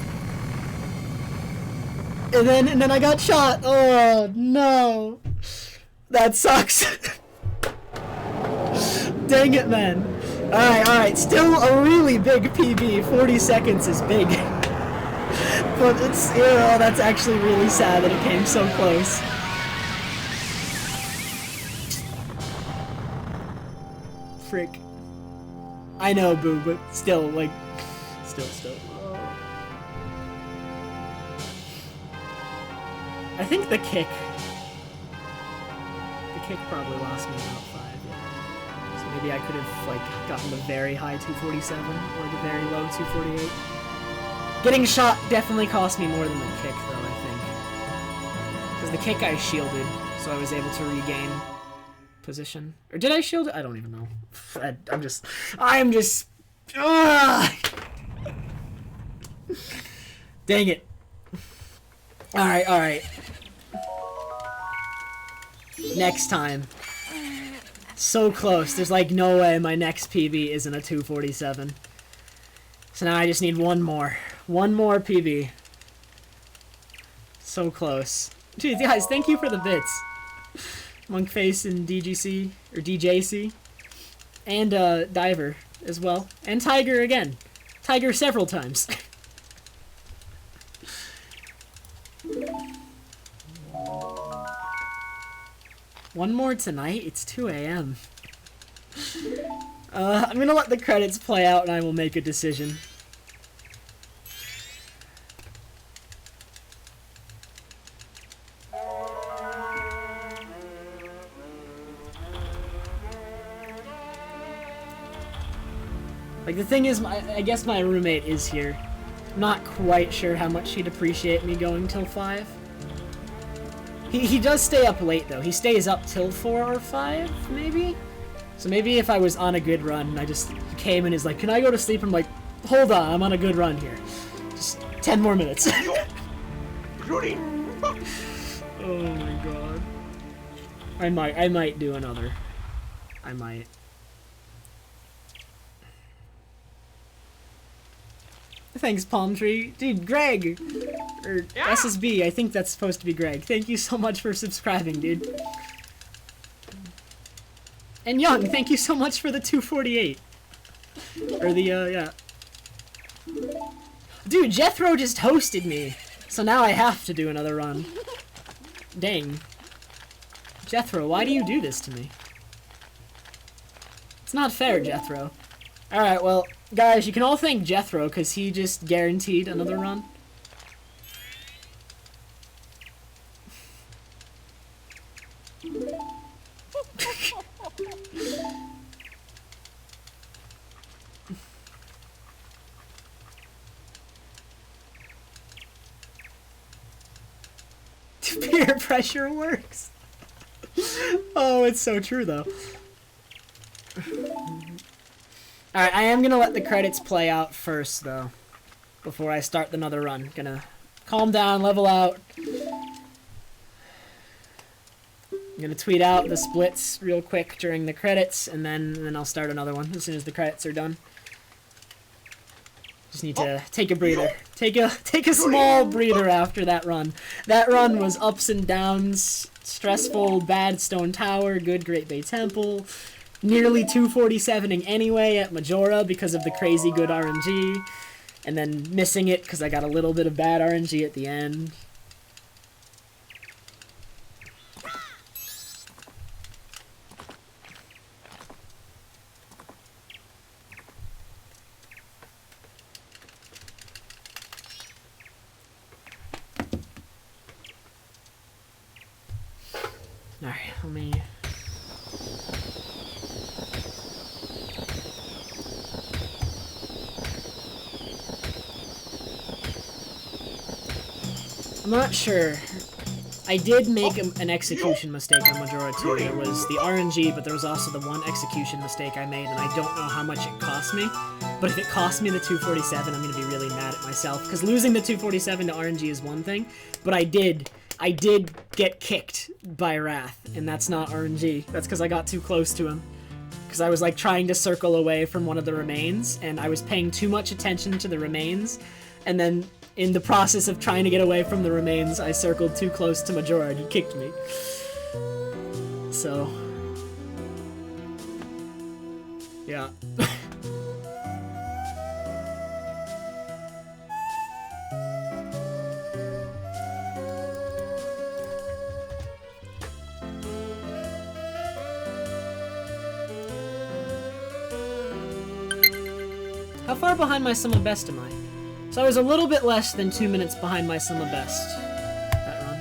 Speaker 1: And then I got shot. Oh no. That sucks. Dang it, man. Alright, still a really big PB. 40 seconds is big. But it's, you know, that's actually really sad that it came so close. Frick. I know, boo, but still, like, still. I think the kick probably lost me about 5, yeah. So maybe I could have, like, gotten the very high 247 or the very low 248. Getting shot definitely cost me more than the kick, though, I think. Because the kick I shielded, so I was able to regain position. Or did I shield it? I don't even know. I'm just... Dang it. Alright. Next time. So close. There's like no way my next PB isn't a 247. So now I just need one more. One more PB. So close. Dude, guys, thank you for the bits. Monkface and DGC, or DJC. And Diver as well. And Tiger again. Tiger several times. One more tonight? It's 2 a.m. I'm gonna let the credits play out and I will make a decision. Like, the thing is, I guess my roommate is here. I'm not quite sure how much he'd appreciate me going till 5. He does stay up late, though. He stays up till 4 or 5, maybe? So maybe if I was on a good run, and I just came and is like, can I go to sleep? I'm like, hold on, I'm on a good run here. Just 10 more minutes. Oh my god. I might do another. I might. Thanks, Palm Tree. Dude, Greg! Or yeah. SSB, I think that's supposed to be Greg. Thank you so much for subscribing, dude. And Young, thank you so much for the 248. Or the, yeah. Dude, Jethro just hosted me. So now I have to do another run. Dang. Jethro, why do you do this to me? It's not fair, Jethro. Alright, well, guys, you can all thank Jethro, because he just guaranteed another run. Peer pressure works. Oh, it's so true, though. Alright, I am gonna let the credits play out first, though, before I start another run. Gonna calm down, level out. I'm gonna tweet out the splits real quick during the credits, and then I'll start another one as soon as the credits are done. Just need to take a breather. Take a small breather after that run. That run was ups and downs, stressful, bad Stone Tower, good Great Bay Temple, nearly 247ing anyway at Majora because of the crazy good RNG, and then missing it because I got a little bit of bad RNG at the end. Alright, let me... I'm not sure. I did make an execution mistake on Majora 2. There was the RNG, but there was also the one execution mistake I made, and I don't know how much it cost me. But if it cost me the 247, I'm going to be really mad at myself, because losing the 247 to RNG is one thing, but I did get kicked by Wrath, and that's not RNG. That's because I got too close to him. Because I was like trying to circle away from one of the remains, and I was paying too much attention to the remains, and then in the process of trying to get away from the remains, I circled too close to Majora and he kicked me. So... yeah. How far behind my sum of best am I? So I was a little bit less than 2 minutes behind my sum of best that run.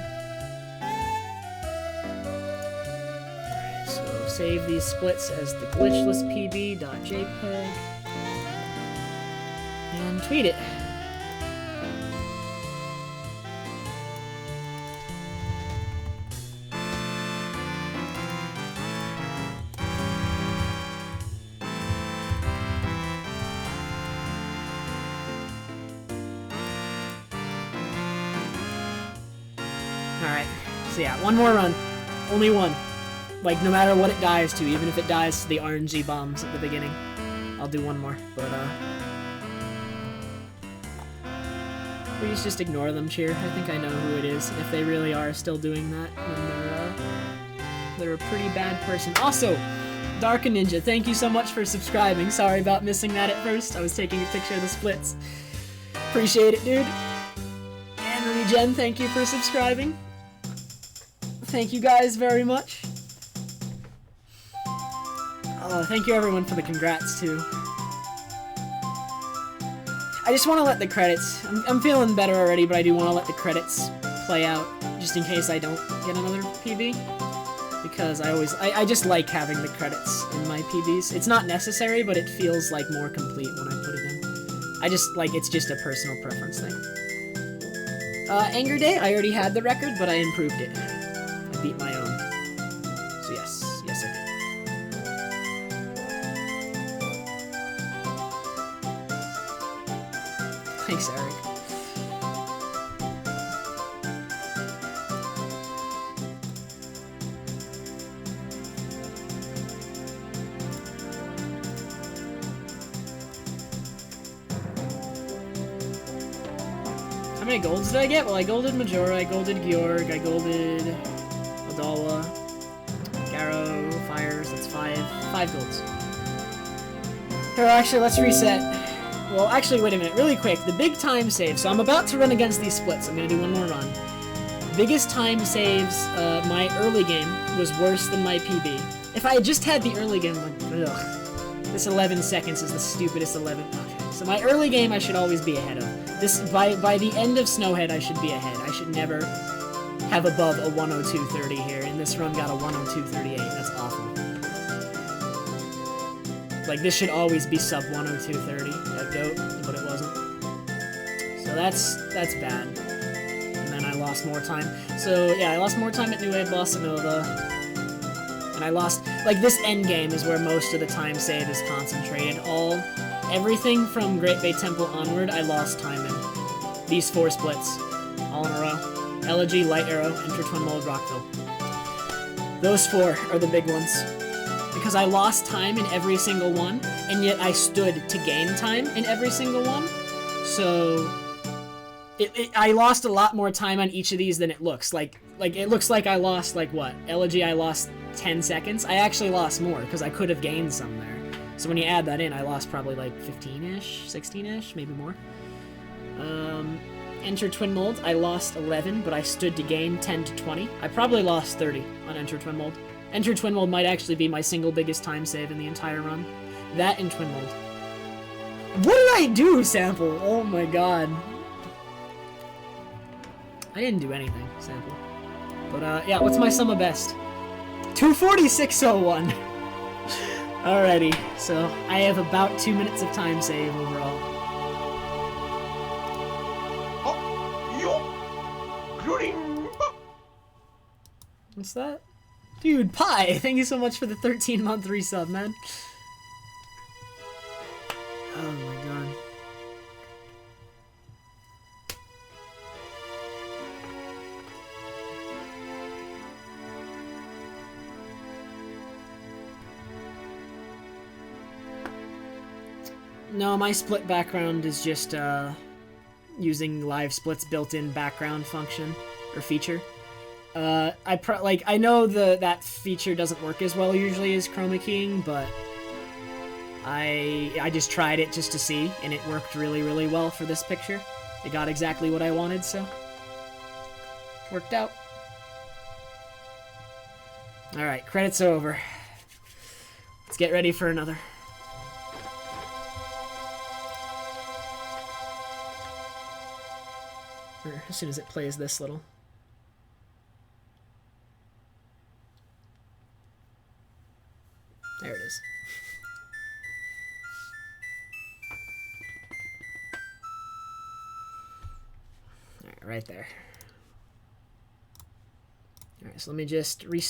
Speaker 1: Alright, so save these splits as the glitchlesspb.jpg and tweet it. Alright, so yeah, one more run. Only one. Like, no matter what it dies to, even if it dies to the RNG bombs at the beginning, I'll do one more. But, please just ignore them, Cheer. I think I know who it is, if they really are still doing that, then they're a pretty bad person. Also, Dark Ninja, thank you so much for subscribing. Sorry about missing that at first. I was taking a picture of the splits. Appreciate it, dude. And Regen, thank you for subscribing. Thank you guys very much. Thank you everyone for the congrats too. I just want to let the credits... I'm feeling better already, but I do want to let the credits play out, just in case I don't get another PB. Because I just like having the credits in my PBs. It's not necessary, but it feels like more complete when I put it in. I just, like, it's just a personal preference thing. Anger Day, I already had the record, but I improved it. I beat my own. So yes, yes I did. Thanks, Eric. How many golds did I get? Well, I golded Majora, I golded Georg, I golded Odala, Garrow, Fires, that's 5 golds. Here, actually, let's reset. Well, actually, wait a minute, really quick. The big time save. So I'm about to run against these splits. I'm going to do one more run. Biggest time saves, my early game was worse than my PB. If I had just had the early game, like, ugh. This 11 seconds is the stupidest 11. Okay, so my early game I should always be ahead of. This, by the end of Snowhead, I should be ahead. I should never have above a 102.30 here, and this run got a 102.38. That's awful. Like, this should always be sub 102.30 at GOAT, but it wasn't. So that's bad. And then I lost more time. So, yeah, I lost more time at New Wave, lost to Nova. And I lost, like, this end game is where most of the time save is concentrated. Everything from Great Bay Temple onward, I lost time in. These 4 splits, all in a row. Elegy, Light Arrow, Enter Twin Mold, Rockville. Those 4 are the big ones. Because I lost time in every single one, and yet I stood to gain time in every single one. So I lost a lot more time on each of these than it looks. Like it looks like I lost, like, what? Elegy, I lost 10 seconds? I actually lost more, because I could have gained some there. So when you add that in, I lost probably, like, 15-ish, 16-ish, maybe more. Enter Twin Mold, I lost 11, but I stood to gain 10 to 20. I probably lost 30 on Enter Twin Mold. Enter Twin Mold might actually be my single biggest time save in the entire run. That and Twin Mold. What did I do, Sample? Oh my god. I didn't do anything, Sample. But, yeah, what's my sum of best? 246.01. Alrighty, so I have about 2 minutes of time save overall. What's that? Dude, Pi, thank you so much for the 13-month resub, man. Oh my god. No, my split background is just using live split's built-in background function or feature. I know that feature doesn't work as well usually as chroma keying, but I just tried it just to see, and it worked really, really well for this picture. It got exactly what I wanted, so worked out. Alright, credits are over. Let's get ready for another. Or as soon as it plays this little. There it is. Alright, right there. Alright, so let me just restart.